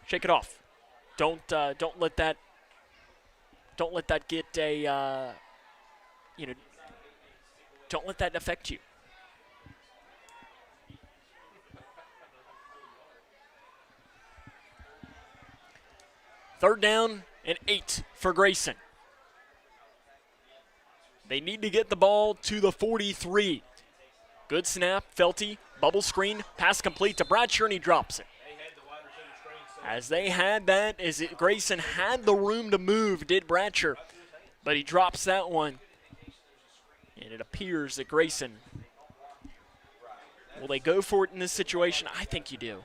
shake it off. Don't let that get a don't let that affect you." Third down and 8 for Grayson. They need to get the ball to the 43. Good snap, Felty, bubble screen, pass complete to Bradshaw, and he drops it. As they had that, Grayson had the room to move, did Bradshaw, but he drops that one. And it appears that Grayson, will they go for it in this situation? I think you do.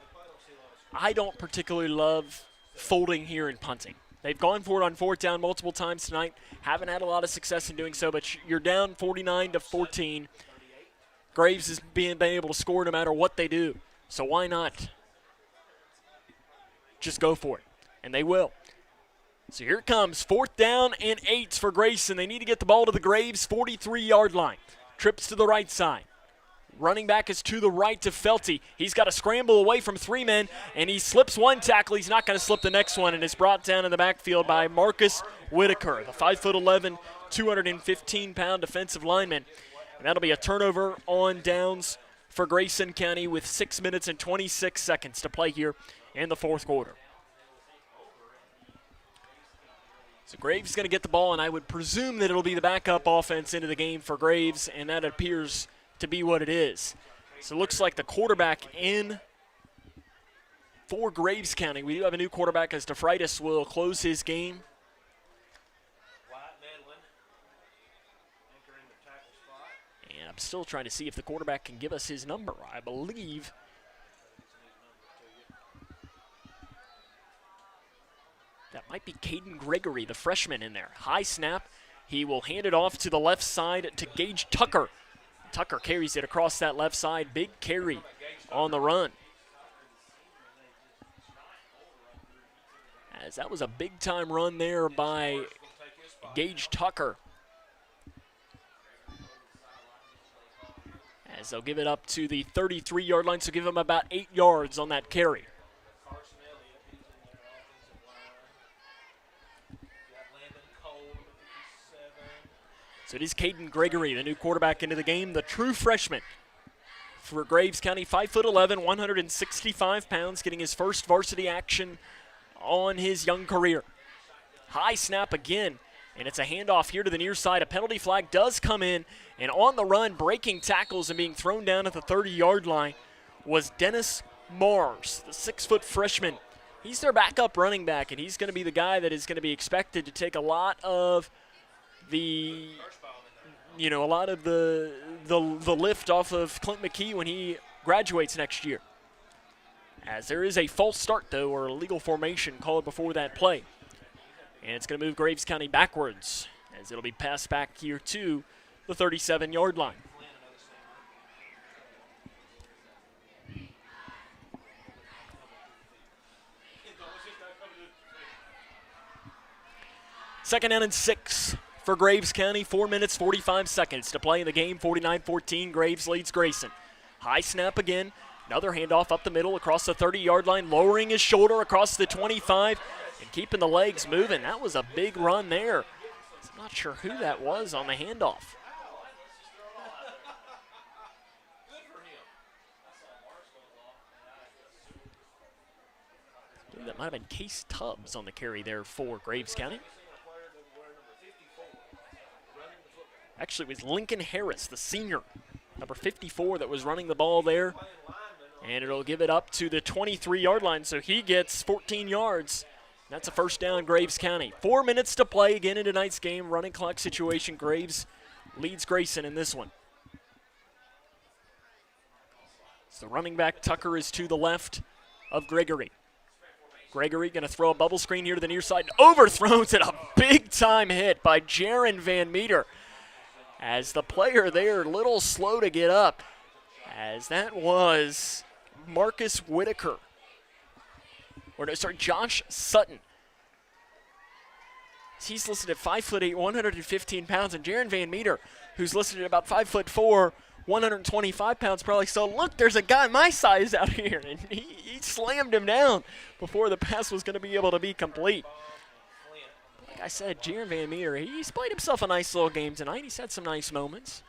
I don't particularly love folding here and punting. They've gone for it on fourth down multiple times tonight. Haven't had a lot of success in doing so, but you're down 49-14. Graves is being able to score no matter what they do. So why not just go for it? And they will. So here it comes, fourth down and 8 for Grayson. They need to get the ball to the Graves 43-yard line. Trips to the right side. Running back is to the right to Felty. He's got to scramble away from 3 men, and he slips one tackle. He's not going to slip the next one, and is brought down in the backfield by Marcus Whitaker, the 5'11", 215-pound defensive lineman. And that'll be a turnover on downs for Grayson County with 6 minutes and 26 seconds to play here in the fourth quarter. So Graves is going to get the ball, and I would presume that it'll be the backup offense into the game for Graves, and that appears to be what it is. So it looks like the quarterback in for Graves County. We do have a new quarterback as DeFreitas will close his game. And still trying to see if the quarterback can give us his number. I believe that might be Caden Gregory, the freshman in there. High snap. He will hand it off to the left side to Gage Tucker. Tucker carries it across that left side. Big carry on the run. As that was a big-time run there by Gage Tucker. As they'll give it up to the 33-yard line, so give him about 8 yards on that carry. So it is Caden Gregory, the new quarterback into the game, the true freshman for Graves County, 5'11", 165 pounds, getting his first varsity action on his young career. High snap again, and it's a handoff here to the near side. A penalty flag does come in, and on the run, breaking tackles and being thrown down at the 30-yard line was Dennis Mars, the 6-foot freshman. He's their backup running back, and he's going to be the guy that is going to be expected to take a lot of the lift off of Clint McKee when he graduates next year. As there is a false start, though, or illegal formation called before that play. And it's going to move Graves County backwards, as it'll be passed back here to the 37-yard line. Second down and 6 for Graves County. 4 minutes, 45 seconds to play in the game. 49-14, Graves leads Grayson. High snap again. Another handoff up the middle across the 30-yard line, lowering his shoulder across the 25 and keeping the legs moving. That was a big run there. I'm not sure who that was on the handoff. I believe that might have been Case Tubbs on the carry there for Graves County. Actually, it was Lincoln Harris, the senior, number 54, that was running the ball there. And it'll give it up to the 23-yard line, so he gets 14 yards. That's a first down, Graves County. 4 minutes to play again in tonight's game. Running clock situation. Graves leads Grayson in this one. So running back Tucker is to the left of Gregory. Gregory going to throw a bubble screen here to the near side. Overthrows it, a big-time hit by Jaron Van Meter. As the player there, a little slow to get up. As that was Marcus Whitaker. Josh Sutton. He's listed at 5'8", 115 pounds, and Jaron Van Meter, who's listed at about 5'4", 125 pounds, probably so. Look, there's a guy my size out here, and he slammed him down before the pass was going to be able to be complete. Like I said, Jaron Van Meter, he's played himself a nice little game tonight. He's had some nice moments.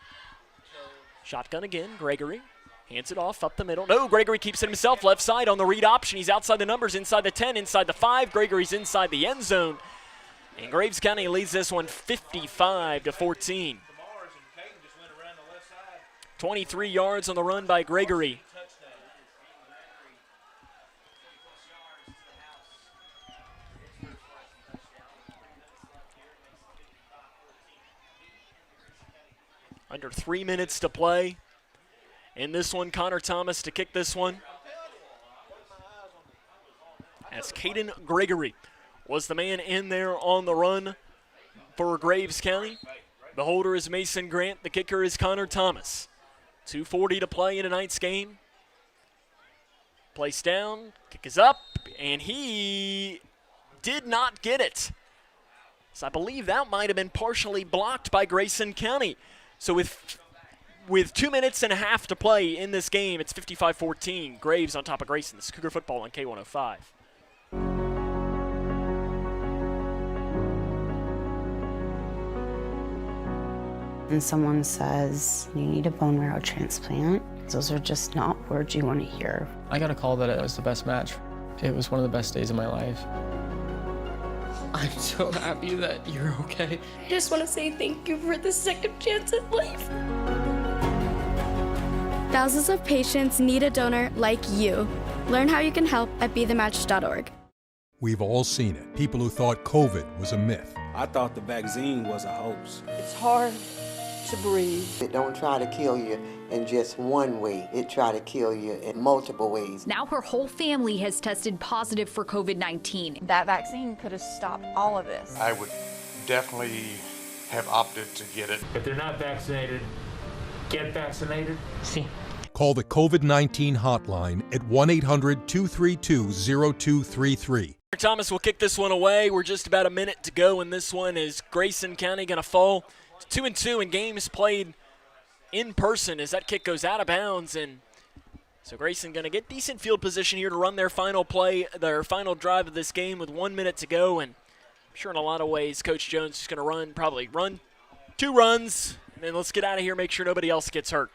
Shotgun again, Gregory. Hands it off up the middle. No, Gregory keeps it himself. Left side on the read option. He's outside the numbers, inside the 10, inside the 5. Gregory's inside the end zone. And Graves County leads this one 55-14. 23 yards on the run by Gregory. Under 3 minutes to play. In this one, Connor Thomas to kick this one. As Caden Gregory was the man in there on the run for Graves County. The holder is Mason Grant. The kicker is Connor Thomas. 2:40 to play in tonight's game. Place down, kick is up, and he did not get it. So I believe that might have been partially blocked by Grayson County. So with 2 minutes and a half to play in this game, it's 55-14. Graves on top of Grayson. This is Cougar football on K105. And someone says, you need a bone marrow transplant, those are just not words you want to hear. I got a call that it was the best match. It was one of the best days of my life. I'm so happy that you're okay. I just want to say thank you for the second chance at life. Thousands of patients need a donor like you. Learn how you can help at BeTheMatch.org. We've all seen it. People who thought COVID was a myth. I thought the vaccine was a hoax. It's hard to breathe. It don't try to kill you in just one way. It try to kill you in multiple ways. Now her whole family has tested positive for COVID-19. That vaccine could have stopped all of this. I would definitely have opted to get it. If they're not vaccinated, get vaccinated. See. Call the COVID-19 hotline at 1-800-232-0233. Thomas will kick this one away. We're just about a minute to go in this one. Is Grayson County going to fall 2-2 in games played in person as that kick goes out of bounds? And so Grayson going to get decent field position here to run their final play, their final drive of this game with 1 minute to go. And I'm sure in a lot of ways Coach Jones is going to probably run 2 runs, and then let's get out of here, make sure nobody else gets hurt.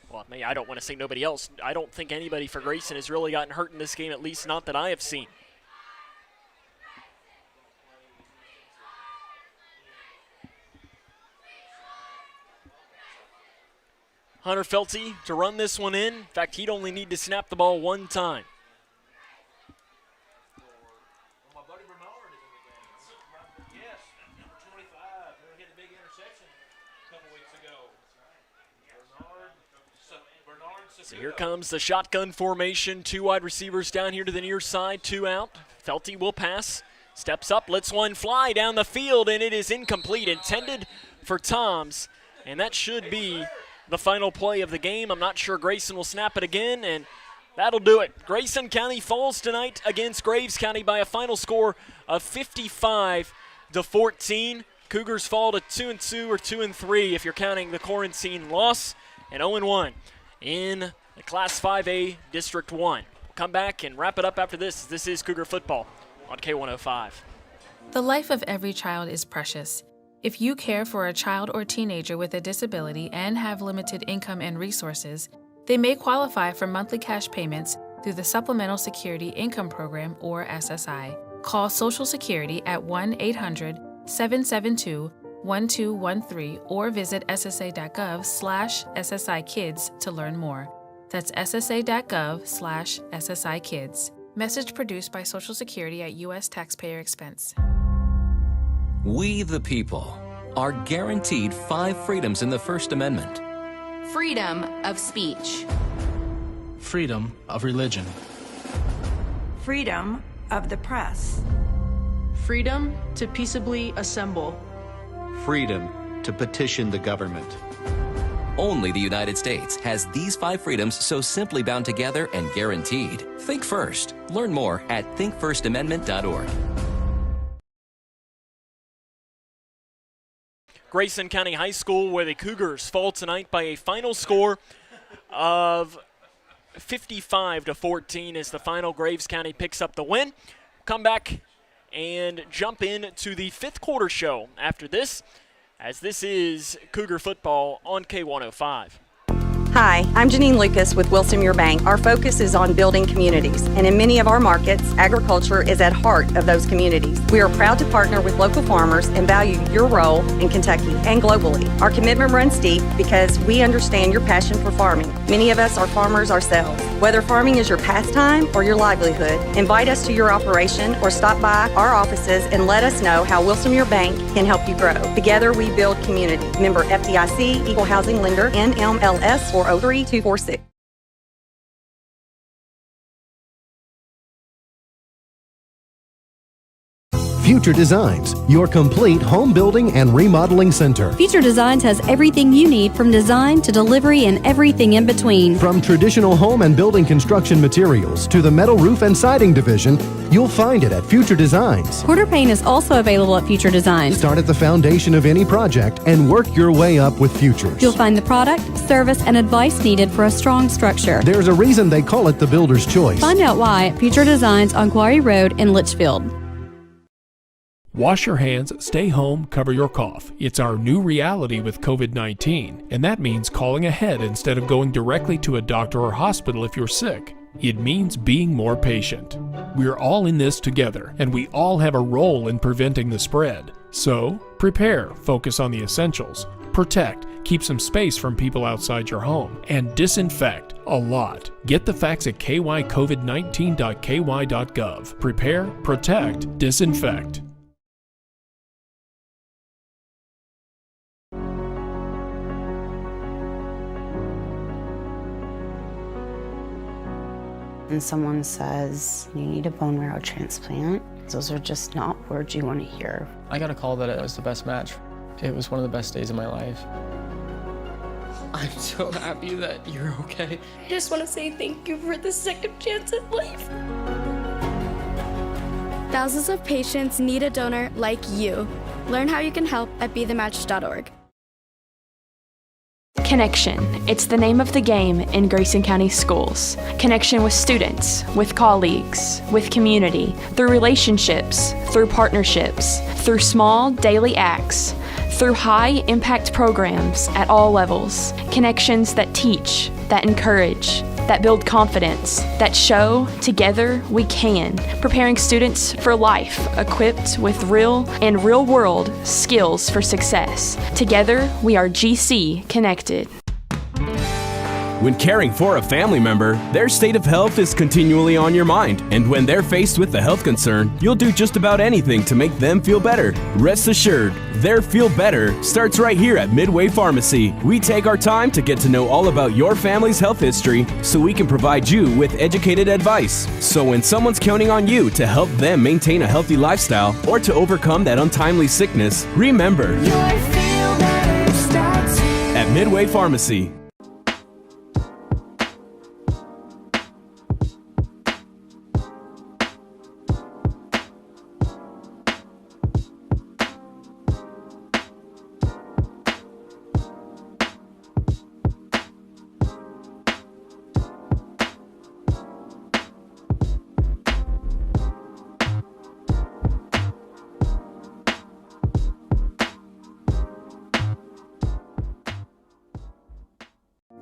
Well, I don't want to say nobody else. I don't think anybody for Grayson has really gotten hurt in this game, at least not that I have seen. Hunter Felty to run this one in. In fact, he'd only need to snap the ball 1 time. So here comes the shotgun formation. 2 wide receivers down here to the near side, 2 out. Felty will pass, steps up, lets one fly down the field, and it is incomplete, intended for Toms. And that should be the final play of the game. I'm not sure Grayson will snap it again, and that'll do it. Grayson County falls tonight against Graves County by a final score of 55-14. Cougars fall to 2-2 or 2-3 if you're counting the quarantine loss, and 0-1 in the Class 5A District 1. We'll come back and wrap it up after this. This is Cougar football on K105. The life of every child is precious. If you care for a child or teenager with a disability and have limited income and resources, they may qualify for monthly cash payments through the Supplemental Security Income Program, or SSI. Call Social Security at 1-800-772-1213 or visit ssa.gov/SSI-Kids to learn more. That's ssa.gov/SSI-Kids. Message produced by Social Security at U.S. taxpayer expense. We, the people, are guaranteed 5 freedoms in the First Amendment. Freedom of speech. Freedom of religion. Freedom of the press. Freedom to peaceably assemble. Freedom to petition the government. Only the United States has these 5 freedoms so simply bound together and guaranteed. Think first. Learn more at thinkfirstamendment.org. Grayson County High School, where the Cougars fall tonight by a final score of 55-14 as the final. Graves County picks up the win. Come back and jump in to the 5th quarter show after this, as this is Cougar football on K105. Hi, I'm Janine Lucas with Wilson Muir Bank. Our focus is on building communities, and in many of our markets, agriculture is at heart of those communities. We are proud to partner with local farmers and value your role in Kentucky and globally. Our commitment runs deep because we understand your passion for farming. Many of us are farmers ourselves. Whether farming is your pastime or your livelihood, invite us to your operation or stop by our offices and let us know how Wilson Muir Bank can help you grow. Together we build community. Member FDIC, Equal Housing Lender, NMLS 403246. Future Designs, your complete home building and remodeling center. Future Designs has everything you need from design to delivery and everything in between. From traditional home and building construction materials to the metal roof and siding division, you'll find it at Future Designs. Quarter paint is also available at Future Designs. Start at the foundation of any project and work your way up with Futures. You'll find the product, service, and advice needed for a strong structure. There's a reason they call it the builder's choice. Find out why at Future Designs on Quarry Road in Litchfield. Wash your hands, stay home, cover your cough. It's our new reality with COVID-19, and that means calling ahead instead of going directly to a doctor or hospital if you're sick. It means being more patient. We're all in this together, and we all have a role in preventing the spread. So, prepare, focus on the essentials, protect, keep some space from people outside your home, and disinfect a lot. Get the facts at kycovid19.ky.gov. Prepare, protect, disinfect. and someone says, you need a bone marrow transplant, those are just not words you want to hear. I got a call that it was the best match. It was one of the best days of my life. I'm so happy that you're okay. I just want to say thank you for the second chance at life. Thousands of patients need a donor like you. Learn how you can help at BeTheMatch.org. Connection. It's the name of the game in Grayson County schools. Connection with students, with colleagues, with community, through relationships, through partnerships, through small daily acts, through high-impact programs at all levels. Connections that teach, that encourage, that build confidence, that show together we can, preparing students for life, equipped with real and real-world skills for success. Together, we are GC Connected. When caring for a family member, their state of health is continually on your mind. And when they're faced with a health concern, you'll do just about anything to make them feel better. Rest assured, their feel better starts right here at Midway Pharmacy. We take our time to get to know all about your family's health history so we can provide you with educated advice. So when someone's counting on you to help them maintain a healthy lifestyle or to overcome that untimely sickness, remember, your feel better starts here at Midway Pharmacy.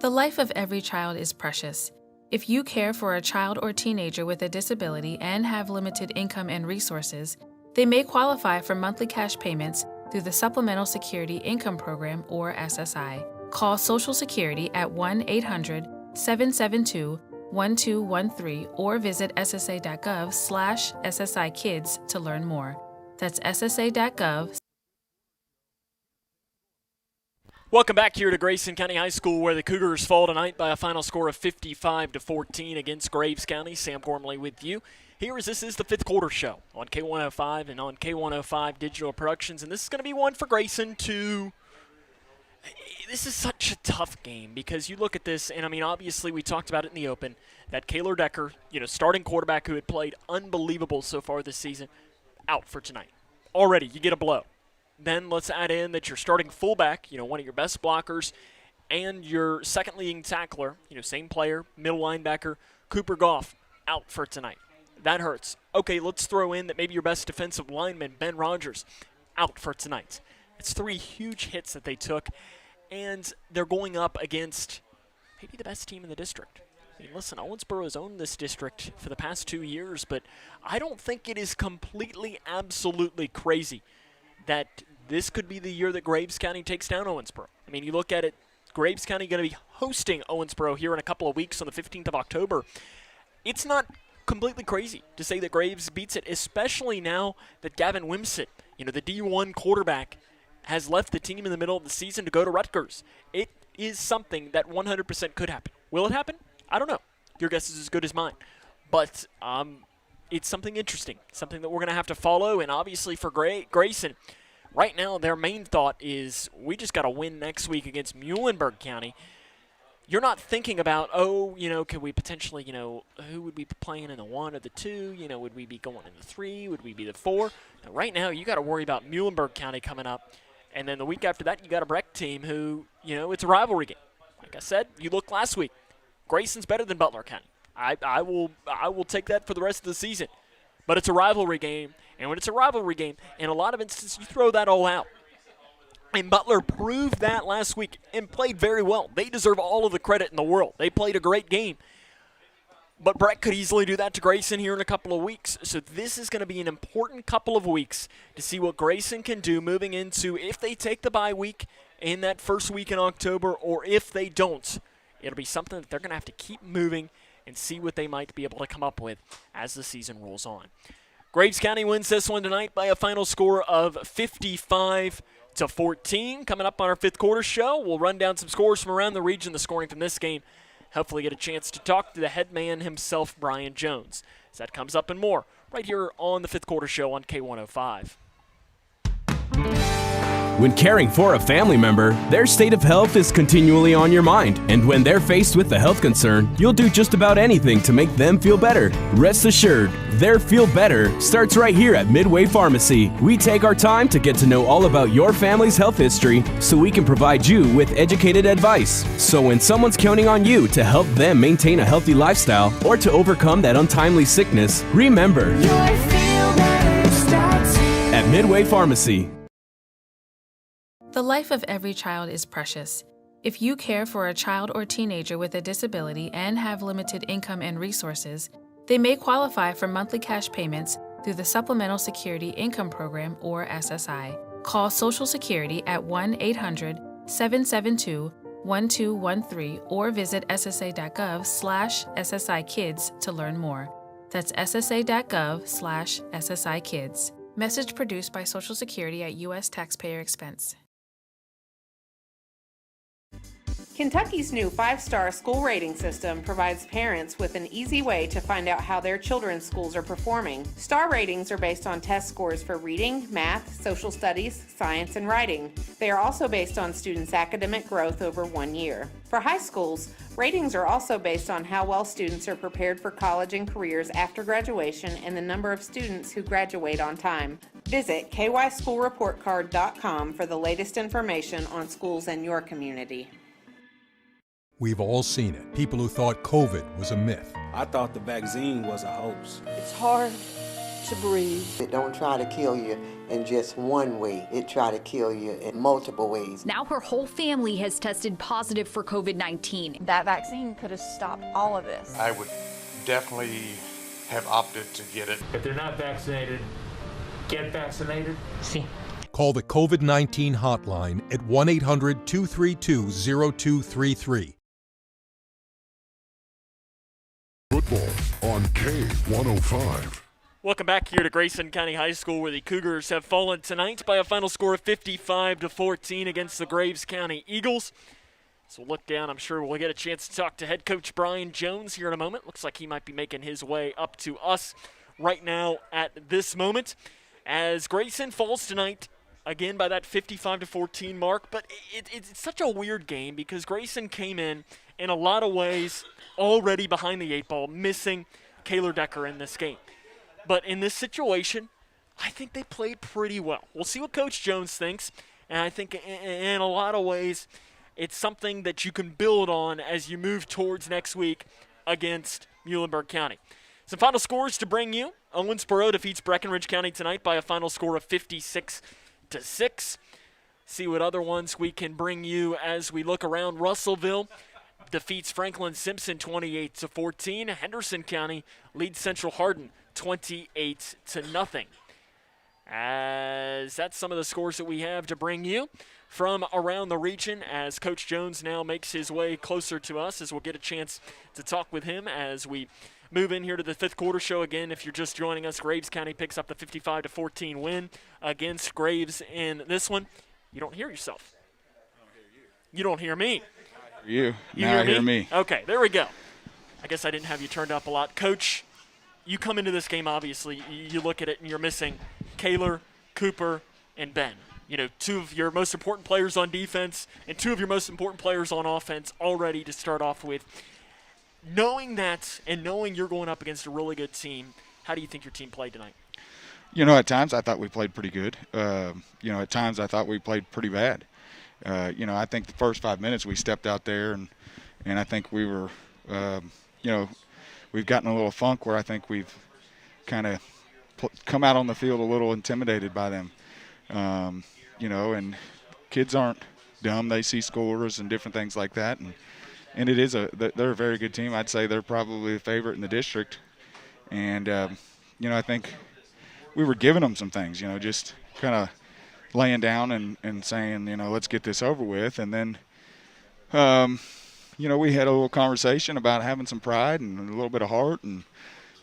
The life of every child is precious. If you care for a child or teenager with a disability and have limited income and resources, they may qualify for monthly cash payments through the Supplemental Security Income Program, or SSI. Call Social Security at 1-800-772-1213 or visit ssa.gov/SSI Kids to learn more. That's ssa.gov. Welcome back here to Grayson County High School, where the Cougars fall tonight by a final score of 55-14 against Graves County. Sam Gormley with you. This is the fifth quarter show on K105 and on K105 Digital Productions, and this is going to be one for Grayson to. This is such a tough game because you look at this, and I mean, obviously we talked about it in the open, that Kaylor Decker, starting quarterback who had played unbelievable so far this season, out for tonight. Already, you get a blow. Then let's add in that your starting fullback, one of your best blockers, and your second leading tackler, same player, middle linebacker, Cooper Goff, out for tonight. That hurts. Okay, let's throw in that maybe your best defensive lineman, Ben Rogers, out for tonight. It's three huge hits that they took, and they're going up against maybe the best team in the district. I mean, listen, Owensboro has owned this district for the past 2 years, but I don't think it is completely, absolutely crazy that this could be the year that Graves County takes down Owensboro. I mean, you look at it, Graves County going to be hosting Owensboro here in a couple of weeks on the 15th of October. It's not completely crazy to say that Graves beats it, especially now that Gavin Wimsett, the D1 quarterback, has left the team in the middle of the season to go to Rutgers. It is something that 100% could happen. Will it happen? I don't know. Your guess is as good as mine. But it's something interesting, something that we're going to have to follow. And obviously for Grayson, right now their main thought is we just got to win next week against Muhlenberg County. You're not thinking about, could we potentially, who would we be playing in the 1 or the 2? Would we be going in the 3? Would we be the 4? Now, right now you got to worry about Muhlenberg County coming up. And then the week after that, you got a Breck team who, it's a rivalry game. Like I said, you look last week. Grayson's better than Butler County. I will take that for the rest of the season. But it's a rivalry game, and when it's a rivalry game, in a lot of instances, you throw that all out. And Butler proved that last week and played very well. They deserve all of the credit in the world. They played a great game. But Breck could easily do that to Grayson here in a couple of weeks. So this is going to be an important couple of weeks to see what Grayson can do moving into, if they take the bye week in that first week in October, or if they don't. It'll be something that they're going to have to keep moving and see what they might be able to come up with as the season rolls on. Graves County wins this one tonight by a final score of 55-14. Coming up on our fifth quarter show, we'll run down some scores from around the region. The scoring from this game hopefully get a chance to talk to the head man himself, Brian Jones. As that comes up and more right here on the Fifth Quarter Show on K105. When caring for a family member, their state of health is continually on your mind. And when they're faced with a health concern, you'll do just about anything to make them feel better. Rest assured, their feel better starts right here at Midway Pharmacy. We take our time to get to know all about your family's health history so we can provide you with educated advice. So when someone's counting on you to help them maintain a healthy lifestyle or to overcome that untimely sickness, remember, your feel better starts here at Midway Pharmacy. The life of every child is precious. If you care for a child or teenager with a disability and have limited income and resources, they may qualify for monthly cash payments through the Supplemental Security Income Program, or SSI. Call Social Security at 1-800-772-1213 or visit ssa.gov/SSI-Kids to learn more. That's ssa.gov/SSI-Kids. Message produced by Social Security at U.S. taxpayer expense. Kentucky's new 5-star school rating system provides parents with an easy way to find out how their children's schools are performing. Star ratings are based on test scores for reading, math, social studies, science, and writing. They are also based on students' academic growth over 1 year. For high schools, ratings are also based on how well students are prepared for college and careers after graduation and the number of students who graduate on time. Visit kyschoolreportcard.com for the latest information on schools in your community. We've all seen it. People who thought COVID was a myth. I thought the vaccine was a hoax. It's hard to breathe. It don't try to kill you in just one way. It try to kill you in multiple ways. Now her whole family has tested positive for COVID-19. That vaccine could have stopped all of this. I would definitely have opted to get it. If they're not vaccinated, get vaccinated. See. Call the COVID-19 hotline at 1-800-232-0233. Football on K105. Welcome back here to Grayson County High School, where the Cougars have fallen tonight by a final score of 55-14 against the Graves County Eagles. So we'll look down. I'm sure we'll get a chance to talk to head coach Brian Jones here in a moment. Looks like he might be making his way up to us right now at this moment. As Grayson falls tonight, again by that 55-14 mark, but it's such a weird game because Grayson came in a lot of ways already behind the 8 ball, missing Kaylor Decker in this game. But in this situation, I think they played pretty well. We'll see what Coach Jones thinks, and I think in a lot of ways it's something that you can build on as you move towards next week against Muhlenberg County. Some final scores to bring you. Owensboro defeats Breckenridge County tonight by a final score of 56-6. See what other ones we can bring you as we look around. Russellville defeats Franklin Simpson 28-14. Henderson County leads Central Hardin 28-0. As that's some of the scores that we have to bring you from around the region, as Coach Jones now makes his way closer to us, as we'll get a chance to talk with him as we move in here to the Fifth Quarter Show. Again, if you're just joining us, Graves County picks up the 55-14 win against Graves in this one. You don't hear yourself. You don't hear me. You hear me. Okay, there we go. I guess I didn't have you turned up a lot. Coach, you come into this game, obviously, you look at it and you're missing Kaylor, Cooper, and Ben. You know, 2 of your most important players on defense and 2 of your most important players on offense already to start off with. Knowing that and knowing you're going up against a really good team, how do you think your team played tonight? You know, at times I thought we played pretty good. At times I thought we played pretty bad. I think the first 5 minutes we stepped out there and I think we were, we've gotten a little funk where I think we've kind of come out on the field a little intimidated by them. And kids aren't dumb. They see scores and different things like that. And it is they're a very good team. I'd say they're probably the favorite in the district. And, I think we were giving them some things, just kind of laying down and saying, let's get this over with. And then, we had a little conversation about having some pride and a little bit of heart. And,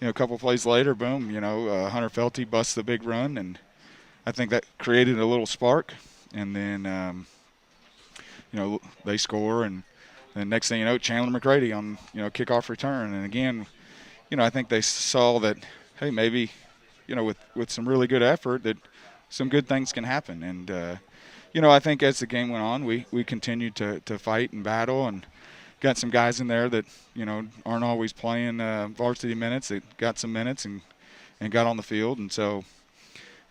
a couple plays later, boom, Hunter Felty busts the big run. And I think that created a little spark. And then, they score and And next thing you know, Chandler McGrady on, kickoff return. And again, I think they saw that, hey, maybe, with some really good effort that some good things can happen. And, I think as the game went on, we continued to fight and battle and got some guys in there that, aren't always playing varsity minutes. That got some minutes and got on the field. And so,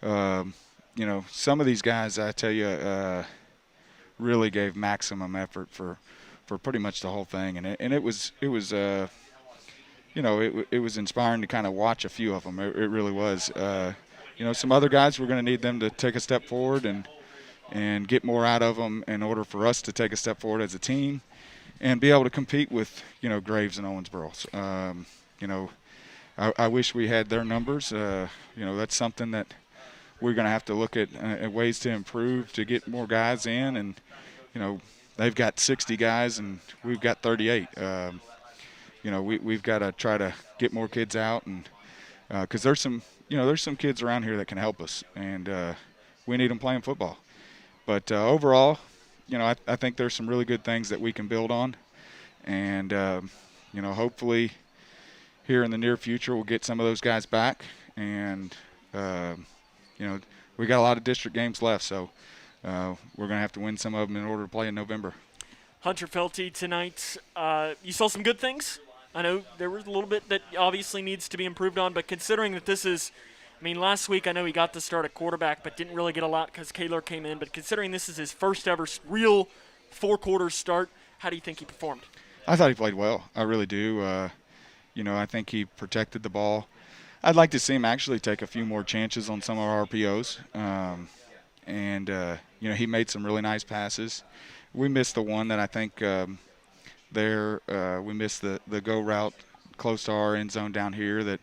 some of these guys, I tell you, really gave maximum effort for pretty much the whole thing. And it was inspiring to kind of watch a few of them. It really was. Some other guys, we're going to need them to take a step forward and get more out of them in order for us to take a step forward as a team and be able to compete with, Graves and Owensboro. I wish we had their numbers. That's something that we're going to have to look at ways to improve to get more guys in. And, they've got 60 guys and we've got 38. We've got to try to get more kids out, and because there's some kids around here that can help us, and we need them playing football. But overall, I think there's some really good things that we can build on, and hopefully here in the near future we'll get some of those guys back, and we got a lot of district games left, so we're going to have to win some of them in order to play in November. Hunter Felty tonight, you saw some good things. I know there was a little bit that obviously needs to be improved on, but considering that this is, last week I know he got to start at quarterback but didn't really get a lot because Kaler came in, but considering this is his first ever real 4-quarter start, how do you think he performed? I thought he played well. I really do. I think he protected the ball. I'd like to see him actually take a few more chances on some of our RPOs. He made some really nice passes. We missed the one that I think we missed the go route close to our end zone down here that,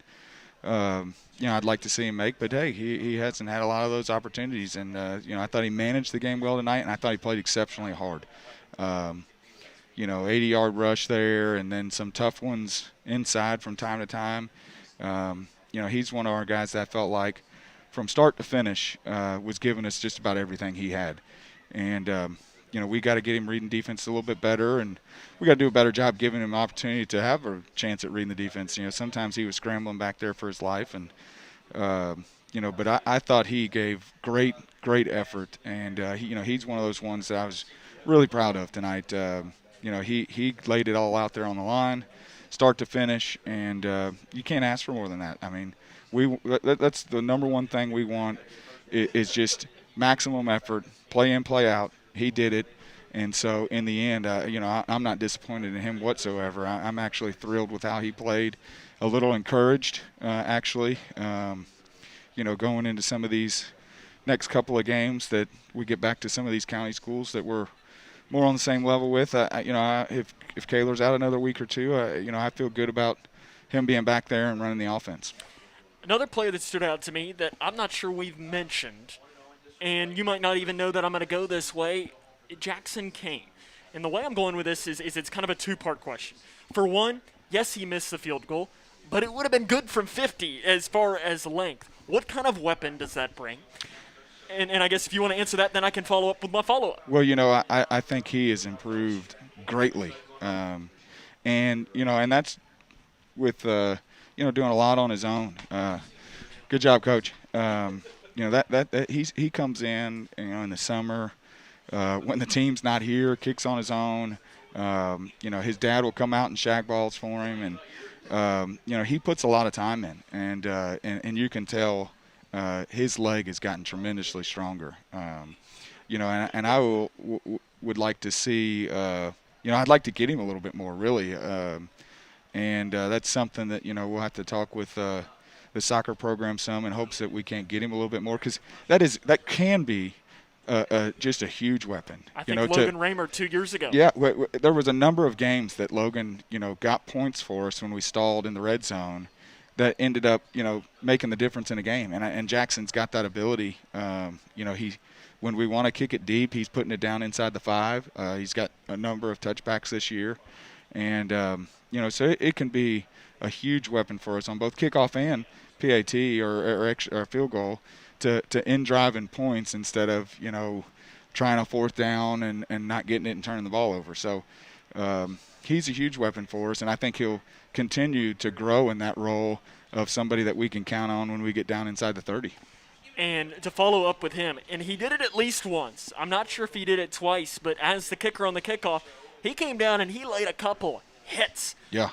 I'd like to see him make. But, hey, he hasn't had a lot of those opportunities. And, I thought he managed the game well tonight, and I thought he played exceptionally hard. 80-yard rush there and then some tough ones inside from time to time. He's one of our guys that I felt like from start to finish was giving us just about everything he had. And, we got to get him reading defense a little bit better, and we got to do a better job giving him an opportunity to have a chance at reading the defense. Sometimes he was scrambling back there for his life, and but I thought he gave great effort, and he's one of those ones that I was really proud of tonight. He laid it all out there on the line, start to finish, and you can't ask for more than that. That's the number one thing we want is just maximum effort, play in, play out. He did it, and so in the end, I'm not disappointed in him whatsoever. I'm actually thrilled with how he played, a little encouraged, actually, going into some of these next couple of games that we get back to some of these county schools that we're more on the same level with. If Kaler's out another week or two, I feel good about him being back there and running the offense. Another player that stood out to me that I'm not sure we've mentioned, and you might not even know that I'm going to go this way, Jackson Kane. And the way I'm going with this is it's kind of a two-part question. For one, yes, he missed the field goal, but it would have been good from 50 as far as length. What kind of weapon does that bring? And I guess if you want to answer that, then I can follow up with my follow-up. Well, I think he has improved greatly. And that's with, doing a lot on his own. Good job, Coach. He comes in, in the summer when the team's not here, kicks on his own. His dad will come out and shag balls for him, and he puts a lot of time in, and you can tell his leg has gotten tremendously stronger. And I would like to see, I'd like to get him a little bit more, really, and that's something that we'll have to talk with the soccer program some in hopes that we can get him a little bit more, because that can be just a huge weapon. I think Logan Raymer 2 years ago. Yeah, there was a number of games that Logan, got points for us when we stalled in the red zone that ended up, making the difference in a game. And Jackson's got that ability. When we want to kick it deep, he's putting it down inside the 5. He's got a number of touchbacks this year. And, so it can be a huge weapon for us on both kickoff and PAT or field goal to end driving points instead of, trying a fourth down and not getting it and turning the ball over. So he's a huge weapon for us, and I think he'll continue to grow in that role of somebody that we can count on when we get down inside the 30. And to follow up with him, and he did it at least once. I'm not sure if he did it twice, but as the kicker on the kickoff, he came down and he laid a couple hits. Yeah.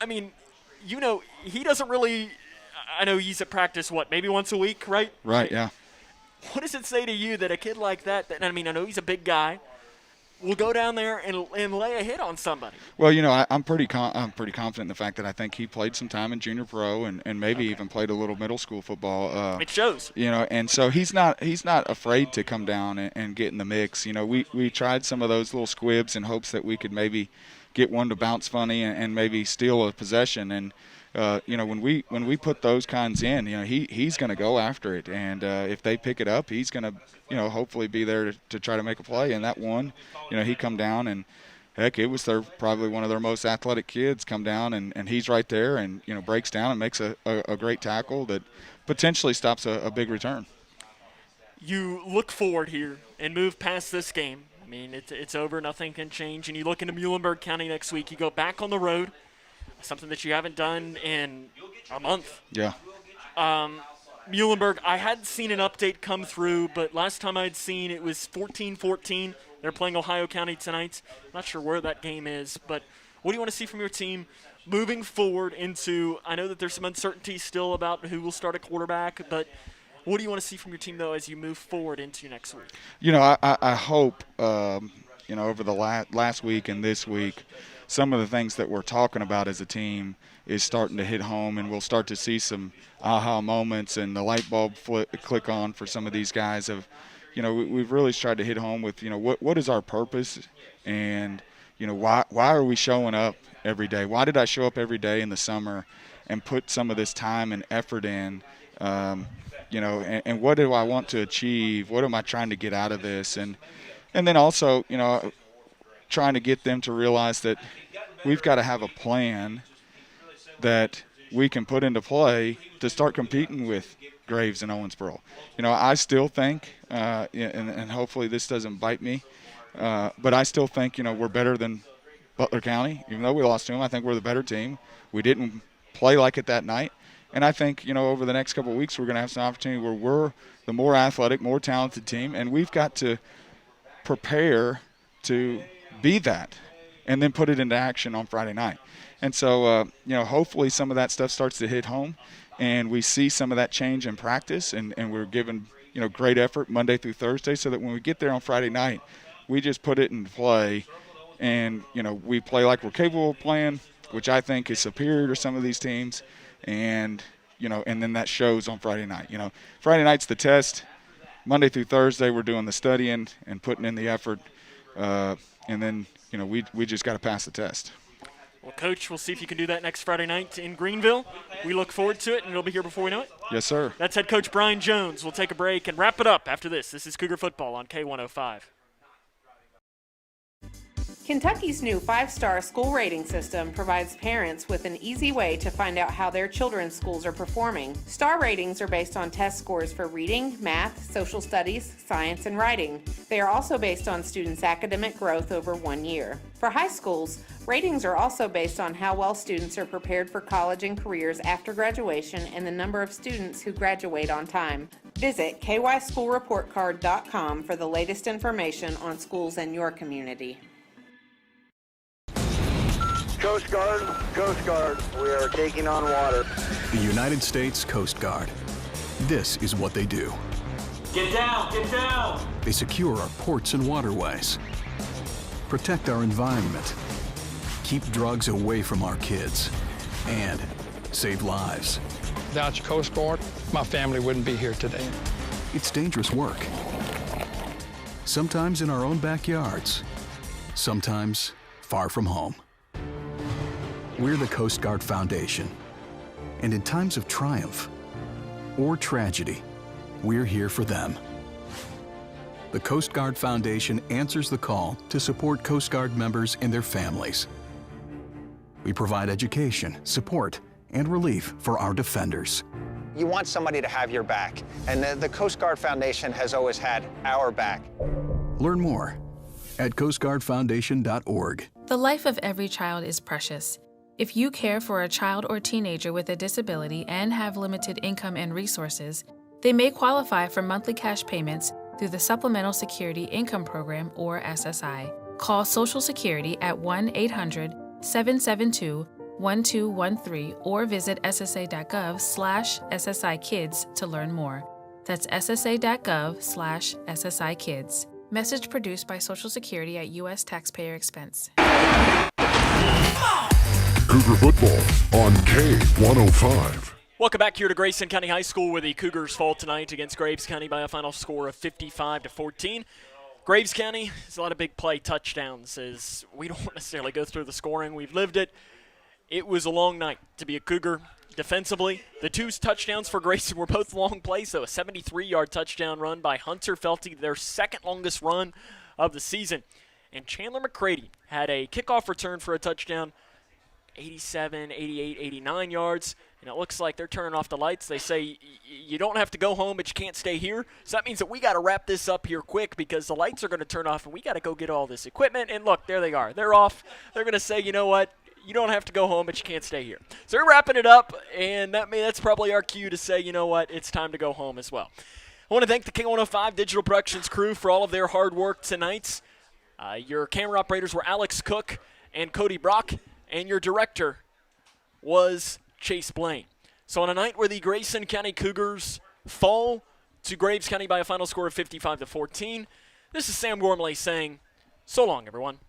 I mean, you know, he doesn't really – I know he's at practice, maybe once a week, right? Right, yeah. What does it say to you that a kid like that – I mean, I know he's a big guy – will go down there and lay a hit on somebody? Well, you know, I'm pretty confident in the fact that I think he played some time in junior pro and maybe even played a little middle school football. It shows. You know, and so he's not afraid to come down and get in the mix. You know, we tried some of those little squibs in hopes that we could maybe get one to bounce funny and maybe steal a possession. And you know, when we put those kinds in, you know, he's going to go after it, and if they pick it up, he's going to, you know, hopefully be there to try to make a play. And that one, you know, he come down and heck, it was probably one of their most athletic kids come down, and he's right there and, you know, breaks down and makes a great tackle that potentially stops a big return. You look forward here and move past this game. I mean, it's over, nothing can change, and you look into Muhlenberg County next week. You go back on the road, something that you haven't done in a month. Yeah. Muhlenberg, I hadn't seen an update come through, but last time I'd seen it was 14-14. They're playing Ohio County tonight. Not sure where that game is, but what do you want to see from your team moving forward into – I know that there's some uncertainty still about who will start at quarterback, but what do you want to see from your team, though, as you move forward into next week? You know, I hope, you know, over the last week and this week, some of the things that we're talking about as a team is starting to hit home, and we'll start to see some aha moments and the light bulb click on for some of these guys. You know, we've really tried to hit home with, you know, what is our purpose, and, you know, why are we showing up every day? Why did I show up every day in the summer and put some of this time and effort in, you know, and what do I want to achieve? What am I trying to get out of this? And then also, you know, trying to get them to realize that we've got to have a plan that we can put into play to start competing with Graves and Owensboro. You know, I still think, and hopefully this doesn't bite me, but I still think, you know, we're better than Butler County. Even though we lost to them, I think we're the better team. We didn't play like it that night. And I think, you know, over the next couple of weeks, we're going to have some opportunity where we're the more athletic, more talented team, and we've got to prepare to be that and then put it into action on Friday night. And so, you know, hopefully some of that stuff starts to hit home and we see some of that change in practice, and we're given, you know, great effort Monday through Thursday, so that when we get there on Friday night, we just put it in play and, you know, we play like we're capable of playing, which I think is superior to some of these teams. And, you know, and then that shows on Friday night. You know, Friday night's the test. Monday through Thursday, we're doing the studying and putting in the effort. And then, you know, we just got to pass the test. Well, Coach, we'll see if you can do that next Friday night in Greenville. We look forward to it, and it'll be here before we know it. Yes, sir. That's head coach Brian Jones. We'll take a break and wrap it up after this. This is Cougar Football on K105. Kentucky's new 5-star school rating system provides parents with an easy way to find out how their children's schools are performing. Star ratings are based on test scores for reading, math, social studies, science, and writing. They are also based on students' academic growth over 1 year. For high schools, ratings are also based on how well students are prepared for college and careers after graduation and the number of students who graduate on time. Visit kyschoolreportcard.com for the latest information on schools in your community. Coast Guard, we are taking on water. The United States Coast Guard. This is what they do. Get down, get down! They secure our ports and waterways, protect our environment, keep drugs away from our kids, and save lives. Without your Coast Guard, my family wouldn't be here today. It's dangerous work. Sometimes in our own backyards, sometimes far from home. We're the Coast Guard Foundation, and in times of triumph or tragedy, we're here for them. The Coast Guard Foundation answers the call to support Coast Guard members and their families. We provide education, support, and relief for our defenders. You want somebody to have your back, and the Coast Guard Foundation has always had our back. Learn more at coastguardfoundation.org. The life of every child is precious. If you care for a child or teenager with a disability and have limited income and resources, they may qualify for monthly cash payments through the Supplemental Security Income Program, or SSI. Call Social Security at 1-800-772-1213 or visit ssa.gov/SSIkids to learn more. That's ssa.gov/SSIkids. Message produced by Social Security at U.S. taxpayer expense. Cougar football on K105. Welcome back here to Grayson County High School, where the Cougars fall tonight against Graves County by a final score of 55-14. Graves County has a lot of big play touchdowns, as we don't necessarily go through the scoring. We've lived it. It was a long night to be a Cougar defensively. The two touchdowns for Grayson were both long plays, though. A 73-yard touchdown run by Hunter Felty, their second longest run of the season. And Chandler McCready had a kickoff return for a touchdown, 87, 88, 89 yards. And it looks like they're turning off the lights. They say you don't have to go home, but you can't stay here. So that means that we got to wrap this up here quick, because the lights are going to turn off and we got to go get all this equipment. And look, there they are. They're off. They're going to say, you know what? You don't have to go home, but you can't stay here. So they're wrapping it up, and that's probably our cue to say, you know what? It's time to go home as well. I want to thank the K105 Digital Productions crew for all of their hard work tonight. Your camera operators were Alex Cook and Cody Brock, and your director was Chase Blaine. So on a night where the Grayson County Cougars fall to Graves County by a final score of 55-14, this is Sam Gormley saying, so long, everyone.